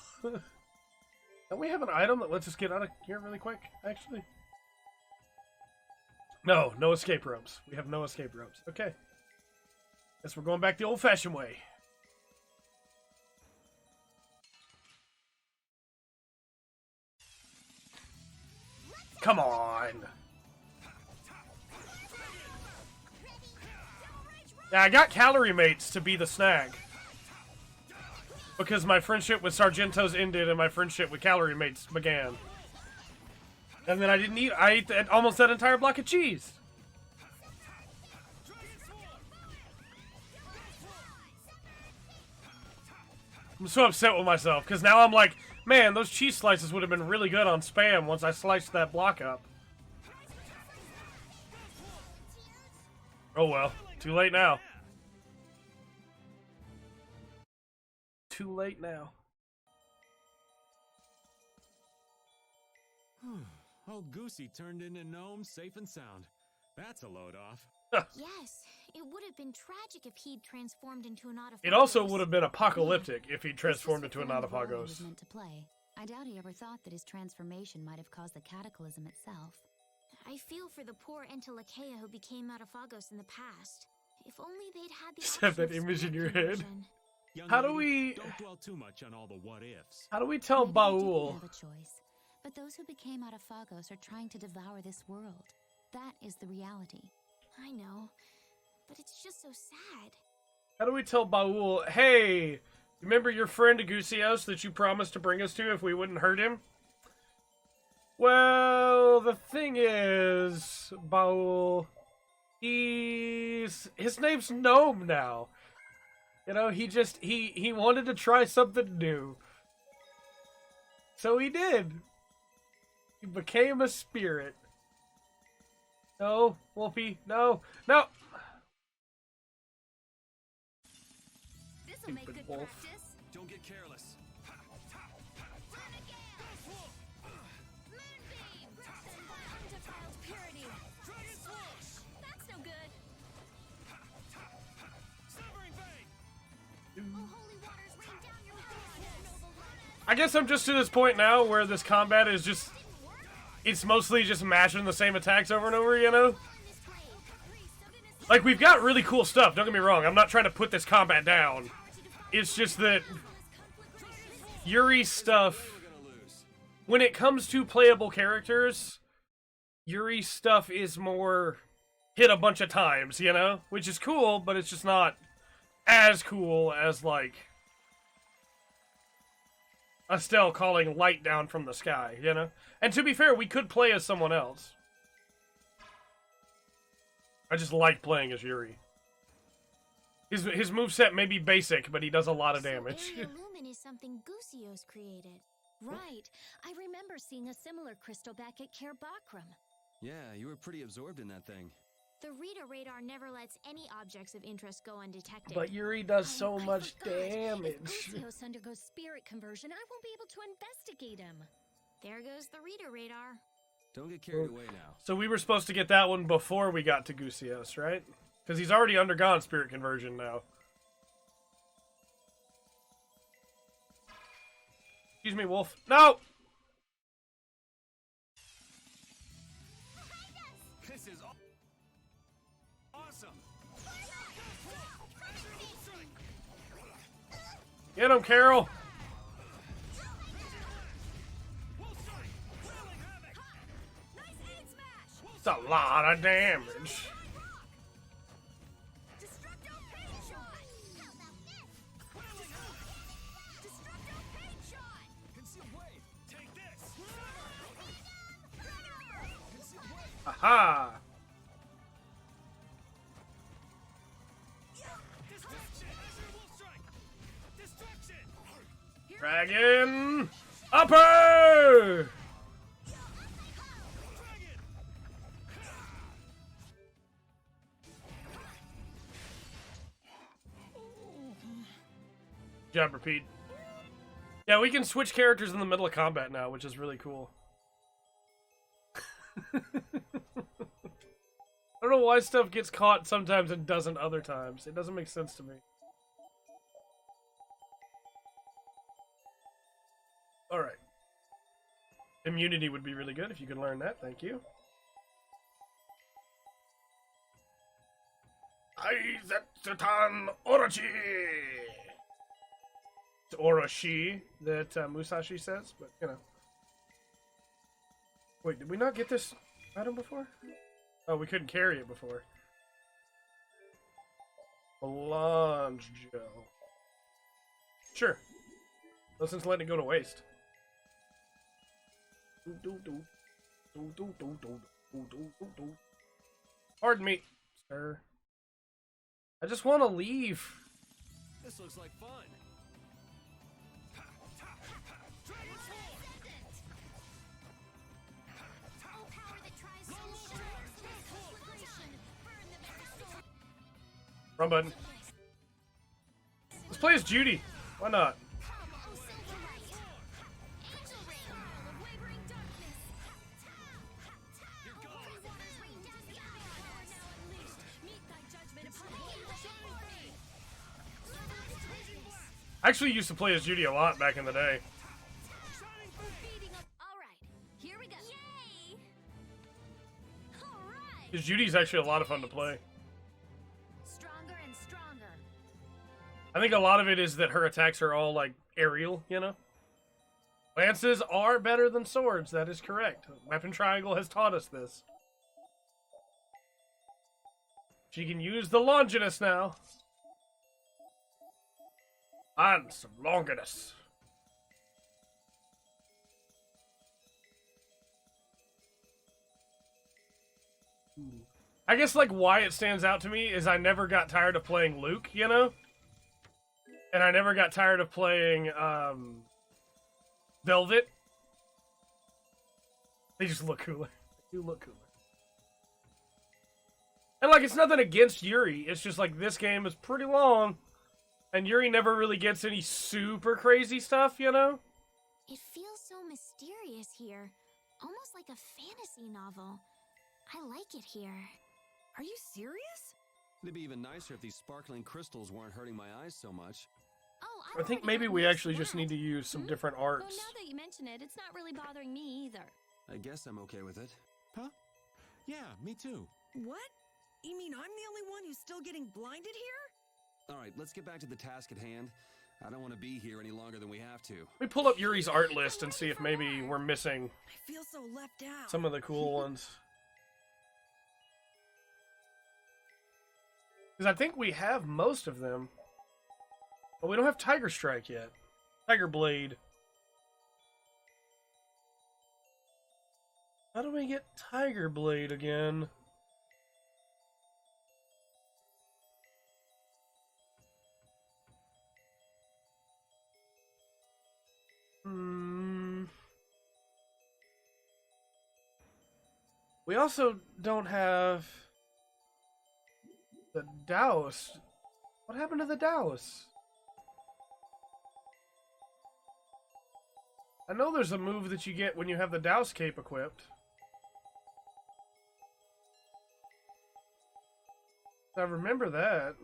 Don't we have an item that lets us get out of here really quick, actually? No, no escape ropes. We have no escape ropes. Okay. Guess we're going back the old-fashioned way. Come on! Yeah, I got calorie mates to be the snack. Because my friendship with Sargentos ended and my friendship with calorie mates began. And then I didn't eat, I ate almost that entire block of cheese. I'm so upset with myself, because now I'm like, man, those cheese slices would have been really good on Spam once I sliced that block up. Oh well, too late now. Too late now. Old Goosey turned into gnome safe and sound. That's a load off. Yes, it would have been tragic if he'd transformed into an Autophagos. It also would have been apocalyptic if he transformed into an Autophagos. Meant to play. I doubt he ever thought that his transformation might have caused the cataclysm itself. I feel for the poor Entelakea who became Autophagos in the past. If only they'd had the Just have that image in your head. How do we... Don't dwell too much on all the what-ifs. How do we tell Maybe Baul? have a choice, but those who became Autophagos are trying to devour this world. That is the reality. I know, but it's just so sad. How do we tell Baul, hey, remember your friend Agusios that you promised to bring us to if we wouldn't hurt him? Well, the thing is, Baul, his name's Gnome now. You know, he wanted to try something new. So he did. He became a spirit. No, Wolfie, no, no! This'll make good wolf. practice. Don't get careless. Undefiled purity. That's no good. I guess I'm just to this point now where this combat is just... It's mostly just mashing the same attacks over and over, you know? Like, we've got really cool stuff, don't get me wrong. I'm not trying to put this combat down. It's just that... Yuri's stuff... When it comes to playable characters, Yuri's stuff is more... hit a bunch of times, you know? Which is cool, but it's just not as cool as, like... Estelle calling light down from the sky, you know? And to be fair, we could play as someone else. I just like playing as Yuri. His moveset may be basic, but he does a lot of damage. Area Lumen is something Gusios created. Right. I remember seeing a similar crystal back at Care Bakram. Yeah, you were pretty absorbed in that thing. The Rita radar never lets any objects of interest go undetected. But Yuri does so much damage. If Gusios undergoes spirit conversion, I won't be able to investigate him. There goes the Rita radar. Don't get carried away now. So we were supposed to get that one before we got to Gusios, right? Because he's already undergone spirit conversion now. Excuse me, Wolf. No! This is awesome. Get him, Carol! It's a lot of damage. Aha! Dragon upper! Good job, repeat. Yeah, we can switch characters in the middle of combat now, which is really cool. I don't know why stuff gets caught sometimes and doesn't other times. It doesn't make sense to me. Alright. Immunity would be really good if you could learn that. Thank you. Aizetsutan Orochi! It's Orochi that Musashi says, but you know. Wait, did we not get this item before? Oh, we couldn't carry it before. Melange gel. Sure. No sense letting it go to waste. Pardon me, sir. I just want to leave. This looks like fun. Wrong button. Let's play as Judy. Why not? I actually used to play as Judy a lot back in the day. Because Judy's actually a lot of fun to play. I think a lot of it is that her attacks are all, like, aerial, you know? Lances are better than swords, that is correct. Weapon Triangle has taught us this. She can use the Longinus now. And some Longinus. I guess, like, why it stands out to me is I never got tired of playing Luke, you know? And I never got tired of playing, Velvet. They just look cooler. They do look cooler. And, like, it's nothing against Yuri. It's just, like, this game is pretty long. And Yuri never really gets any super crazy stuff, you know? It feels so mysterious here. Almost like a fantasy novel. I like it here. Are you serious? It'd be even nicer if these sparkling crystals weren't hurting my eyes so much. Oh, I think maybe we actually just need to use some different arts. Well, now that you mention it, it's not really bothering me either. I guess I'm okay with it. Huh? Yeah, me too. What? You mean I'm the only one who's still getting blinded here? Alright, let's get back to the task at hand. I don't want to be here any longer than we have to. Let me pull up Yuri's art list and see if maybe we're missing I feel so left out. some of the cool ones. Because I think we have most of them. But we don't have Tiger Strike yet. Tiger Blade. How do we get Tiger Blade again? We also don't have the Douse. What happened to the Douse? I know there's a move that you get when you have the Douse cape equipped. I remember that.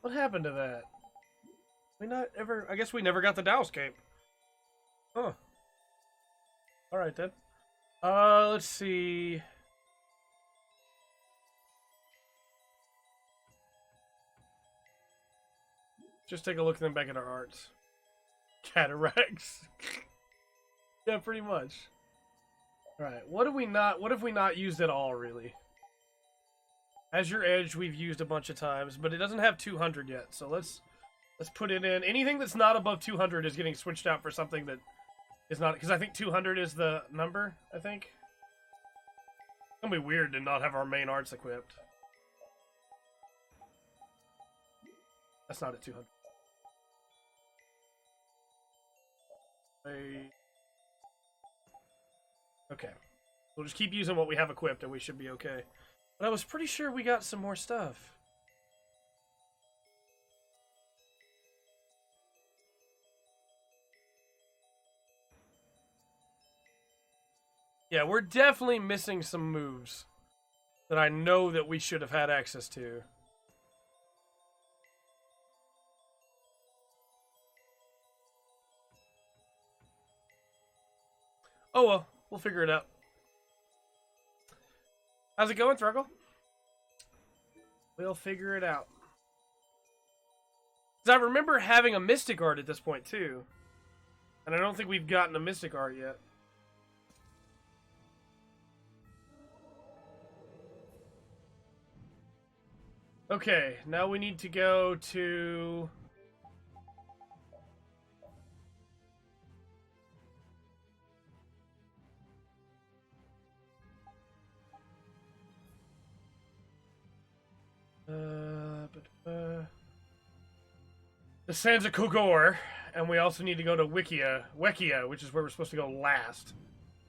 What happened to that? We not ever... I guess we never got the Dowscape. Huh. Alright then. Let's see... Just take a look then back at our arts. Cataracts. Yeah, pretty much. Alright, what have we not used at all, really? Azure Edge we've used a bunch of times, but it doesn't have 200 yet, so let's put it in. Anything that's not above 200 is getting switched out for something that is not, because I think 200 is the number, I think. It's gonna be weird to not have our main arts equipped. That's not at 200. Okay. We'll just keep using what we have equipped and we should be okay. But I was pretty sure we got some more stuff. Yeah, we're definitely missing some moves that I know that we should have had access to. Oh well, we'll figure it out. How's it going, Thruggle? We'll figure it out. 'Cause I remember having a Mystic Art at this point, too. And I don't think we've gotten a Mystic Art yet. Okay, now we need to go to... the Sands of Kogor, and we also need to go to Wekia, which is where we're supposed to go last.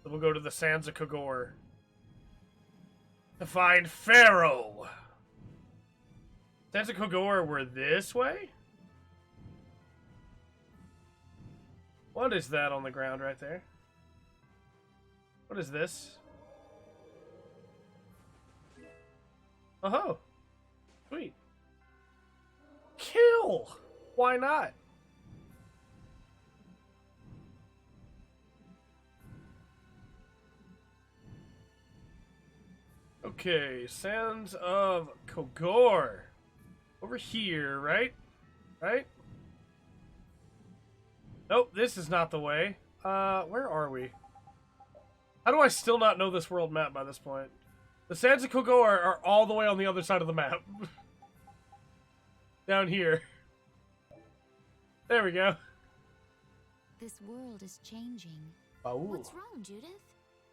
So we'll go to the Sands of Kogor to find Pharaoh. Sands of Kogor were this way? What is that on the ground right there? What is this? Oh, sweet. Kill! Why not? Okay, Sands of Kogor. Over here, right? Right? Nope, this is not the way. Where are we? How do I still not know this world map by this point? The Sands of Kogor are all the way on the other side of the map. Down here. There we go. This world is changing. Oh. What's wrong, Judith?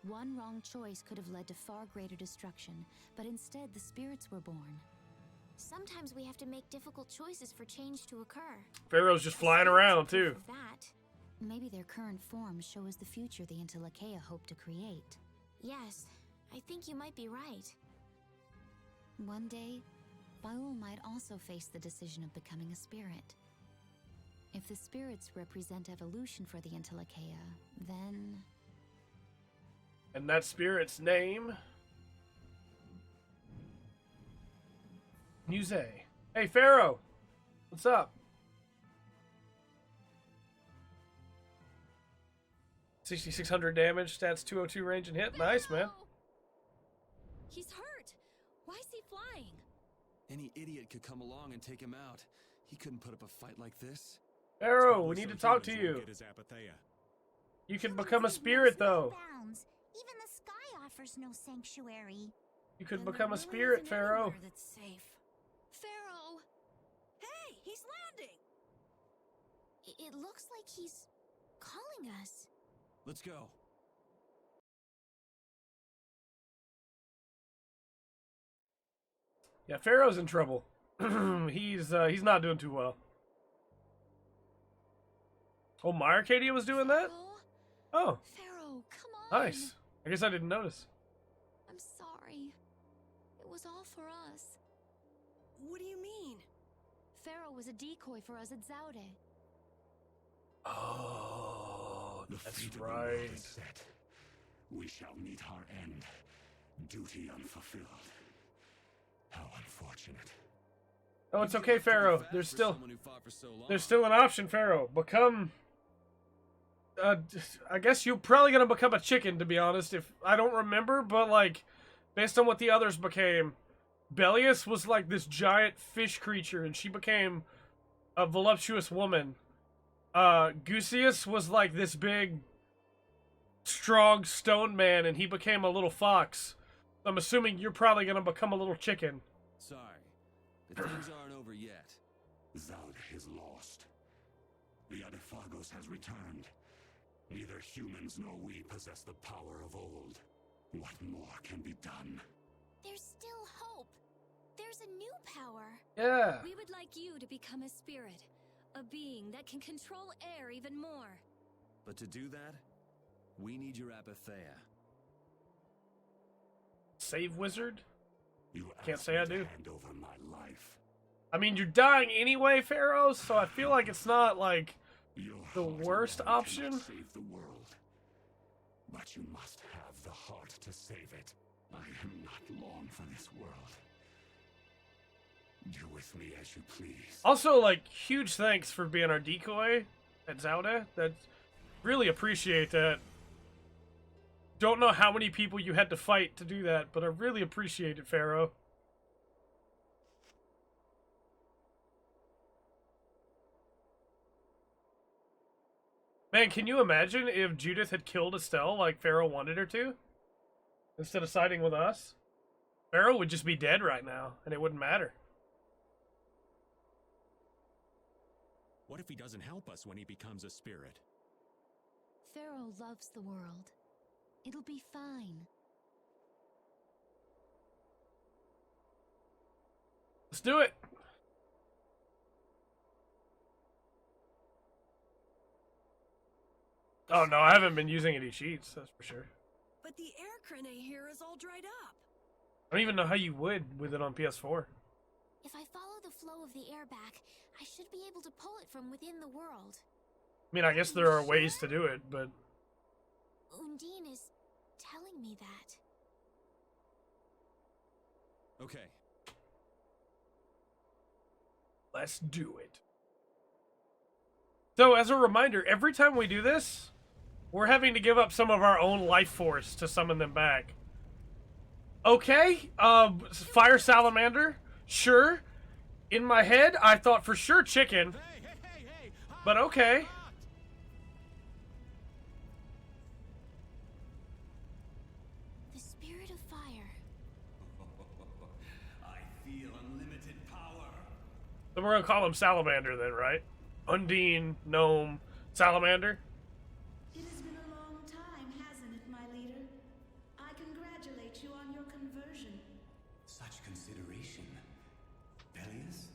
One wrong choice could have led to far greater destruction, but instead the spirits were born. Sometimes we have to make difficult choices for change to occur. Pharaoh's just flying around, too. That. Maybe their current forms show us the future the Intelakea hope to create. Yes, I think you might be right. One day, Baul might also face the decision of becoming a spirit. If the spirits represent evolution for the Intelakea, then... And that spirit's name? Muse. Hey, Pharaoh! What's up? 6,600 damage, stats 202 range and hit. Nice, man. He's hurt. Why is he flying? Any idiot could come along and take him out. He couldn't put up a fight like this. Pharaoh, we need to talk to you. You can become a spirit, though. Even the sky offers no sanctuary. You could become a spirit, Pharaoh. That's safe. Pharaoh! Hey, he's landing! It looks like he's calling us. Let's go. Yeah, Pharaoh's in trouble. He's not doing too well. Oh, my Arcadia was doing that? Oh. Pharaoh, come on. Nice. I guess I didn't notice. I'm sorry. It was all for us. What do you mean? Pharaoh was a decoy for us at Zaude. Oh, The that's fate of the right. world is set. We shall meet our end. Duty unfulfilled. How unfortunate. unfortunate. Oh, it's okay, Pharaoh. There's still an option, Pharaoh. Become. I guess you're probably gonna become a chicken, to be honest. If I don't remember, but like, based on what the others became, Bellius was like this giant fish creature, and she became a voluptuous woman. Gusius was like this big, strong stone man, and he became a little fox. I'm assuming you're probably gonna become a little chicken. Sorry, but things aren't over yet. Zaud is lost. The Adaphagos has returned. Neither humans nor we possess the power of old. What more can be done? There's still hope. There's a new power. Yeah. We would like you to become a spirit, a being that can control air even more. But to do that, we need your apatheia. Save wizard? You can't say I do. Hand over my life. I mean, you're dying anyway, Pharaoh, so I feel like it's not like the worst option. Save the world. But you must have the heart to save it. I am not long for this world. Do with me as you please. Also, like, huge thanks for being our decoy at Zauda. Really appreciate that. Don't know how many people you had to fight to do that, but I really appreciate it, Pharaoh. Man, can you imagine if Judith had killed Estelle like Pharaoh wanted her to? Instead of siding with us? Pharaoh would just be dead right now, and it wouldn't matter. What if he doesn't help us when he becomes a spirit? Pharaoh loves the world. It'll be fine. Let's do it! Oh no, I haven't been using any cheats, that's for sure. But the air crane here is all dried up. I don't even know how you would with it on PS4. If I follow the flow of the air back, I should be able to pull it from within the world. I mean, I guess there are ways to do it, but... Undine is telling me that. Okay. Let's do it. So, as a reminder, every time we do this, we're having to give up some of our own life force to summon them back. Okay, fire salamander, sure. In my head, I thought for sure chicken, but okay. The spirit of fire. I feel unlimited power. So we're gonna call him Salamander then, right? Undine, Gnome, Salamander. It has been a long time, hasn't it, my leader? I congratulate you on your conversion. Such consideration. Bellius?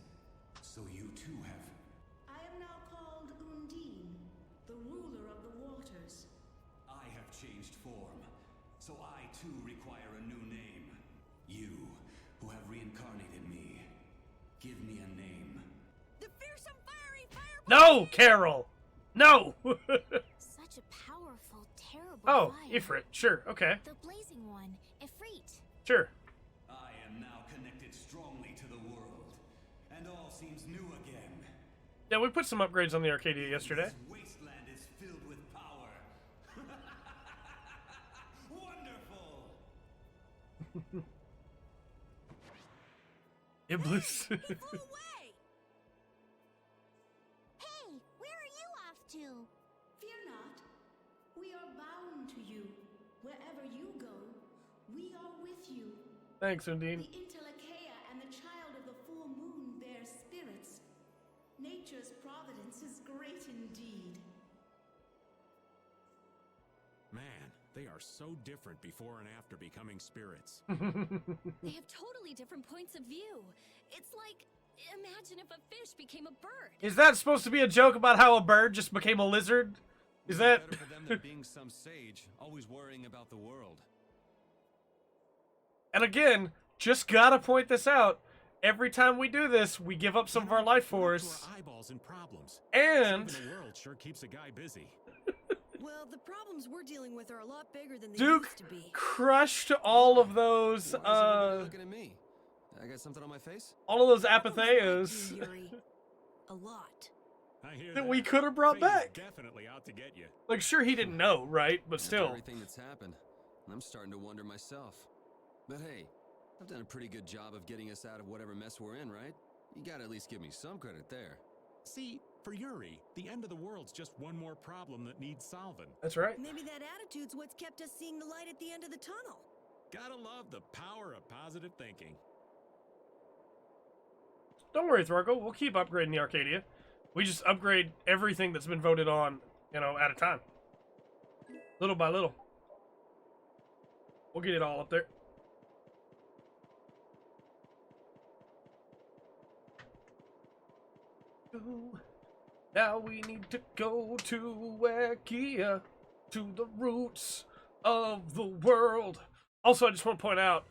So you too have... I am now called Undine, the ruler of the waters. I have changed form, so I too require a new name. You, who have reincarnated me, give me a name. The fearsome fiery fire. No, Carol! No! Such a powerful, terrible Oh, fire. Ifrit, sure, okay. The blazing one, Ifrit. Sure. I am now connected strongly to the world, and all seems new again. Yeah, we put some upgrades on the Arcadia yesterday. This wasteland is filled with power. Wonderful! Iblis. He flew away. Hey, where are you off to? Fear not. We are bound to you. Wherever you go, we are with you. Thanks, Undine. The Intellikeia and the child of the full moon bear spirits. Nature's providence is great indeed. Man, they are so different before and after becoming spirits. They have totally different points of view. It's like, imagine if a fish became a bird. Is that supposed to be a joke about how a bird just became a lizard? Is that... Better for them than being some sage, always worrying about the world. And again, just gotta point this out. Every time we do this, we give up some of our life force. Our eyeballs and problems. And... Saving the world sure keeps a guy busy. Well, the problems we're dealing with are a lot bigger than they Duke used to be. crushed all of those, Why is everybody looking at me? I got something on my face? All of those apatheos Yuri. A lot. I hear that we could have brought Fate is back. definitely out to get you. Like, sure, he didn't know, right? But After still. everything that's happened, I'm starting to wonder myself. But hey, I've done a pretty good job of getting us out of whatever mess we're in, right? You gotta at least give me some credit there. See, for Yuri, the end of the world's just one more problem that needs solving. That's right. Maybe that attitude's what's kept us seeing the light at the end of the tunnel. Gotta love the power of positive thinking. Don't worry, Thorgo. We'll keep upgrading the Arcadia. We just upgrade everything that's been voted on, you know, at a time. Little by little. We'll get it all up there. Now we need to go to Ikea, to the roots of the world. Also, I just want to point out,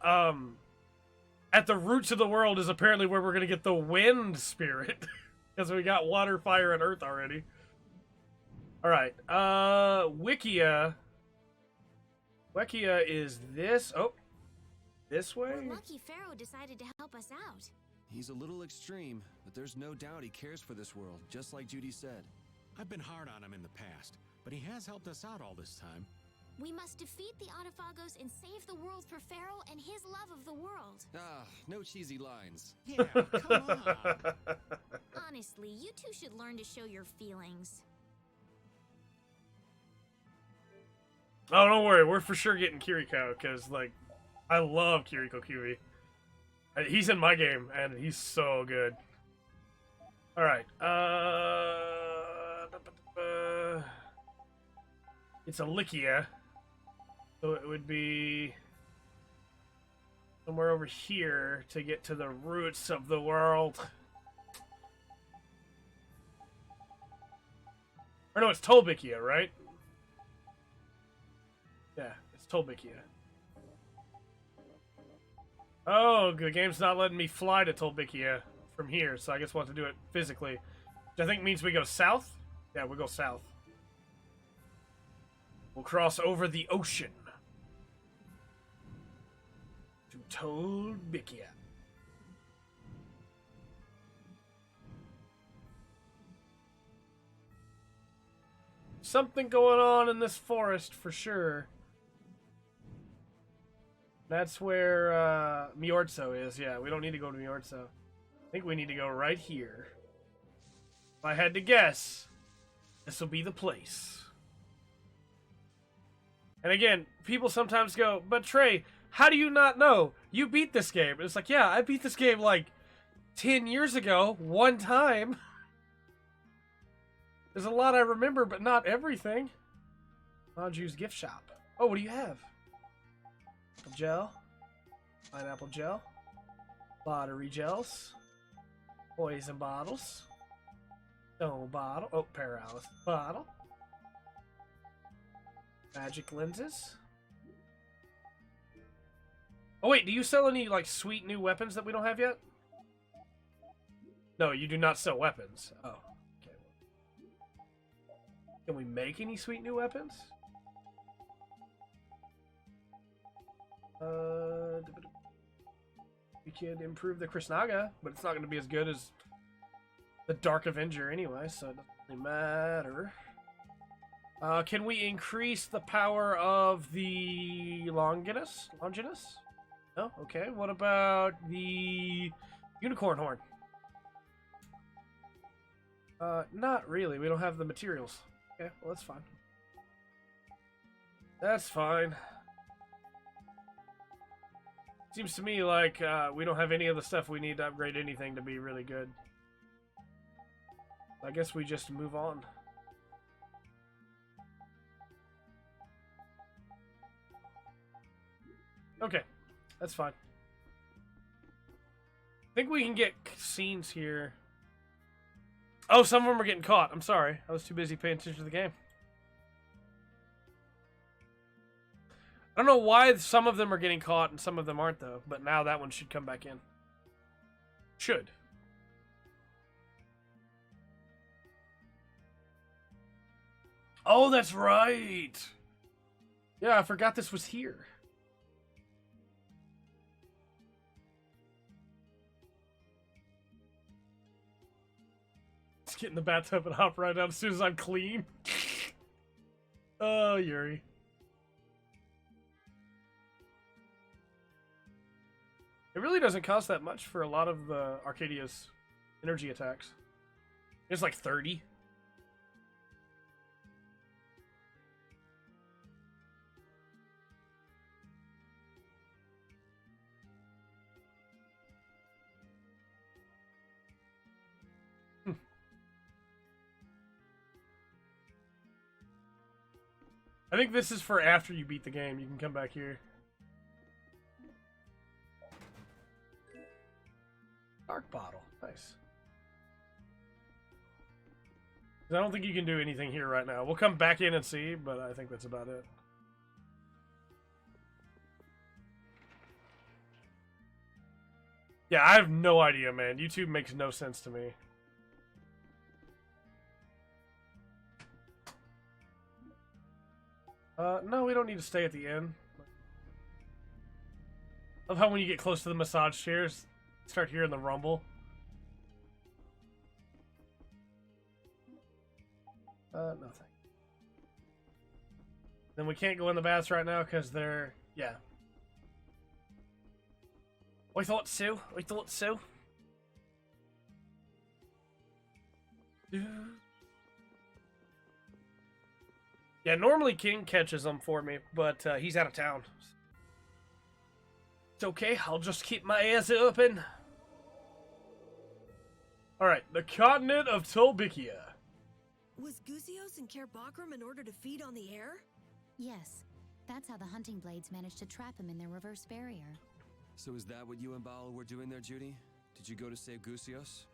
at the roots of the world is apparently where we're going to get the wind spirit. Because we got water, fire, and earth already. Alright, Wikia. Wikia is this. Oh, this way? We're lucky Pharaoh decided to help us out. He's a little extreme, but there's no doubt he cares for this world, just like Judy said. I've been hard on him in the past, but he has helped us out all this time. We must defeat the Autophagos and save the world for Pharaoh and his love of the world. Ah, no cheesy lines. Yeah, come on. Honestly, you two should learn to show your feelings. Oh, don't worry. We're for sure getting Kiriko, because, like, I love Kiriko Kyuubi. He's in my game, and he's so good. Alright, it's a Likia. So it would be somewhere over here to get to the roots of the world. Or no, it's Tolbikia, right? Yeah, it's Tolbikia. Oh, the game's not letting me fly to Tolbikia from here, so I guess we'll have to do it physically. Which I think means we go south? Yeah, we'll go south. We'll cross over the ocean to Tolbikia. Something going on in this forest for sure. That's where Miorzo is. Yeah, we don't need to go to Miorzo. I think we need to go right here. If I had to guess, this will be the place. And again, people sometimes go, but Trey, how do you not know? You beat this game. And it's like, yeah, I beat this game like 10 years ago, one time. There's a lot I remember, but not everything. Manju's gift shop. Oh, what do you have? Gel. Pineapple gel. Lottery gels. Poison bottles. Stone bottle. Oh, paralysis bottle. Magic lenses. Oh wait, do you sell any like sweet new weapons that we don't have yet? No, you do not sell weapons. Oh, okay. Can we make any sweet new weapons? We can improve the Krishnaga, but it's not going to be as good as the Dark Avenger anyway, so it doesn't really matter. Can we increase the power of the Longinus? Longinus? No? Okay. What about the Unicorn Horn? Not really. We don't have the materials. Okay, well, that's fine. That's fine. Seems to me like we don't have any of the stuff we need to upgrade anything to be really good. I guess we just move on. Okay, that's fine. I think we can get scenes here. Oh, some of them are getting caught. I'm sorry. I was too busy paying attention to the game. I don't know why some of them are getting caught and some of them aren't, though. But now that one should come back in. Should. Oh, that's right. Yeah, I forgot this was here. Just get in the bathtub and hop right out as soon as I'm clean. Oh, Yuri. It really doesn't cost that much for a lot of the Arcadia's energy attacks. It's like 30. I think this is for after you beat the game. You can come back here. Dark bottle. Nice. I don't think you can do anything here right now. We'll come back in and see, but I think that's about it. Yeah, I have no idea, man. YouTube makes no sense to me. No, we don't need to stay at the inn. I love how when you get close to the massage chairs, you start hearing the rumble. Nothing. Then we can't go in the baths right now because they're... Yeah. I thought so. I thought so. Yeah, normally King catches them for me, but he's out of town. It's okay, I'll just keep my ears open. Alright, the continent of Tolbikia. Was Gusios in Cair Bakram in order to feed on the air? Yes. That's how the hunting blades managed to trap him in their reverse barrier. So is that what you and Baal were doing there, Judy? Did you go to save Gusios?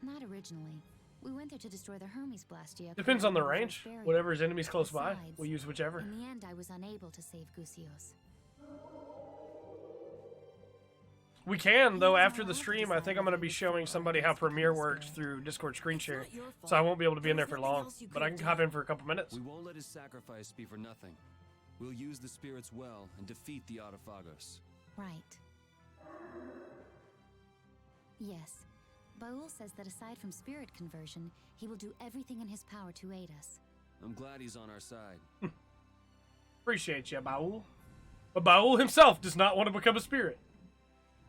Not originally. We went there to destroy the Hermes Blastia. Depends on the range. Whatever's enemies close by, we'll use whichever. In the end, I was unable to save Gusios. We can, though, after the stream. I think I'm going to be showing somebody how Premiere works through Discord screen share. So I won't be able to be in there for long. But I can hop in for a couple minutes. We won't let his sacrifice be for nothing. We'll use the spirits well and defeat the Autophagos. Right. Yes. Baul says that aside from spirit conversion, he will do everything in his power to aid us. I'm glad he's on our side. Appreciate you, Baul. But Baul himself does not want to become a spirit.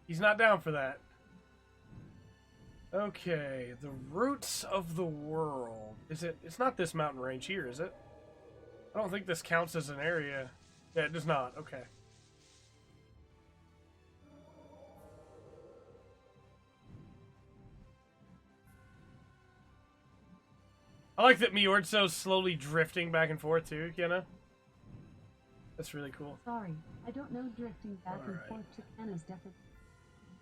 He's not down for that. Okay, the roots of the world. Is it? It's not this mountain range here, is it? I don't think this counts as an area. Yeah, it does not. Okay. I like that Miordzo's slowly drifting back and forth too, Kiana. That's really cool. Sorry, I don't know drifting back and forth to Kiana's definition.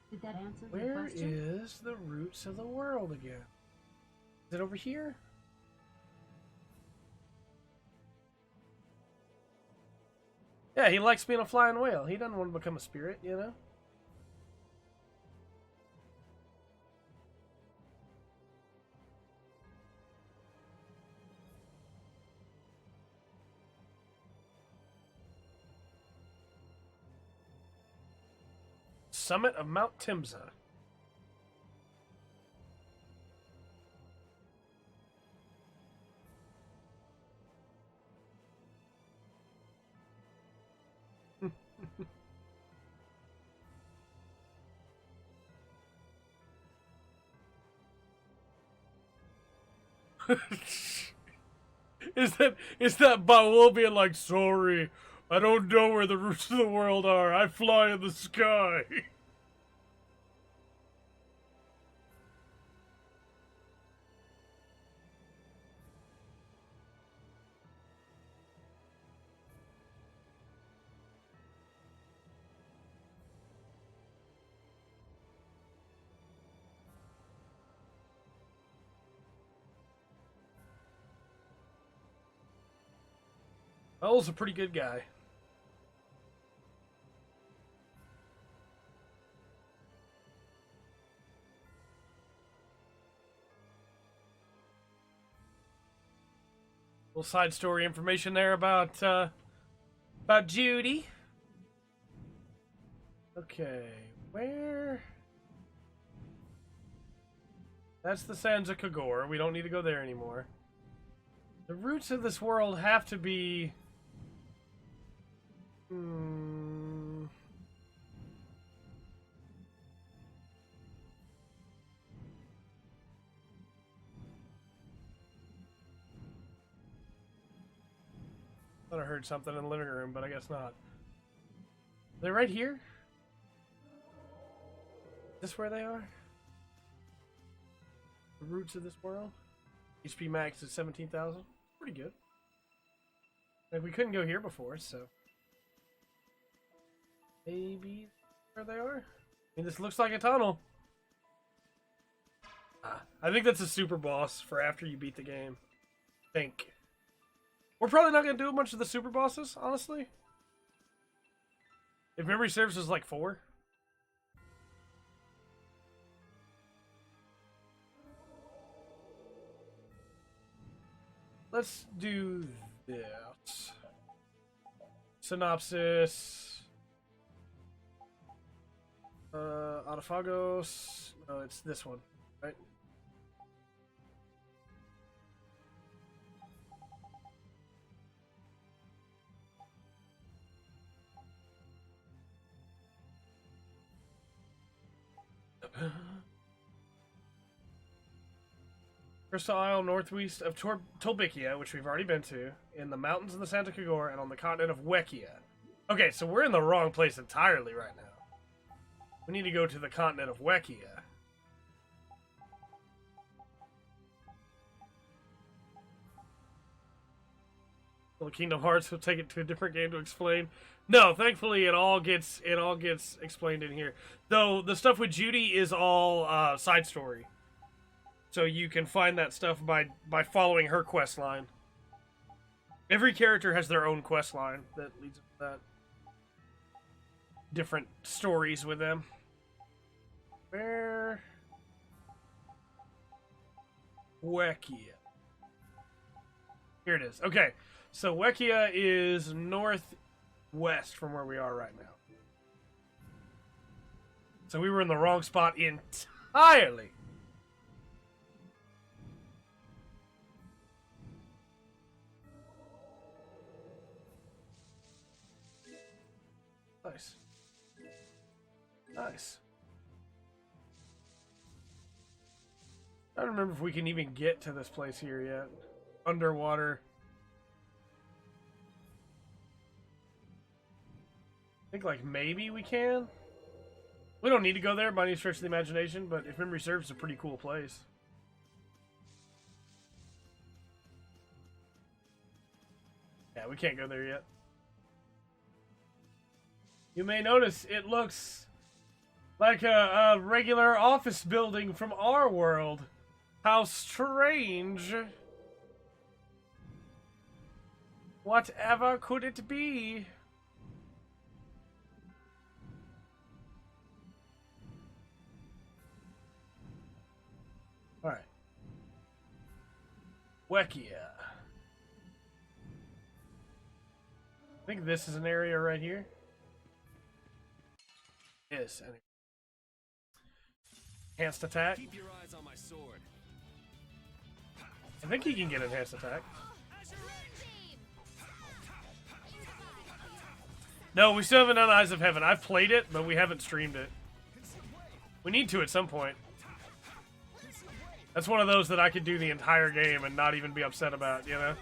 Did that answer your Where question? is the roots of the world again? Is it over here? Yeah, he likes being a flying whale. He doesn't want to become a spirit, you know? Summit of Mount Timza. Is that Baul being like, sorry, I don't know where the roots of the world are. I fly in the sky. Baul's a pretty good guy. Little side story information there about Judy. Okay, where? That's the Sansa Kagor. We don't need to go there anymore. The roots of this world have to be... Thought I heard something in the living room, but I guess not. They're right here? Is this where they are? The roots of this world? HP max is 17,000. Pretty good. Like, we couldn't go here before, so... Maybe where they are? I mean, this looks like a tunnel. I think that's a super boss for after you beat the game. I think. We're probably not going to do a bunch of the super bosses, honestly. If memory serves, is like 4. Let's do this. Synopsis. Autophagos. No, it's this one, right? Crystal Isle, northwest of Tolbikia, which we've already been to, in the mountains of the Santa Kagor, and on the continent of Wekia. Okay, so we're in the wrong place entirely right now. We need to go to the continent of Wekia. Well, Kingdom Hearts will take it to a different game to explain. No, thankfully it all gets explained in here. Though the stuff with Judy is all side story. So you can find that stuff by following her quest line. Every character has their own quest line that leads to that. Different stories with them. Where? Wekia. Here it is. Okay, so Wekia is northwest from where we are right now. So we were in the wrong spot entirely. Nice. Nice. I don't remember if we can even get to this place here yet. Underwater. I think, like, maybe we can. We don't need to go there by any stretch of the imagination, but if memory serves, it's a pretty cool place. Yeah, we can't go there yet. You may notice it looks like a regular office building from our world. How strange. Whatever could it be? Alright. Wekia. I think this is an area right here. Yes. Enhanced attack. Keep your eyes on my sword. I think he can get enhanced attack. No, we still haven't done Eyes of Heaven. I've played it, but we haven't streamed it. We need to at some point. That's one of those that I could do the entire game and not even be upset about, you know?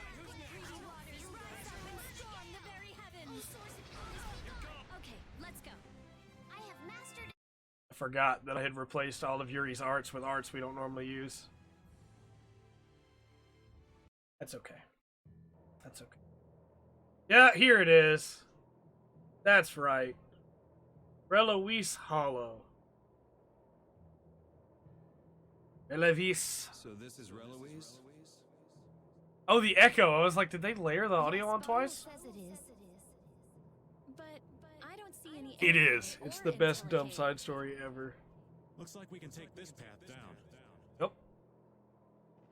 I forgot that I had replaced all of Yuri's arts with arts we don't normally use. That's okay. That's okay. Yeah, here it is. That's right. Reloise Hollow. Reloise. So this is Reloise? Oh, the echo. I was like, did they layer the audio on twice? But I don't see any. It is. It's the best dumb side story ever. Looks like we can take this path down. Yep.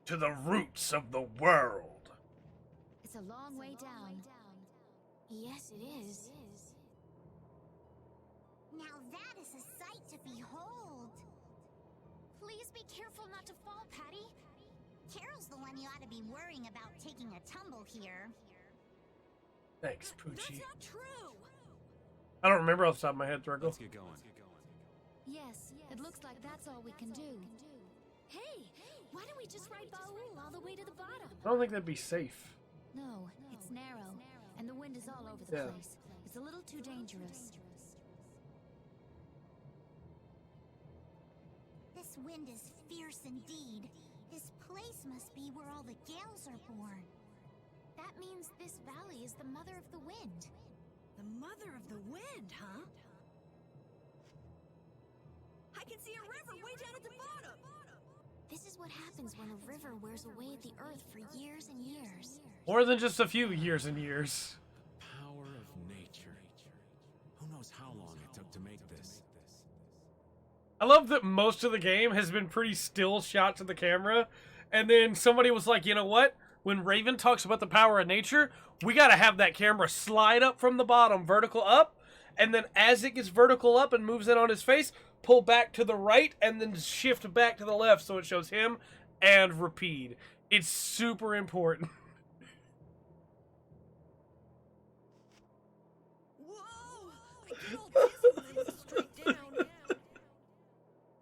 To the roots of the world. It's a long way down. Yes, it is. Now that is a sight to behold. Please be Careful not to fall, Patty. Carol's the one you ought to be worrying about taking a tumble here. Thanks, Poochie. That's not true. I don't remember off the top of my head, Thurgle. Let's get going. Yes, it looks like that's all we can do. Hey, why don't we just ride Baul all the way to the bottom? I don't think that'd be safe. No, it's narrow, and the wind is all over the place. It's a little too dangerous. This wind is fierce indeed. This place must be where all the gales are born. That means this valley is the mother of the wind. The mother of the wind, huh? I can see a river way down at the bottom. This is what happens when a river wears away the earth for years and years. More than just a few years and years. Power of nature. Who knows how long it took to make this? I love that most of the game has been pretty still shot to the camera, and then somebody was like, you know what? When Raven talks about the power of nature, we gotta have that camera slide up from the bottom, vertical up, and then as it gets vertical up and moves in on his face, pull back to the right, and then shift back to the left so it shows him, and repeat. It's super important. Whoa! I get all dizzy when I look straight down.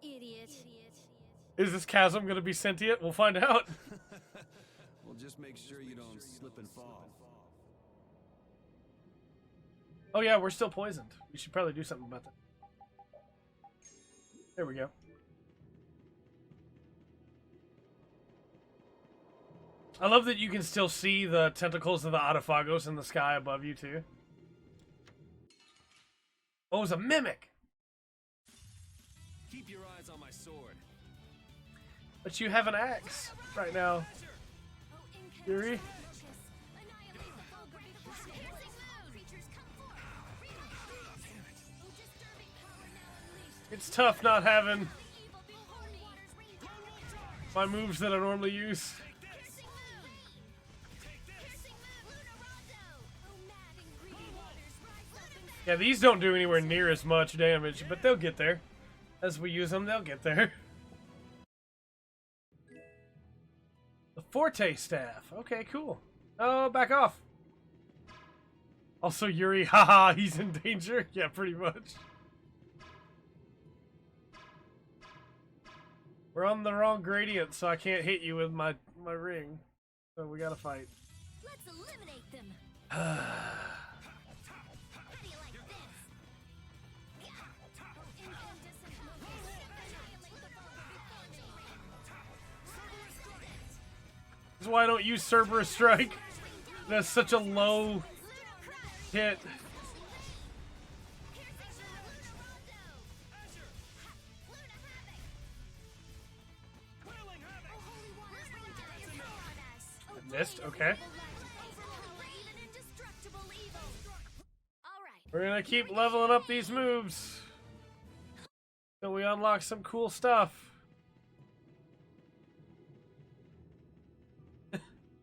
Idiot. Is this chasm gonna be sentient? We'll find out. Well, just make sure you don't slip and fall. Oh yeah, we're still poisoned. We should probably do something about that. There we go. I love that you can still see the tentacles of the Autophagos in the sky above you, too. Oh, it's a mimic! Keep your eyes on my sword. But you have an axe right now, Yuri. It's tough not having my moves that I normally use. Yeah, these don't do anywhere near as much damage, but they'll get there. As we use them, they'll get there. The Forte Staff. Okay, cool. Oh, back off. Also, Yuri, haha, he's in danger. Yeah, pretty much. We're on the wrong gradient, so I can't hit you with my ring. So we gotta fight. Let's eliminate them. This is why I don't use Cerberus Strike. That's such a low hit. Missed, okay. We're gonna keep leveling up these moves till we unlock some cool stuff.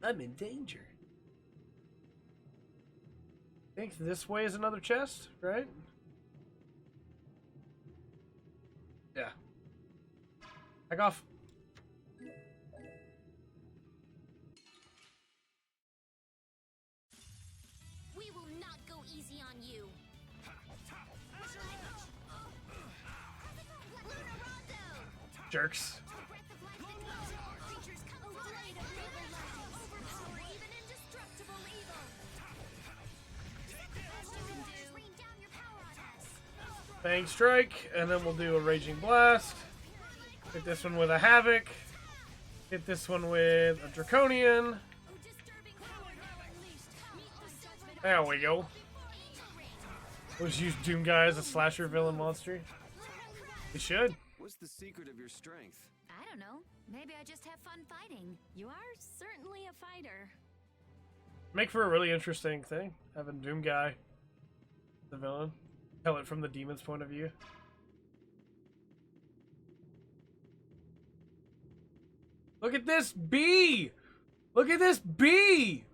I'm in danger. I think this way is another chest, right? Yeah. Back off. We will not go easy on you. Jerks. Bang Strike, and then we'll do a Raging Blast. Hit this one with a Havoc. Hit this one with a Draconian. There we go. Let's use Doom Guy as a slasher villain monster. We should. What's the secret of your strength? I don't know. Maybe I just have fun fighting. You are certainly a fighter. Make for a really interesting thing, having Doom Guy, the villain. Tell it from the demon's point of view. Look at this bee! Look at this bee!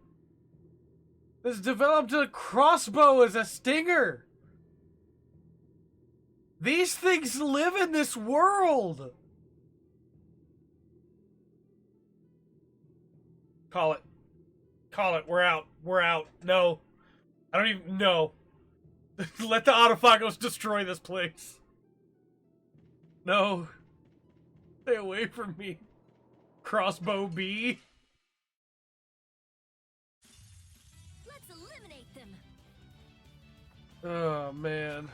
This developed a crossbow as a stinger! These things live in this world! Call it. Call it. We're out. We're out. No. I don't even know. Let the Autophagos destroy this place. No. Stay away from me. Crossbow B. Let's eliminate them. Oh, man.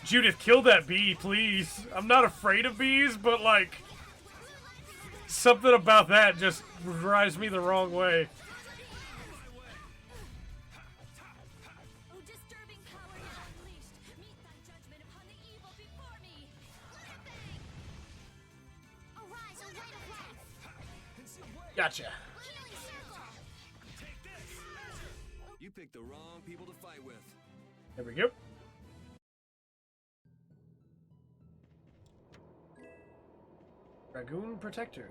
Judith, kill that bee, please. I'm not afraid of bees, but, like, something about that just drives me the wrong way. Gotcha. You picked the wrong people to fight with. There we go. Dragoon Protector.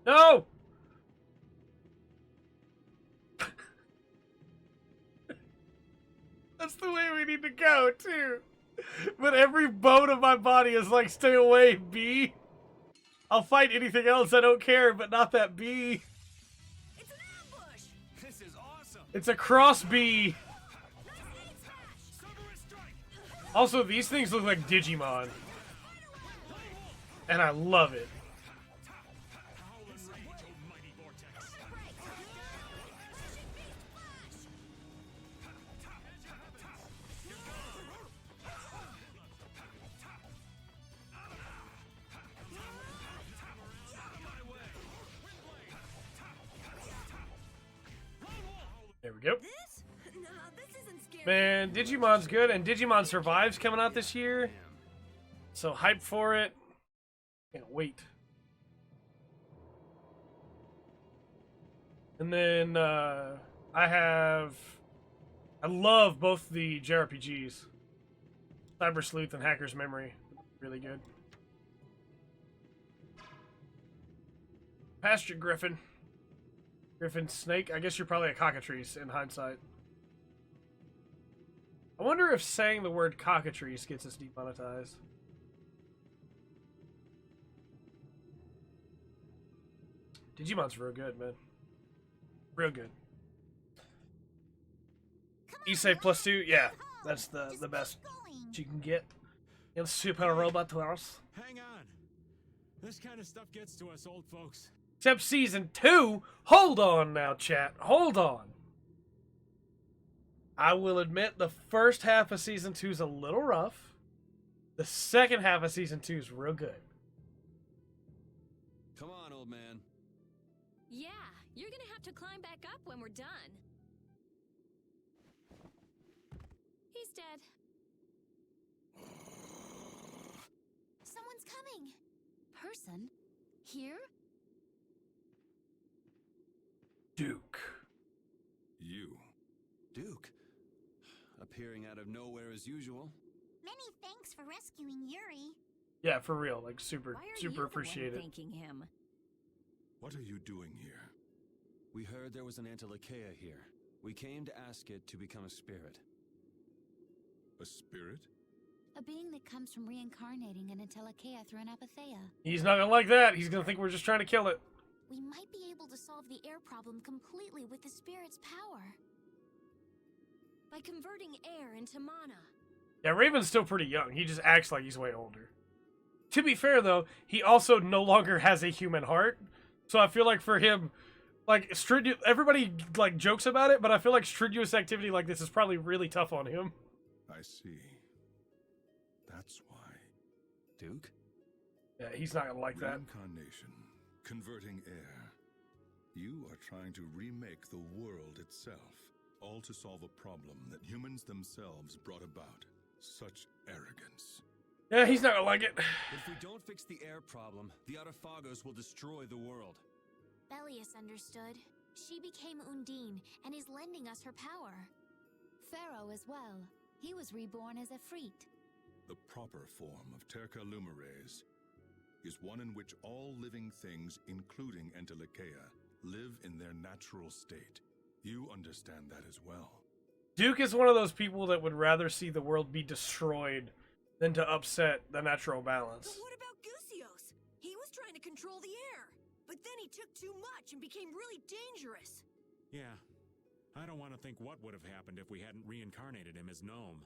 No! That's the way we need to go, too. But every bone of my body is like, stay away, bee. I'll fight anything else, I don't care, but not that bee. It's an ambush. This is awesome. It's a cross bee. Also, these things look like Digimon. And I love it. There we go. Man, Digimon's good, and Digimon Survives coming out this year. So hype for it. Can't wait. And then I love both the JRPGs. Cyber Sleuth and Hacker's Memory. Really good. Pasture Griffin. Griffin Snake. I guess you're probably a cockatrice in hindsight. I wonder if saying the word cockatrice gets us demonetized. Digimon's real good, man. Real good. E-save +2, yeah. That's the best you can get. In Super Robot Wars. Hang on. This kind of stuff gets to us old folks. Except Season 2? Hold on now, chat. Hold on. I will admit the first half of Season 2 is a little rough. The second half of Season 2 is real good. Come on, old man. Yeah, you're gonna have to climb back up when we're done. He's dead. Someone's coming. Person? Here? Duke. You. Duke. Appearing out of nowhere as usual. Many thanks for rescuing Yuri. Yeah, for real. Like, super appreciate it. Thanking him. What are you doing here? We heard there was an Antilocheia here. We came to ask it to become a spirit. A spirit? A being that comes from reincarnating an Antilocheia through an apatheia. He's not gonna like that. He's gonna think we're just trying to kill it. We might be able to solve the air problem completely with the spirit's power. By converting air into mana. Yeah, Raven's still pretty young. He just acts like he's way older. To be fair, though, he also no longer has a human heart. So I feel like for him, like, everybody, like, jokes about it, but I feel like strenuous activity like this is probably really tough on him. I see. That's why. Duke? Yeah, he's not gonna like that. Reincarnation. Converting air. You are trying to remake the world itself. All to solve a problem that humans themselves brought about. Such arrogance. Yeah, he's not gonna like it. If we don't fix the air problem, the Autophagos will destroy the world. Belius understood. She became Undine and is lending us her power. Pharaoh as well. He was reborn as a Freet. The proper form of Terca Lumires is one in which all living things, including Antilocheia, live in their natural state. You understand that as well. Duke is one of those people that would rather see the world be destroyed than to upset the natural balance. But what about Gusios? He was trying to control the air, but then he took too much and became really dangerous. Yeah. I don't want to think what would have happened if we hadn't reincarnated him as Gnome.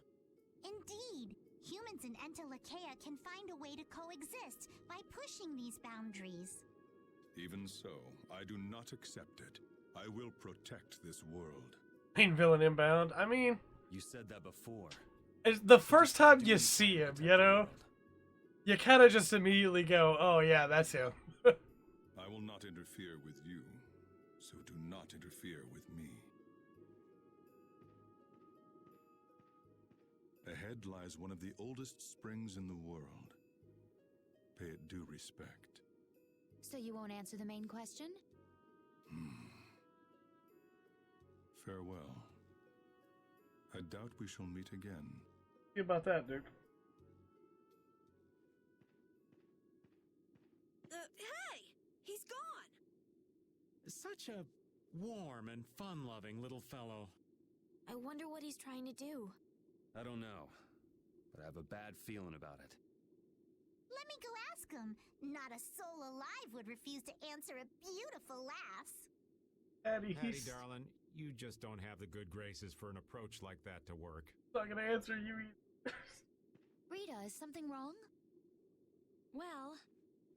Indeed. Humans in Entelakea can find a way to coexist by pushing these boundaries. Even so, I do not accept it. I will protect this world. Main villain inbound. I mean, You said that before. it's the first time you see him, you know, you kind of just immediately go, "Oh yeah, that's him." I will not interfere with you, so do not interfere with me. Ahead lies one of the oldest springs in the world. Pay it due respect. So you won't answer the main question? Farewell. I doubt we shall meet again. See about that, Duke. Hey! He's gone! Such a warm and fun-loving little fellow. I wonder what he's trying to do. I don't know, but I have a bad feeling about it. Let me go ask him. Not a soul alive would refuse to answer a beautiful lass. Patty, Patty, he's darling, you just don't have the good graces for an approach like that to work. not gonna answer you either. Rita, is something wrong? Well,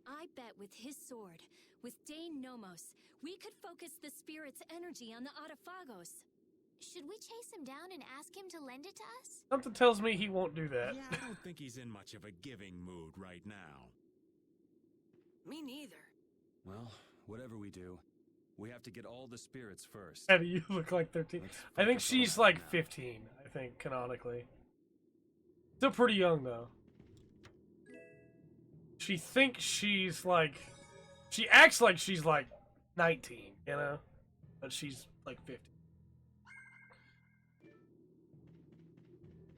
I bet with his sword, with Dane Nomos, we could focus the spirit's energy on the Autophagos. Should we chase him down and ask him to lend it to us? Something tells me he won't do that. Yeah, I don't think he's in much of a giving mood right now. Me neither. Well, whatever we do, we have to get all the spirits first. Patty, you look like 13. Let's I think focus on she's that like now. 15, I think, canonically. Still pretty young, though. She thinks she's like... She acts like she's like 19, you know? But she's like 15.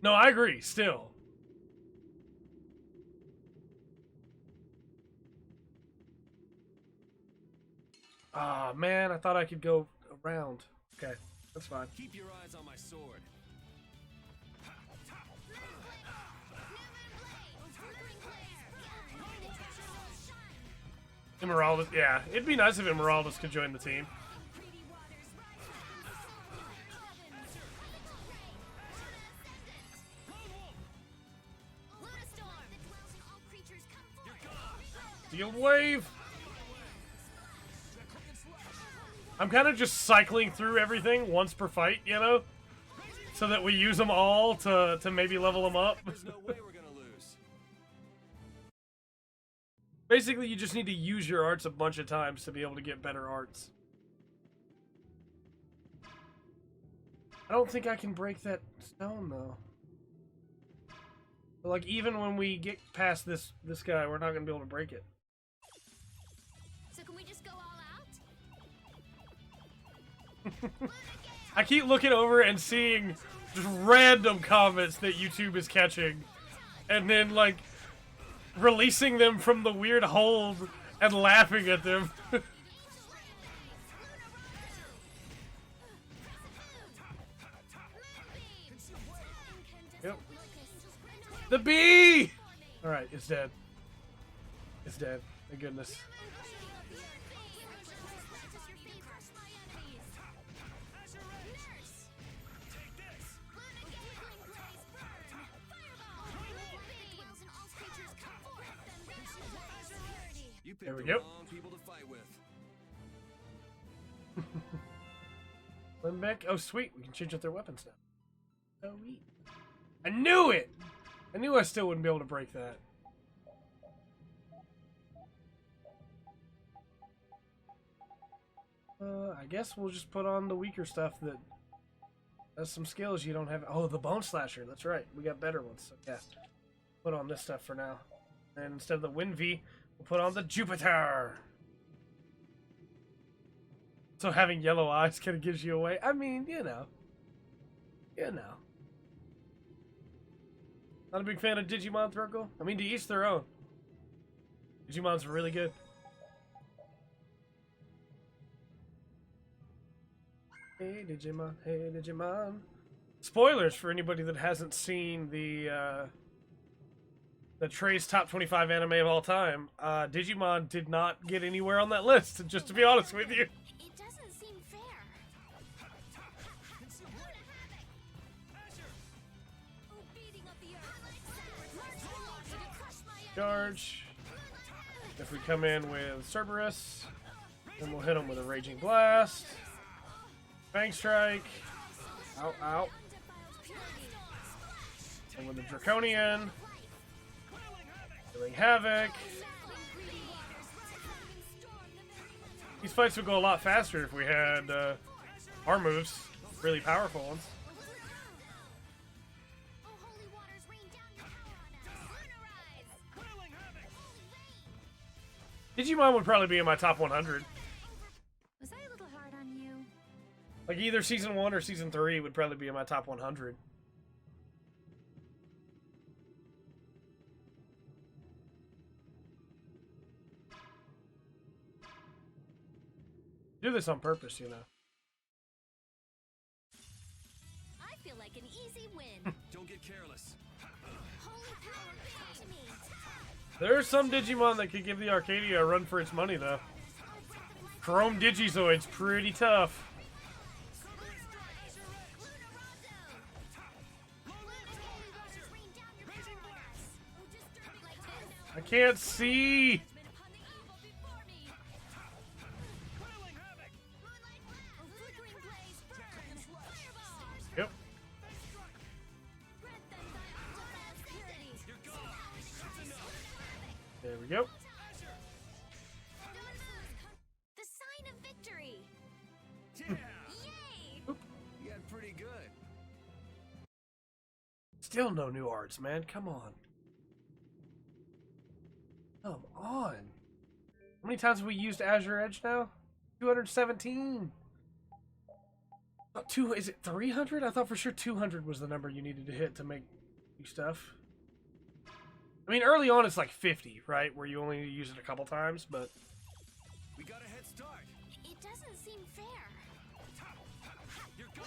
No, I agree, still. Ah, man, I thought I could go around. Okay, that's fine. Keep your eyes on my sword. Emeraldus, yeah. It'd be nice if Emeraldus could join the team. Steel Wave! I'm kind of just cycling through everything once per fight, you know? So that we use them all to maybe level them up. There's no way we're gonna lose. Basically, you just need to use your arts a bunch of times to be able to get better arts. I don't think I can break that stone, though. Like, even when we get past this guy, we're not going to be able to break it. So can we just go all out? I keep looking over and seeing just random comments that YouTube is catching. And then, like, releasing them from the weird hold and laughing at them. Yep. The bee! Alright, it's dead. It's dead. Thank goodness. You There picked we the go. wrong people to fight with. Limbeck. Oh, sweet. We can change out their weapons now. Oh, neat. I knew it! I knew I still wouldn't be able to break that. I guess we'll just put on the weaker stuff that has some skills you don't have. Oh, the Bone Slasher. That's right. We got better ones. So, yeah. Put on this stuff for now. And instead of the Wind V, we'll put on the Jupiter. So having yellow eyes kind of gives you away. I mean, you know. You know. Not a big fan of Digimon, Thurkle? I mean, to each their own. Digimon's really good. Hey Digimon, hey Digimon. Spoilers for anybody that hasn't seen the Trey's top 25 anime of all time. Digimon did not get anywhere on that list, just to be honest with you. It doesn't seem fair. Charge. If we come in with Cerberus, then we'll hit him with a Raging Blast. Fang Strike. Ow, ow. And with the Draconian. Dealing Havoc. These fights would go a lot faster if we had our moves, really powerful ones. Digimon would probably be in my top 100. Was I a little hard on you? Like either season 1 or season 3 would probably be in my top 100. Do this on purpose, you know. I feel like an easy win. Don't get careless. There are some Digimon that could give the Arcadia a run for its money, though. Chrome Digizoid's pretty tough. I can't see! Yep. There we go. The sign of victory. Yeah. Yay! You got pretty good. Still no new arts, man. Come on. Come on. How many times have we used Azure Edge now? 217. Is it 300? I thought for sure 200 was the number you needed to hit to make new stuff. I mean, early on it's like 50, right? Where you only use it a couple times, but... We got a head start. It doesn't seem fair. You're gone.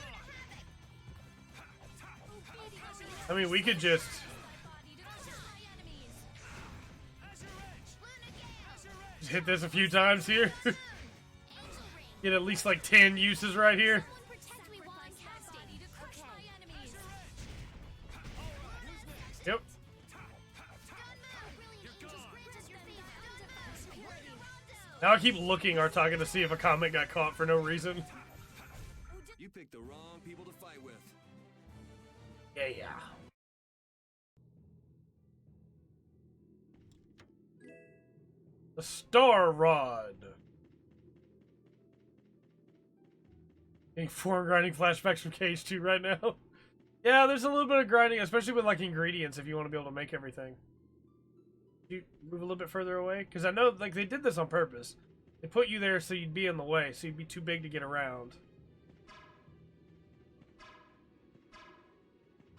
I mean, we could just... just hit this a few times here. Get at least like 10 uses right here. Yep. Now I keep looking Artaga to see if a comment got caught for no reason. You picked the wrong people to fight with. Yeah. The Star Rod. Getting form grinding flashbacks from KH2 right now. Yeah, there's a little bit of grinding, especially with like ingredients if you want to be able to make everything. You move a little bit further away? Because I know like they did this on purpose. They put you there so you'd be in the way, so you'd be too big to get around.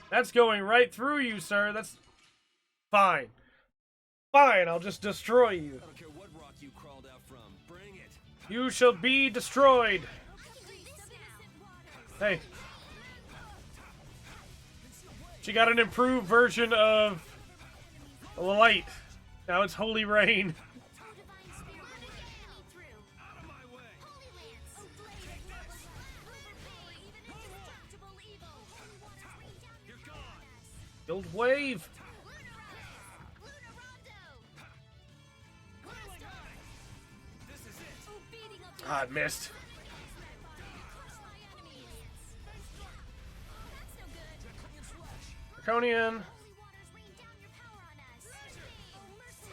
That's going right through you, sir. That's fine. Fine, I'll just destroy you. I don't care what rock you crawled out from. Bring it. You shall be destroyed. Hey. She got an improved version of Light. Now it's Holy Rain. Build wave. Ah, I missed. Draconian.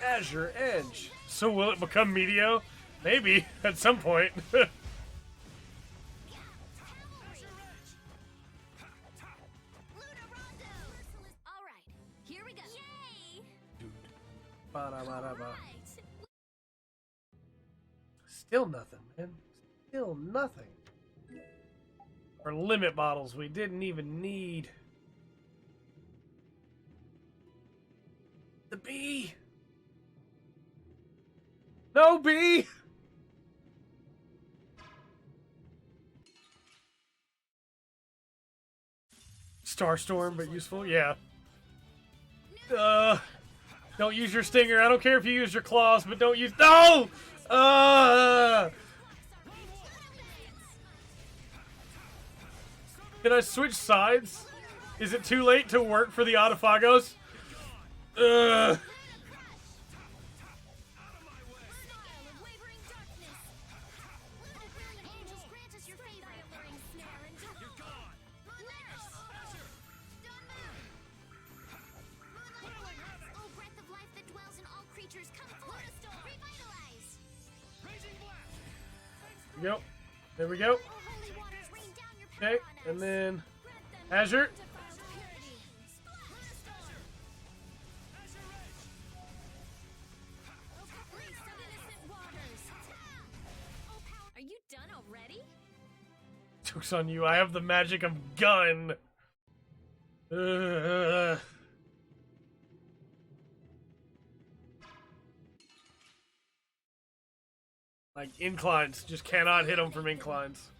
Azure Edge. So will it become Meteo? Maybe, at some point. Here we go. Yay! Ba-da-ba-da-ba. Still nothing, man. Still nothing. Our limit bottles we didn't even need. The bee! No bee! Starstorm, but useful. Yeah. Don't use your stinger. I don't care if you use your claws, but don't use. No. Can I switch sides? Is it too late to work for the Autophagos? Yep. There we go. Okay, and then Azure. Are you done already? Joke's on you. I have the magic of gun. Like inclines, just cannot hit them from inclines.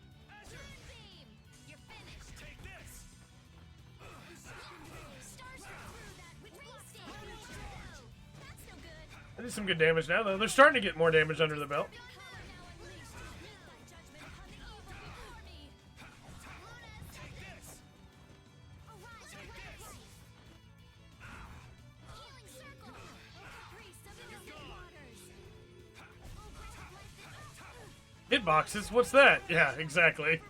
I did some good damage now, though. They're starting to get more damage under the belt. Hitboxes? What's that? Yeah, exactly.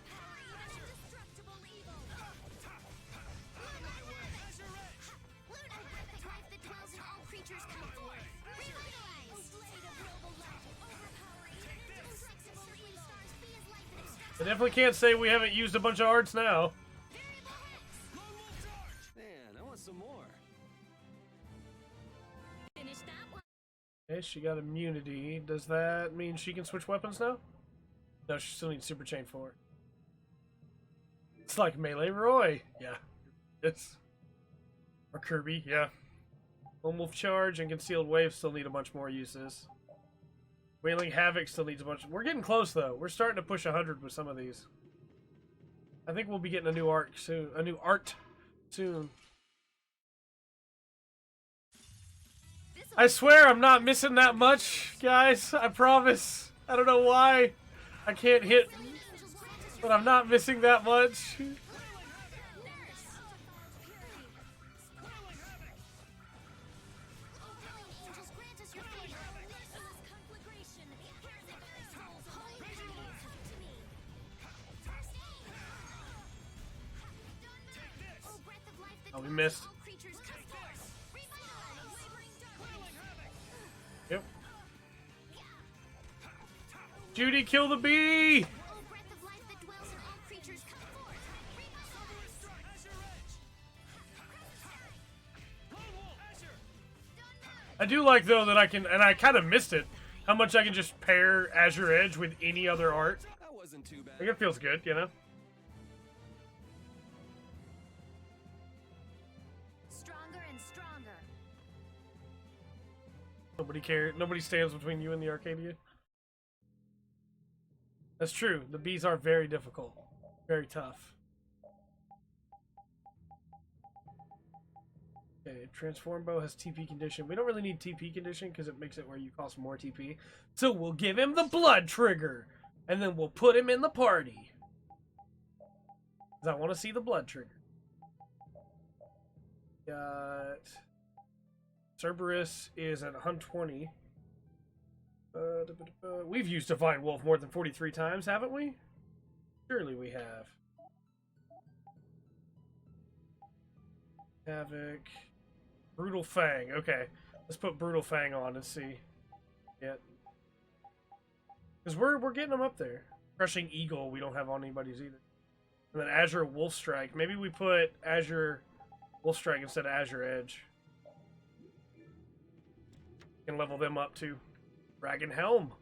I definitely can't say we haven't used a bunch of arts now. Man, I want some more. Okay, she got immunity. Does that mean she can switch weapons now? No, she still needs Super Chain for it. It's like Melee Roy. Yeah. It's... Or Kirby, yeah. Lone Wolf Charge and Concealed Wave still need a bunch more uses. Wailing Havoc still needs a bunch. We're getting close, though. We're starting to push 100 with some of these. I think we'll be getting a new art soon. A new art soon. I swear I'm not missing that much, guys. I promise. I don't know why. I can't hit, but I'm not missing that much. Oh, we missed. Yep. Judy, kill the bee! I do like, though, that I can, and I kind of missed it, how much I can just pair Azure Edge with any other art. That wasn't too bad. Like, it feels good, you know? Stronger and stronger. Nobody cares. Nobody stands between you and the Arcadia. That's true. The bees are very difficult. Very tough. Okay, Transform Bow has TP condition. We don't really need TP condition because it makes it where you cost more TP. So we'll give him the blood trigger. And then we'll put him in the party. Because I want to see the blood trigger. Got... Cerberus is at 120. We've used Divine Wolf more than 43 times, haven't we? Surely we have. Havoc. Brutal Fang. Okay. Let's put Brutal Fang on and see. Yeah. Because we're getting them up there. Crushing Eagle, we don't have on anybody's either. And then Azure Wolf Strike. Maybe we put Azure Wolf Strike instead of Azure Edge. Can level them up too. Dragon Helm.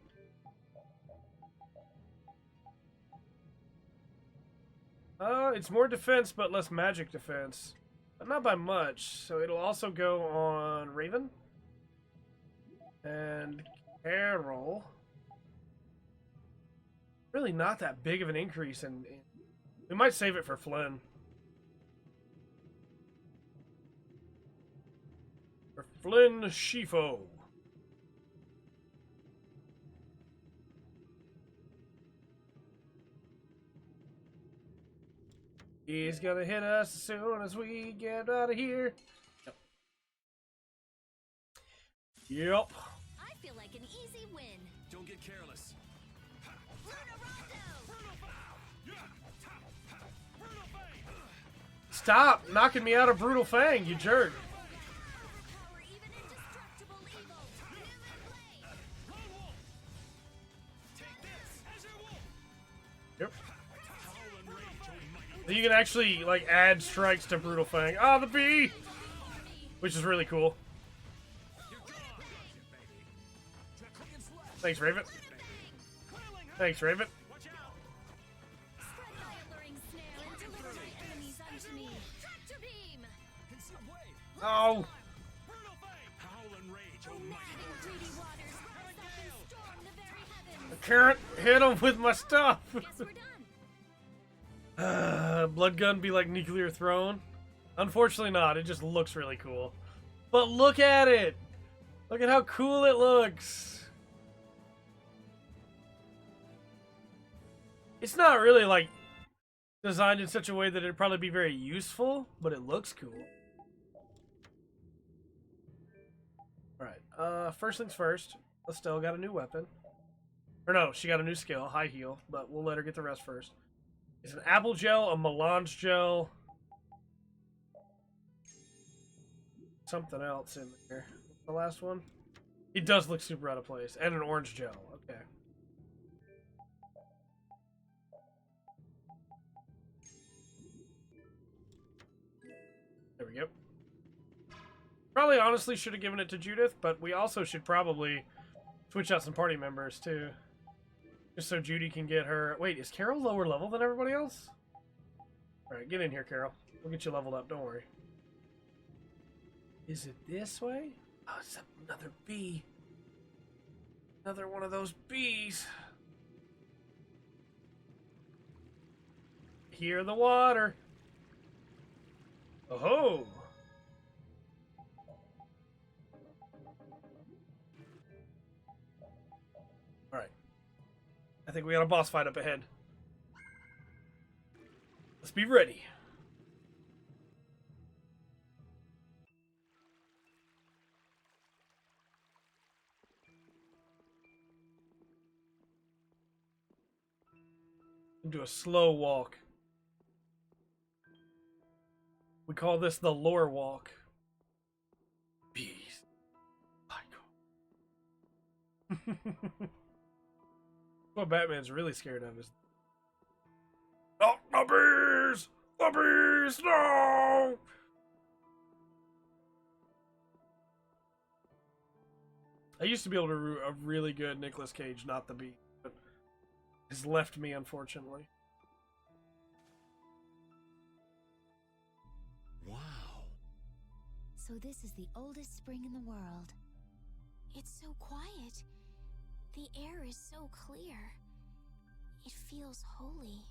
It's more defense, but less magic defense. But not by much. So it'll also go on Raven. And Carol. Really not that big of an increase in... We might save it for Flynn. Flynn Shifo. He's gonna hit us as soon as we get out of here. Yep. I feel like an easy win. Don't get careless. Stop knocking me out of Brutal Fang, you jerk. Yep. You can actually like add strikes to Brutal Fang. Ah, the bee! Which is really cool. Thanks, Raven. Thanks, Raven. Oh! I can't hit him with my stuff! Blood gun be like nuclear throne? Unfortunately not, it just looks really cool. But look at it! Look at how cool it looks! It's not really like designed in such a way that it'd probably be very useful, but it looks cool. Alright, first things first, Estelle got a new weapon. Or no, she got a new skill, high heal, but we'll let her get the rest first. It's an apple gel, a melange gel, something else in there. What's the last one? It does look super out of place. And an orange gel, okay. There we go. Probably honestly should have given it to Judith, but we also should probably switch out some party members too. Just so Judy can get her... Wait, is Carol lower level than everybody else? Alright, get in here, Carol. We'll get you leveled up, don't worry. Is it this way? Oh, it's another bee. Another one of those bees. Hear the water. Oh-ho! Alright. I think we got a boss fight up ahead. Let's be ready. Do a slow walk. We call this the lore walk. Bees. What Batman's really scared of is... Oh, the bees! The bees! No! I used to be able to root a really good Nicolas Cage, not the bee, but has left me, unfortunately. Wow. So this is the oldest spring in the world. It's so quiet. The air is so clear. It feels holy.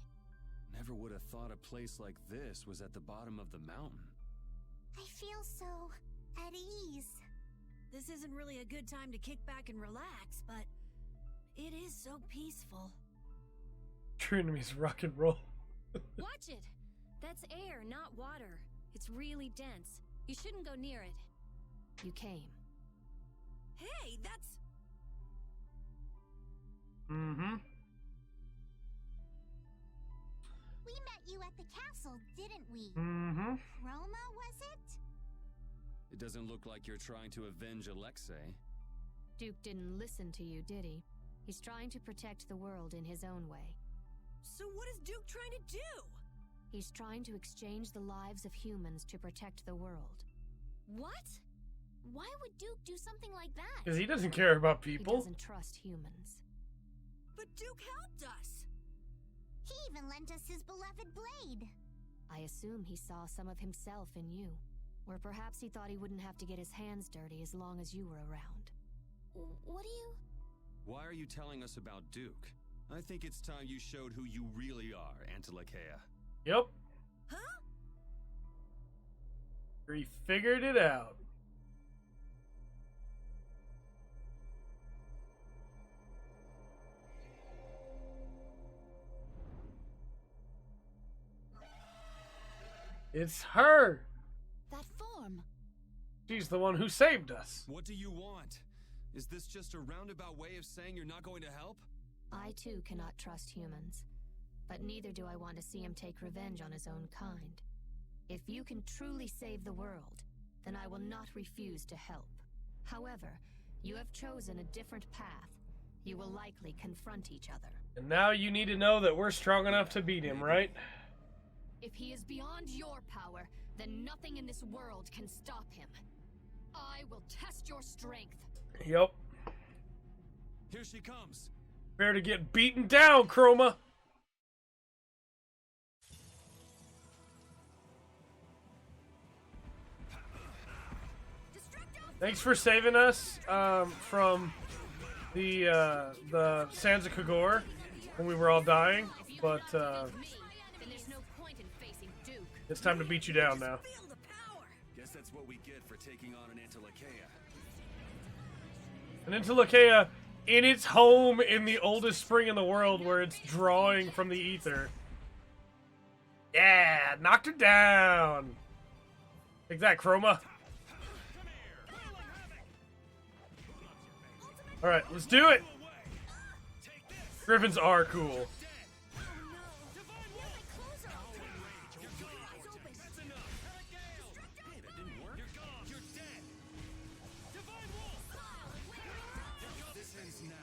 Never would have thought a place like this was at the bottom of the mountain. I feel so at ease. This isn't really a good time to kick back and relax, but it is so peaceful. True enemies rock and roll. Watch it! That's air, not water. It's really dense. You shouldn't go near it. You came. Hey, that's... Mm-hmm. We met you at the castle, didn't we? Mm-hmm. Roma, was it? It doesn't look like you're trying to avenge Alexei. Duke didn't listen to you, did he? He's trying to protect the world in his own way. So what is Duke trying to do? He's trying to exchange the lives of humans to protect the world. What? Why would Duke do something like that? Because he doesn't care about people. He doesn't trust humans. But Duke helped us! He even lent us his beloved blade. I assume he saw some of himself in you. Or perhaps he thought he wouldn't have to get his hands dirty as long as you were around. What do you... Why are you telling us about Duke? I think it's time you showed who you really are, Antilakea. Yep. Huh? We figured it out. It's her. That form. She's the one who saved us. What do you want? Is this just a roundabout way of saying you're not going to help? I too cannot trust humans, but neither do I want to see him take revenge on his own kind. If you can truly save the world, then I will not refuse to help. However, you have chosen a different path. You will likely confront each other. And now you need to know that we're strong enough to beat him, right? If he is beyond your power, then nothing in this world can stop him. I will test your strength. Yup. Here she comes. Prepare to get beaten down, Chroma. Thanks for saving us from the Sands of Kagor when we were all dying, but it's time to beat you down now. Guess that's what we get for taking on an Antilochea. An Antilochea in its home in the oldest spring in the world where it's drawing from the ether. Yeah, knocked her down. Take that, Chroma. Alright, let's do it! Griffins are cool.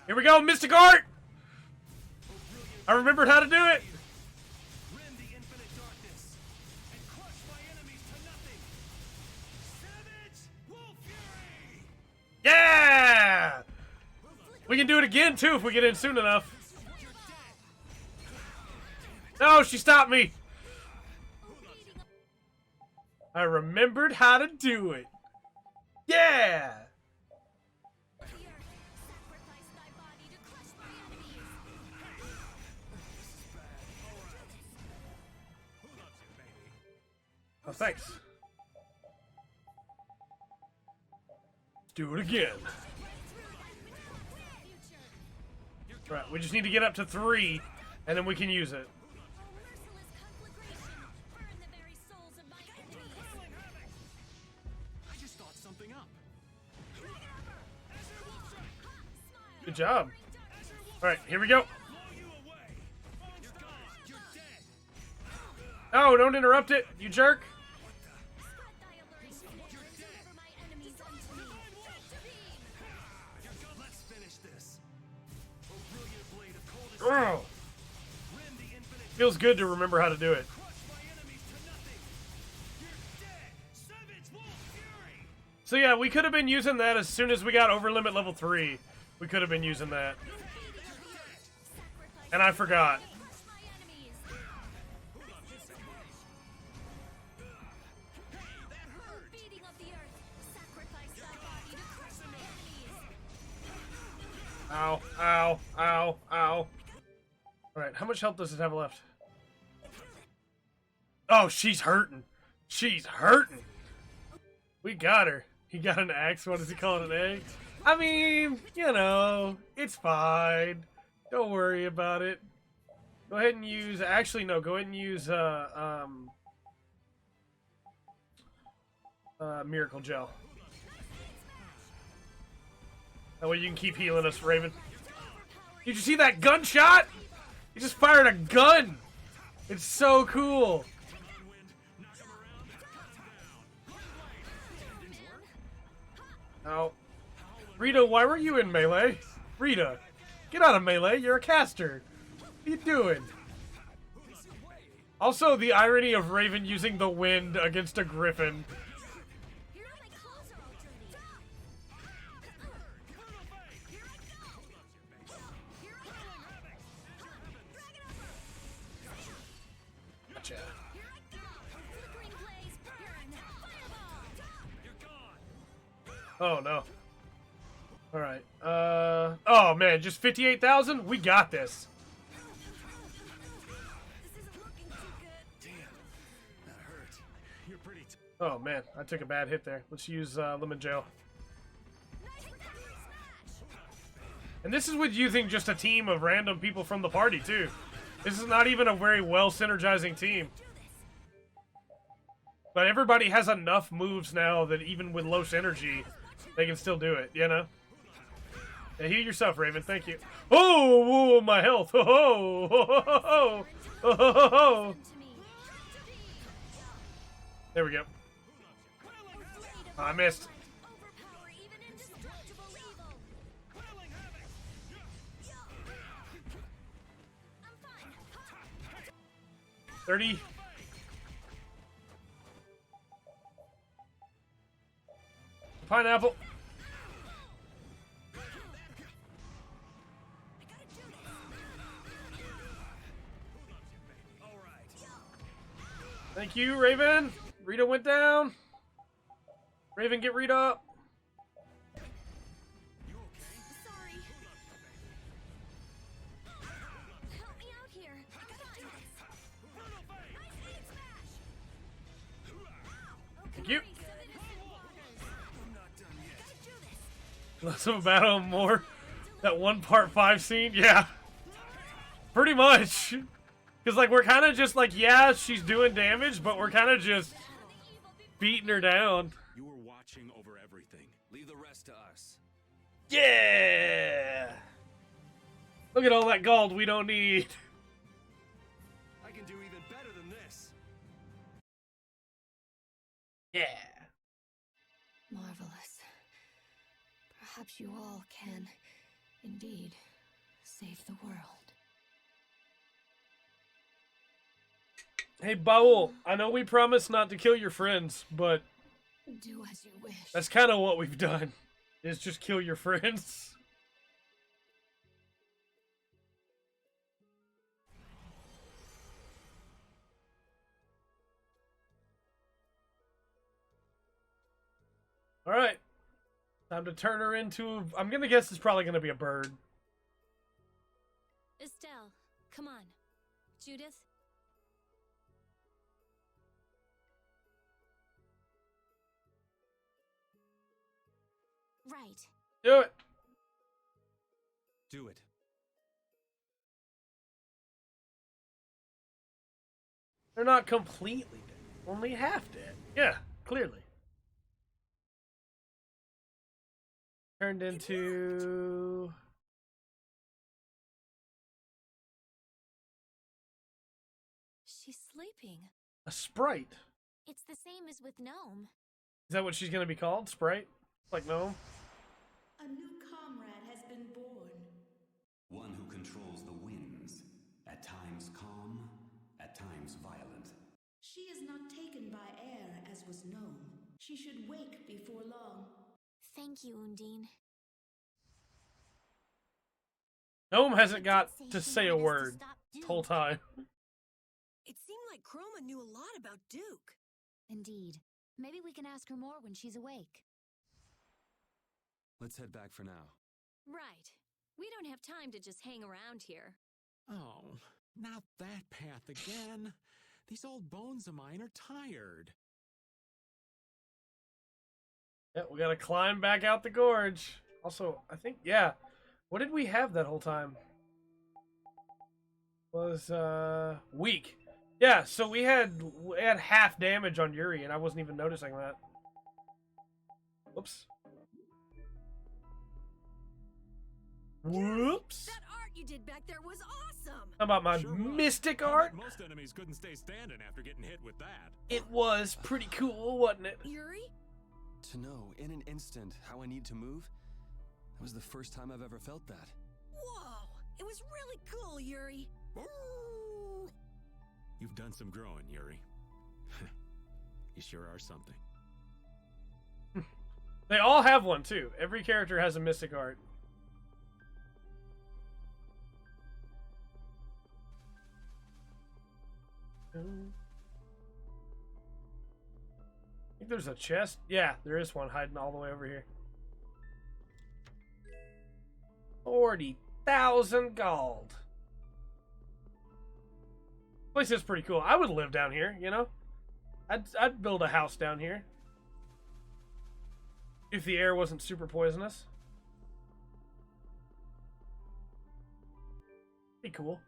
Here we go, Mystic Art! I remembered how to do it! Yeah! We can do it again, too, if we get in soon enough. No, she stopped me! I remembered how to do it. Yeah! Oh, thanks. Let's do it again. Right, we just need to get up to 3, and then we can use it. I just thought something up. Good job. Alright, here we go. Oh, don't interrupt it, you jerk. Oh. Feels good to remember how to do it. So yeah, we could have been using that as soon as we got over limit level 3. We could have been using that. And I forgot. Ow, ow, ow, ow. Alright, how much health does it have left? Oh, she's hurting. She's hurting. We got her. He got an axe. What does he call it, an egg? I mean, you know, it's fine. Don't worry about it. Go ahead and use... Actually, no. Go ahead and use Miracle Gel. That way you can keep healing us, Raven. Did you see that gunshot? He just fired a gun. It's so cool. Ow. Rita, why were you in melee? Rita, get out of melee. You're a caster. What are you doing? Also, the irony of Raven using the wind against a griffin. Gotcha. Oh, no. Alright. Oh, man. Just 58,000? We got this. Oh, man. I took a bad hit there. Let's use lemon gel. And this is with using just a team of random people from the party, too. This is not even a very well synergizing team. But everybody has enough moves now that even with Los energy, they can still do it, you know? Yeah, heal yourself, Raven. Thank you. Oh, my health. Oh, oh, oh. There we go. I missed. 30. Pineapple. Thank you, Raven. Rita went down. Raven, get Rita up. Thank you. Less of a battle, more that one part 5 scene. Yeah, pretty much. Because like we're kind of just like, yeah, she's doing damage, but we're kind of just beating her down. You were watching over everything. Leave the rest to us. Yeah. Look at all that gold we don't need. I can do even better than this. Yeah. Marvelous. Perhaps you all can, indeed, save the world. Hey, Baul, I know we promised not to kill your friends, but Do as you wish. that's kind of what we've done, is just kill your friends. All right. Time to turn her into... I'm going to guess it's probably going to be a bird. Estelle, come on. Judith? Right. Do it. Do it. They're not completely dead. Only half dead. Yeah, clearly. Turned into... She's sleeping. a sprite. It's the same as with Gnome. Is that what she's going to be called? Sprite? Like Gnome? A new comrade has been born. One who controls the winds, at times calm, at times violent. She is not taken by air as was Gnome. She should wake before long. Thank you, Undine. Gnome hasn't got to say a word this whole time. It seemed like Chroma knew a lot about Duke. Indeed. Maybe we can ask her more when she's awake. Let's head back for now. Right. We don't have time to just hang around here. Oh, not that path again. These old bones of mine are tired. Yeah, we gotta climb back out the gorge. Also, I think, yeah. What did we have that whole time? Was, weak. Yeah, so we had half damage on Yuri, and I wasn't even noticing that. Whoops. Whoops. That art you did back there was awesome. How about my Sure was. mystic I bet art? Most enemies couldn't stay standing after getting hit with that. It was pretty cool, wasn't it? Yuri? To know, in an instant, how I need to move, that was the first time I've ever felt that. Whoa! It was really cool, Yuri. You've done some growing, Yuri. You sure are something. They all have one, too. Every character has a mystic art. I think there's a chest. Yeah, there is one hiding all the way over here. 40,000 gold. Place is pretty cool. I would live down here, you know? I'd build a house down here. If the air wasn't super poisonous. Be cool.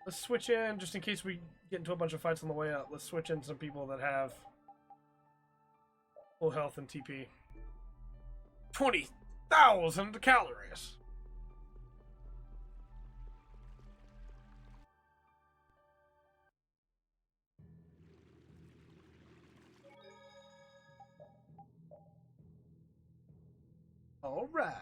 Let's switch in, just in case we get into a bunch of fights on the way out. Let's switch in some people that have full health and TP. 20,000 calories. All right.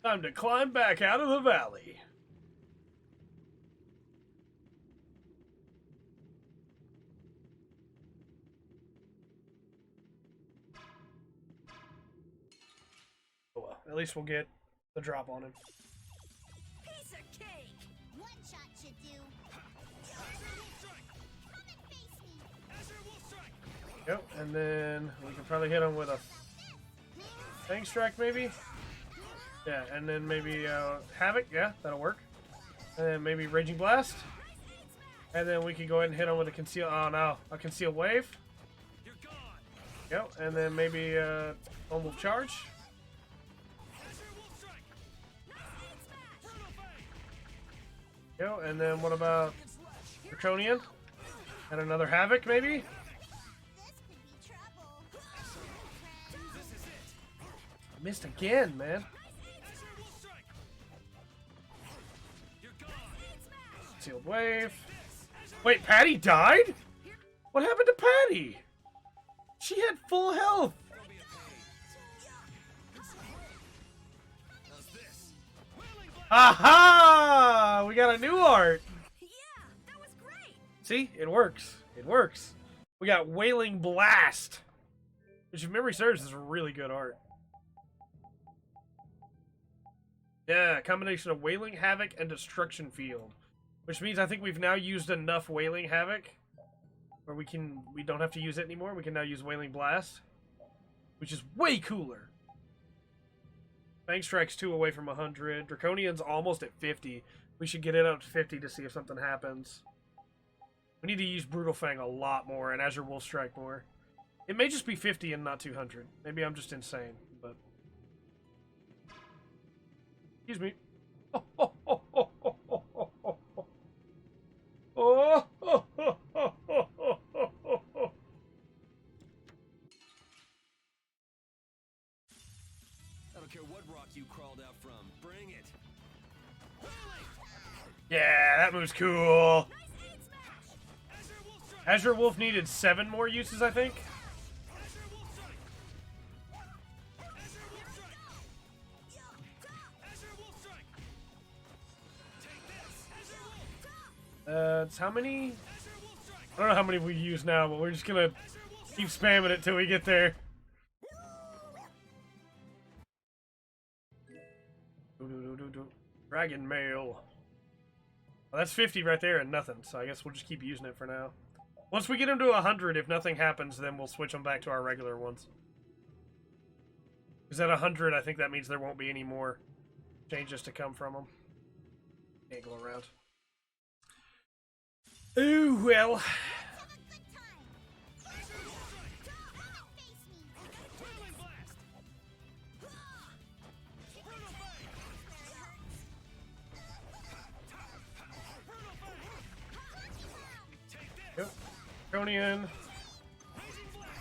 Time to climb back out of the valley. Oh well, at least we'll get the drop on him. Piece of cake! One shot should do. Come and face me. Yep, and then we can probably hit him with a Fang Strike, maybe? Yeah, and then maybe Havoc, yeah, that'll work. And then maybe Raging Blast. And then we can go ahead and hit him with a Conceal, oh no, a Conceal Wave. Yep, and then maybe Home Move Charge. Yep, and then what about Draconian? And another Havoc, maybe? Missed again, man. Sealed Wave. Wait, Patty died? What happened to Patty? She had full health. Aha! We got a new art. Yeah, that was great. See? It works. It works. We got Wailing Blast. Which, if memory serves, is really good art. Yeah, combination of Wailing Havoc and Destruction Field. Which means I think we've now used enough Wailing Havoc where we don't have to use it anymore. We can now use Wailing Blast, which is way cooler. Fang Strike's 2 away from 100. Draconian's almost at 50. We should get it up to 50 to see if something happens. We need to use Brutal Fang a lot more and Azure Wolf Strike more. It may just be 50 and not 200. Maybe I'm just insane, but... Excuse me. I don't care what rock you crawled out from. Bring it. Yeah, that move's cool. Azure Wolf needed 7 more uses, I think. It's how many? I don't know how many we use now, but we're just gonna keep spamming it till we get there. Dragon Mail. Well, that's 50 right there and nothing, so I guess we'll just keep using it for now. Once we get him to 100, if nothing happens, then we'll switch them back to our regular ones. Because at 100, I think that means there won't be any more changes to come from them. Can't go around. Ooh, well. Yep. Draconian.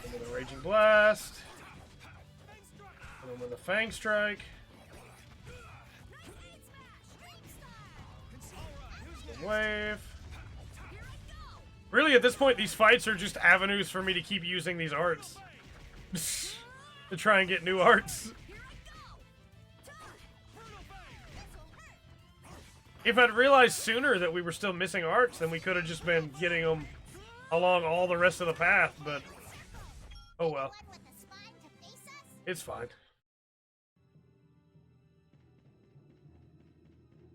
And with a Raging Blast. And then with a Fang Strike. Wave. Really, at this point, these fights are just avenues for me to keep using these arts. To try and get new arts. If I'd realized sooner that we were still missing arts, then we could have just been getting them along all the rest of the path, but... Oh well. It's fine.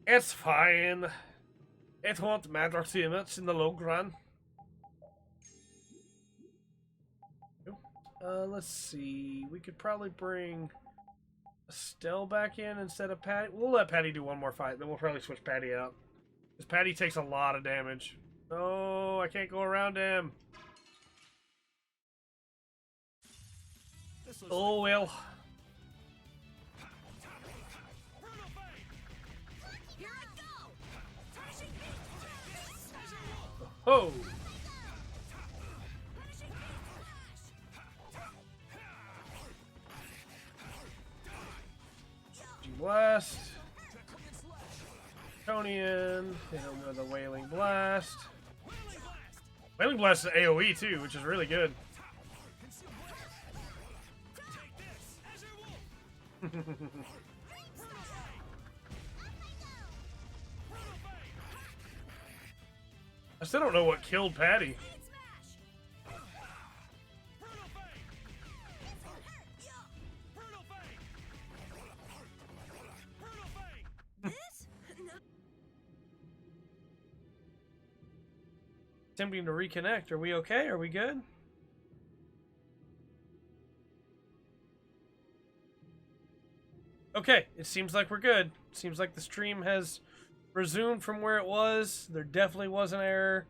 It's fine. It won't matter too much in the long run. Let's see. We could probably bring Estelle back in instead of Patty. We'll let Patty do one more fight, then we'll probably switch Patty out. Because Patty takes a lot of damage. No, I can't go around him. Oh well. Ho! Blast. Draconian. Hit him with a Wailing Blast. Wailing Blast is AoE too, which is really good. I still don't know what killed Patty. Attempting to reconnect. Are we okay? Are we good? Okay, it seems like we're good. Seems like the stream has resumed from where it was. There definitely was an error.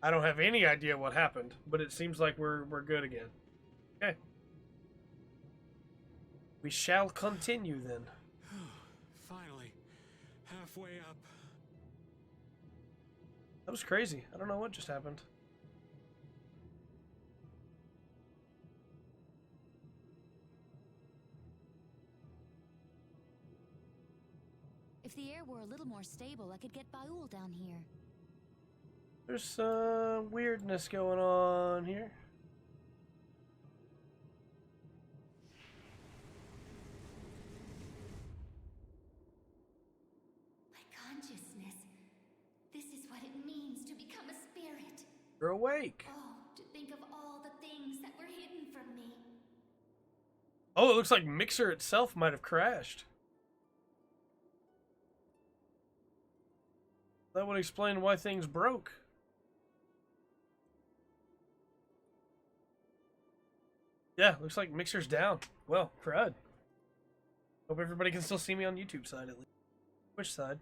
I don't have any idea what happened, but it seems like we're good again. Okay. We shall continue then. Finally, halfway up. That was crazy. I don't know what just happened. If the air were a little more stable, I could get Baul down here. There's some weirdness going on here. My consciousness. This is what it means to become a spirit. You're awake. Oh, to think of all the things that were hidden from me. Oh, it looks like Mixer itself might have crashed. That would explain why things broke. Yeah, looks like Mixer's down. Well, crud. Hope everybody can still see me on YouTube side at least. Which side?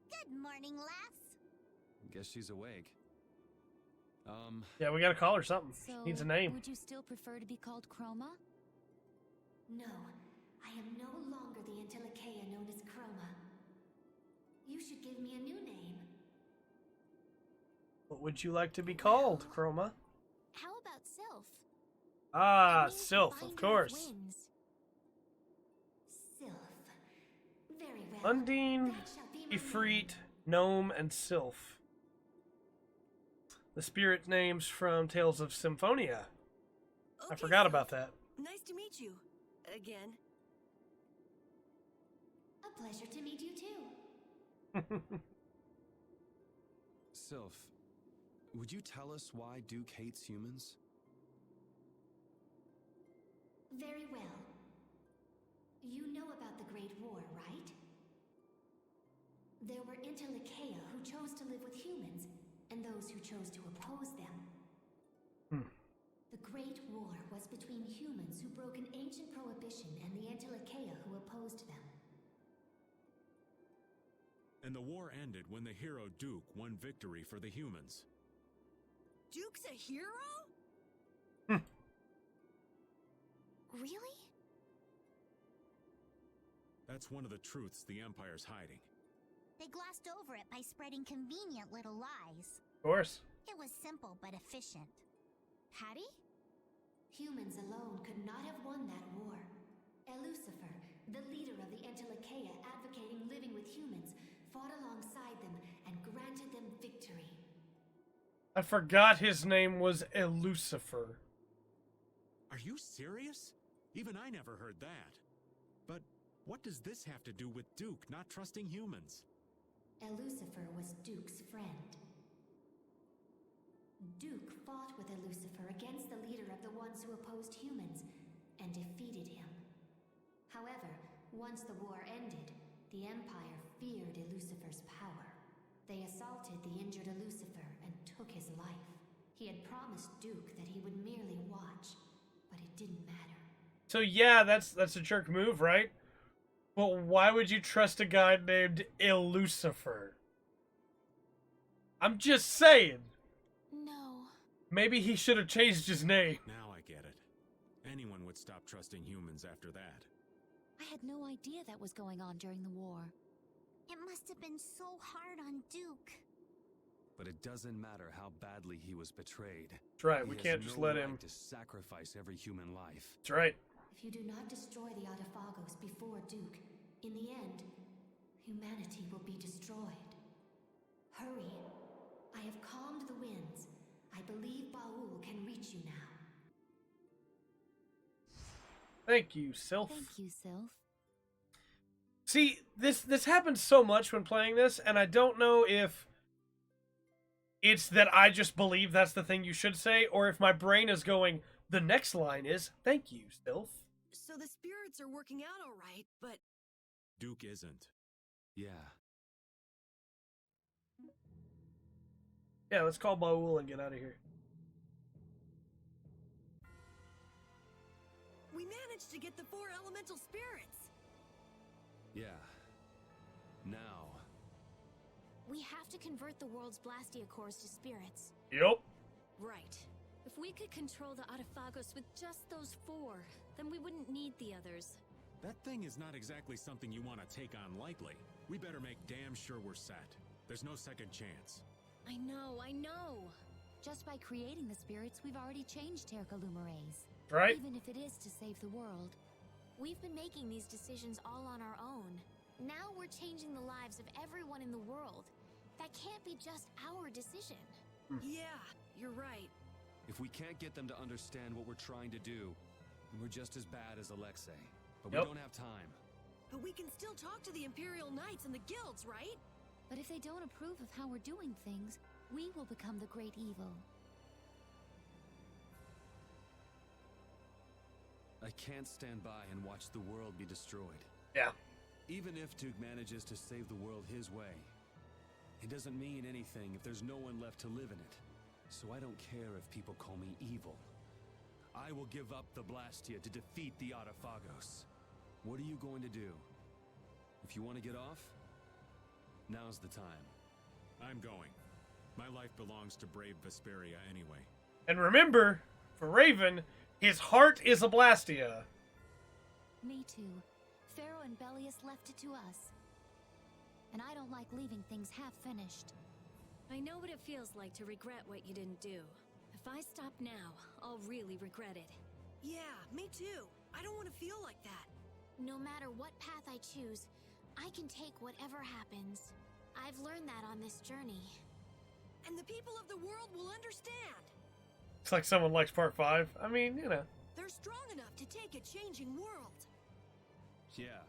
Good morning, lass. Guess she's awake. Yeah, we gotta call her something. So, Needs a name. would you still prefer to be called Chroma? No, I am no longer the Antilocheia known as Chroma. You should give me a new name. What would you like to be called, Chroma? How about Sylph? Ah, Sylph, of course. Sylph. Very well. Undine, That shall be my Ifrit, Gnome, and Sylph. The spirit names from Tales of Symphonia. I forgot about that. Nice to meet you. Again. A pleasure to meet you too. Sylph, would you tell us why Duke hates humans? Very well. You know about the Great War, right? There were Antilocheia who chose to live with humans, and those who chose to oppose them. The Great War was between humans who broke an ancient prohibition and the Antilocheia who opposed them. And the war ended when the hero Duke won victory for the humans. Duke's a hero? Really? That's one of the truths the Empire's hiding. They glossed over it by spreading convenient little lies. Of course. It was simple but efficient. Patty? Humans alone could not have won that war. Elucifer, the leader of the Antilocheia advocating living with humans, fought alongside them and granted them victory. I forgot his name was Elucifer. Are you serious? Even I never heard that. But what does this have to do with Duke not trusting humans? Elucifer was Duke's friend. Duke fought with Elucifer against the leader of the ones who opposed humans, and defeated him. However, once the war ended, the Empire feared Elucifer's power. They assaulted the injured Elucifer and took his life. He had promised Duke that he would merely watch, but it didn't matter. So yeah, that's a jerk move, right? But why would you trust a guy named Elucifer? I'm just saying. No. Maybe he should have changed his name. Now I get it. Anyone would stop trusting humans after that. I had no idea that was going on during the war. It must have been so hard on Duke. But it doesn't matter how badly he was betrayed. That's right, He we has can't just no let right him... to sacrifice every human life. That's right. If you do not destroy the Autophagos before Duke, in the end, humanity will be destroyed. Hurry. I have calmed the winds. I believe Baul can reach you now. Thank you, Sylph. Thank you, Sylph. See, this happens so much when playing this, and I don't know if it's that I just believe that's the thing you should say, or if my brain is going, the next line is, thank you, Sylph. So the spirits are working out all right, but... Duke isn't. Yeah. Yeah, let's call Baul and get out of here. We managed to get the 4 elemental spirits! Yeah. Now. We have to convert the world's Blastia cores to spirits. Yup. Right. If we could control the Autophagos with just those 4, then we wouldn't need the others. That thing is not exactly something you want to take on lightly. We better make damn sure we're set. There's no second chance. I know. Just by creating the spirits, we've already changed Terralumire's. Right. Even if it is to save the world. We've been making these decisions all on our own. Now we're changing the lives of everyone in the world. That can't be just our decision. Yeah, you're right. If we can't get them to understand what we're trying to do, then we're just as bad as Alexei. But Yep. we don't have time. But we can still talk to the Imperial Knights and the guilds, right? But if they don't approve of how we're doing things, we will become the great evil. I can't stand by and watch the world be destroyed. Yeah. Even if Duke manages to save the world his way, it doesn't mean anything if there's no one left to live in it. So I don't care if people call me evil. I will give up the Blastia to defeat the Autophagos. What are you going to do? If you want to get off, now's the time. I'm going. My life belongs to brave Vesperia anyway. And remember, for Raven, his heart is a Blastia. Me too. Pharaoh and Bellius left it to us. And I don't like leaving things half-finished. I know what it feels like to regret what you didn't do. If I stop now, I'll really regret it. Yeah, me too. I don't want to feel like that. No matter what path I choose, I can take whatever happens. I've learned that on this journey. And the people of the world will understand. It's like someone likes part 5. I mean, you know. They're strong enough to take a changing world. Yeah.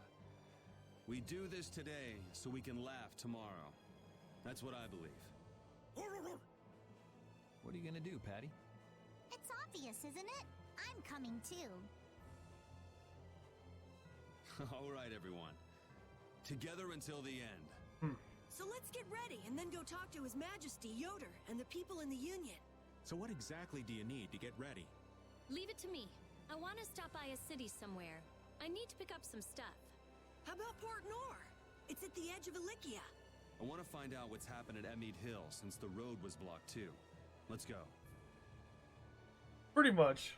We do this today so we can laugh tomorrow. That's what I believe. What are you gonna do, Patty? It's obvious, isn't it? I'm coming too. All right, everyone. Together until the end. So let's get ready and then go talk to His Majesty Yoder and the people in the Union. So what exactly do you need to get ready? Leave it to me. I want to stop by a city somewhere. I need to pick up some stuff. How about Port Nor? It's at the edge of Ilikia. I want to find out what's happened at Emmead Hill since the road was blocked too. Let's go. Pretty much.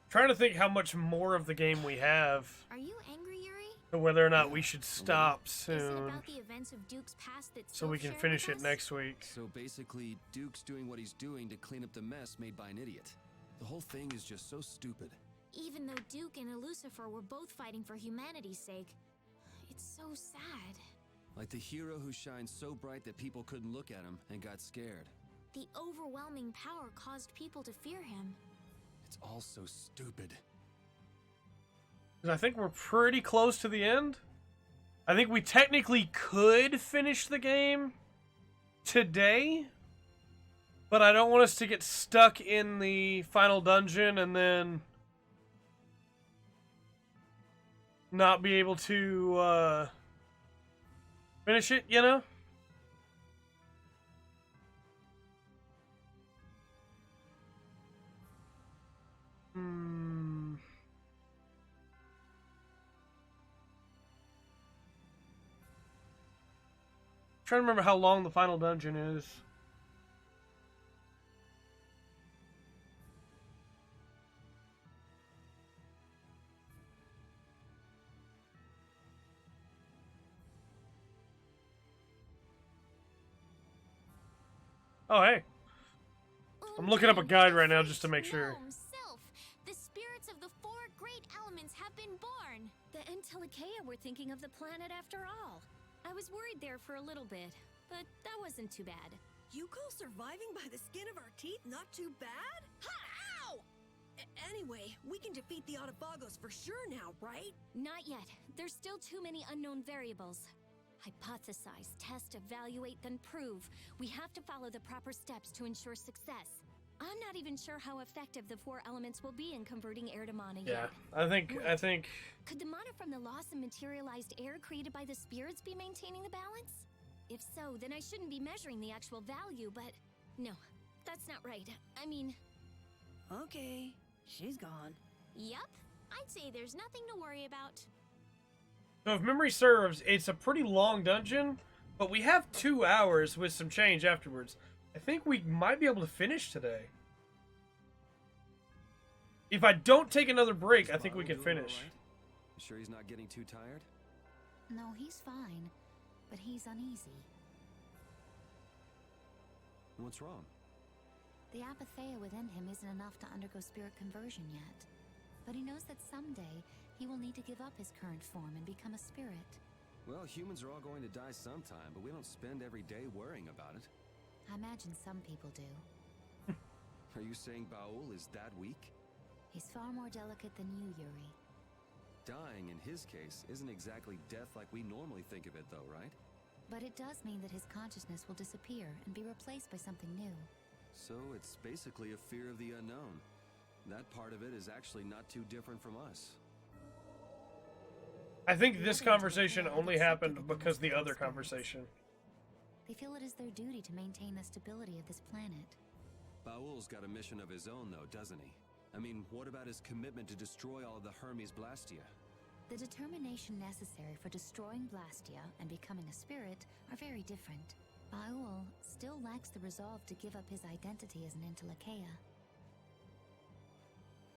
Trying to think how much more of the game we have, Are you angry, Yuri? to whether or not we should stop Is it soon, about the events of Duke's past that so we can shared finish with it us? next week. So basically, Duke's doing what he's doing to clean up the mess made by an idiot. The whole thing is just so stupid. Even though Duke and Lucifer were both fighting for humanity's sake, it's so sad. Like the hero who shines so bright that people couldn't look at him and got scared. The overwhelming power caused people to fear him. It's all so stupid. 'Cause I think we're pretty close to the end. I think we technically could finish the game today, but I don't want us to get stuck in the final dungeon and then not be able to finish it, you know? trying to remember how long the final dungeon is. Oh, hey. I'm looking up a guide right now just to make sure. Self, the spirits of the four great elements have been born. The Entelekea were thinking of the planet after all. I was worried there for a little bit, but that wasn't too bad. You call surviving by the skin of our teeth not too bad? Ha! Ow! Anyway, we can defeat the Autophagos for sure now, right? Not yet. There's still too many unknown variables. Hypothesize, test, evaluate, then prove. We have to follow the proper steps to ensure success. I'm not even sure how effective the four elements will be in converting air to mana Yeah, yet. I think... Could the mana from the loss of materialized air created by the spirits be maintaining the balance? If so, then I shouldn't be measuring the actual value, but... No, that's not right. I mean... Okay, she's gone. Yup, I'd say there's nothing to worry about. So if memory serves, it's a pretty long dungeon, but we have 2 hours with some change afterwards. I think we might be able to finish today. If I don't take another break, I think we can finish. You sure he's not getting too tired? No, he's fine, but he's uneasy. What's wrong? The apatheia within him isn't enough to undergo spirit conversion yet. But he knows that someday he will need to give up his current form and become a spirit. Well, humans are all going to die sometime, but we don't spend every day worrying about it. I imagine some people do. Are you saying Baul is that weak? He's far more delicate than you, Yuri. Dying, in his case, isn't exactly death like we normally think of it, though, right? But it does mean that his consciousness will disappear and be replaced by something new. So it's basically a fear of the unknown. That part of it is actually not too different from us. I think this conversation only happened because the other conversation. They feel it is their duty to maintain the stability of this planet. Baul's got a mission of his own, though, doesn't he? I mean, what about his commitment to destroy all of the Hermes Blastia? The determination necessary for destroying Blastia and becoming a spirit are very different. Baul still lacks the resolve to give up his identity as an Entelekea.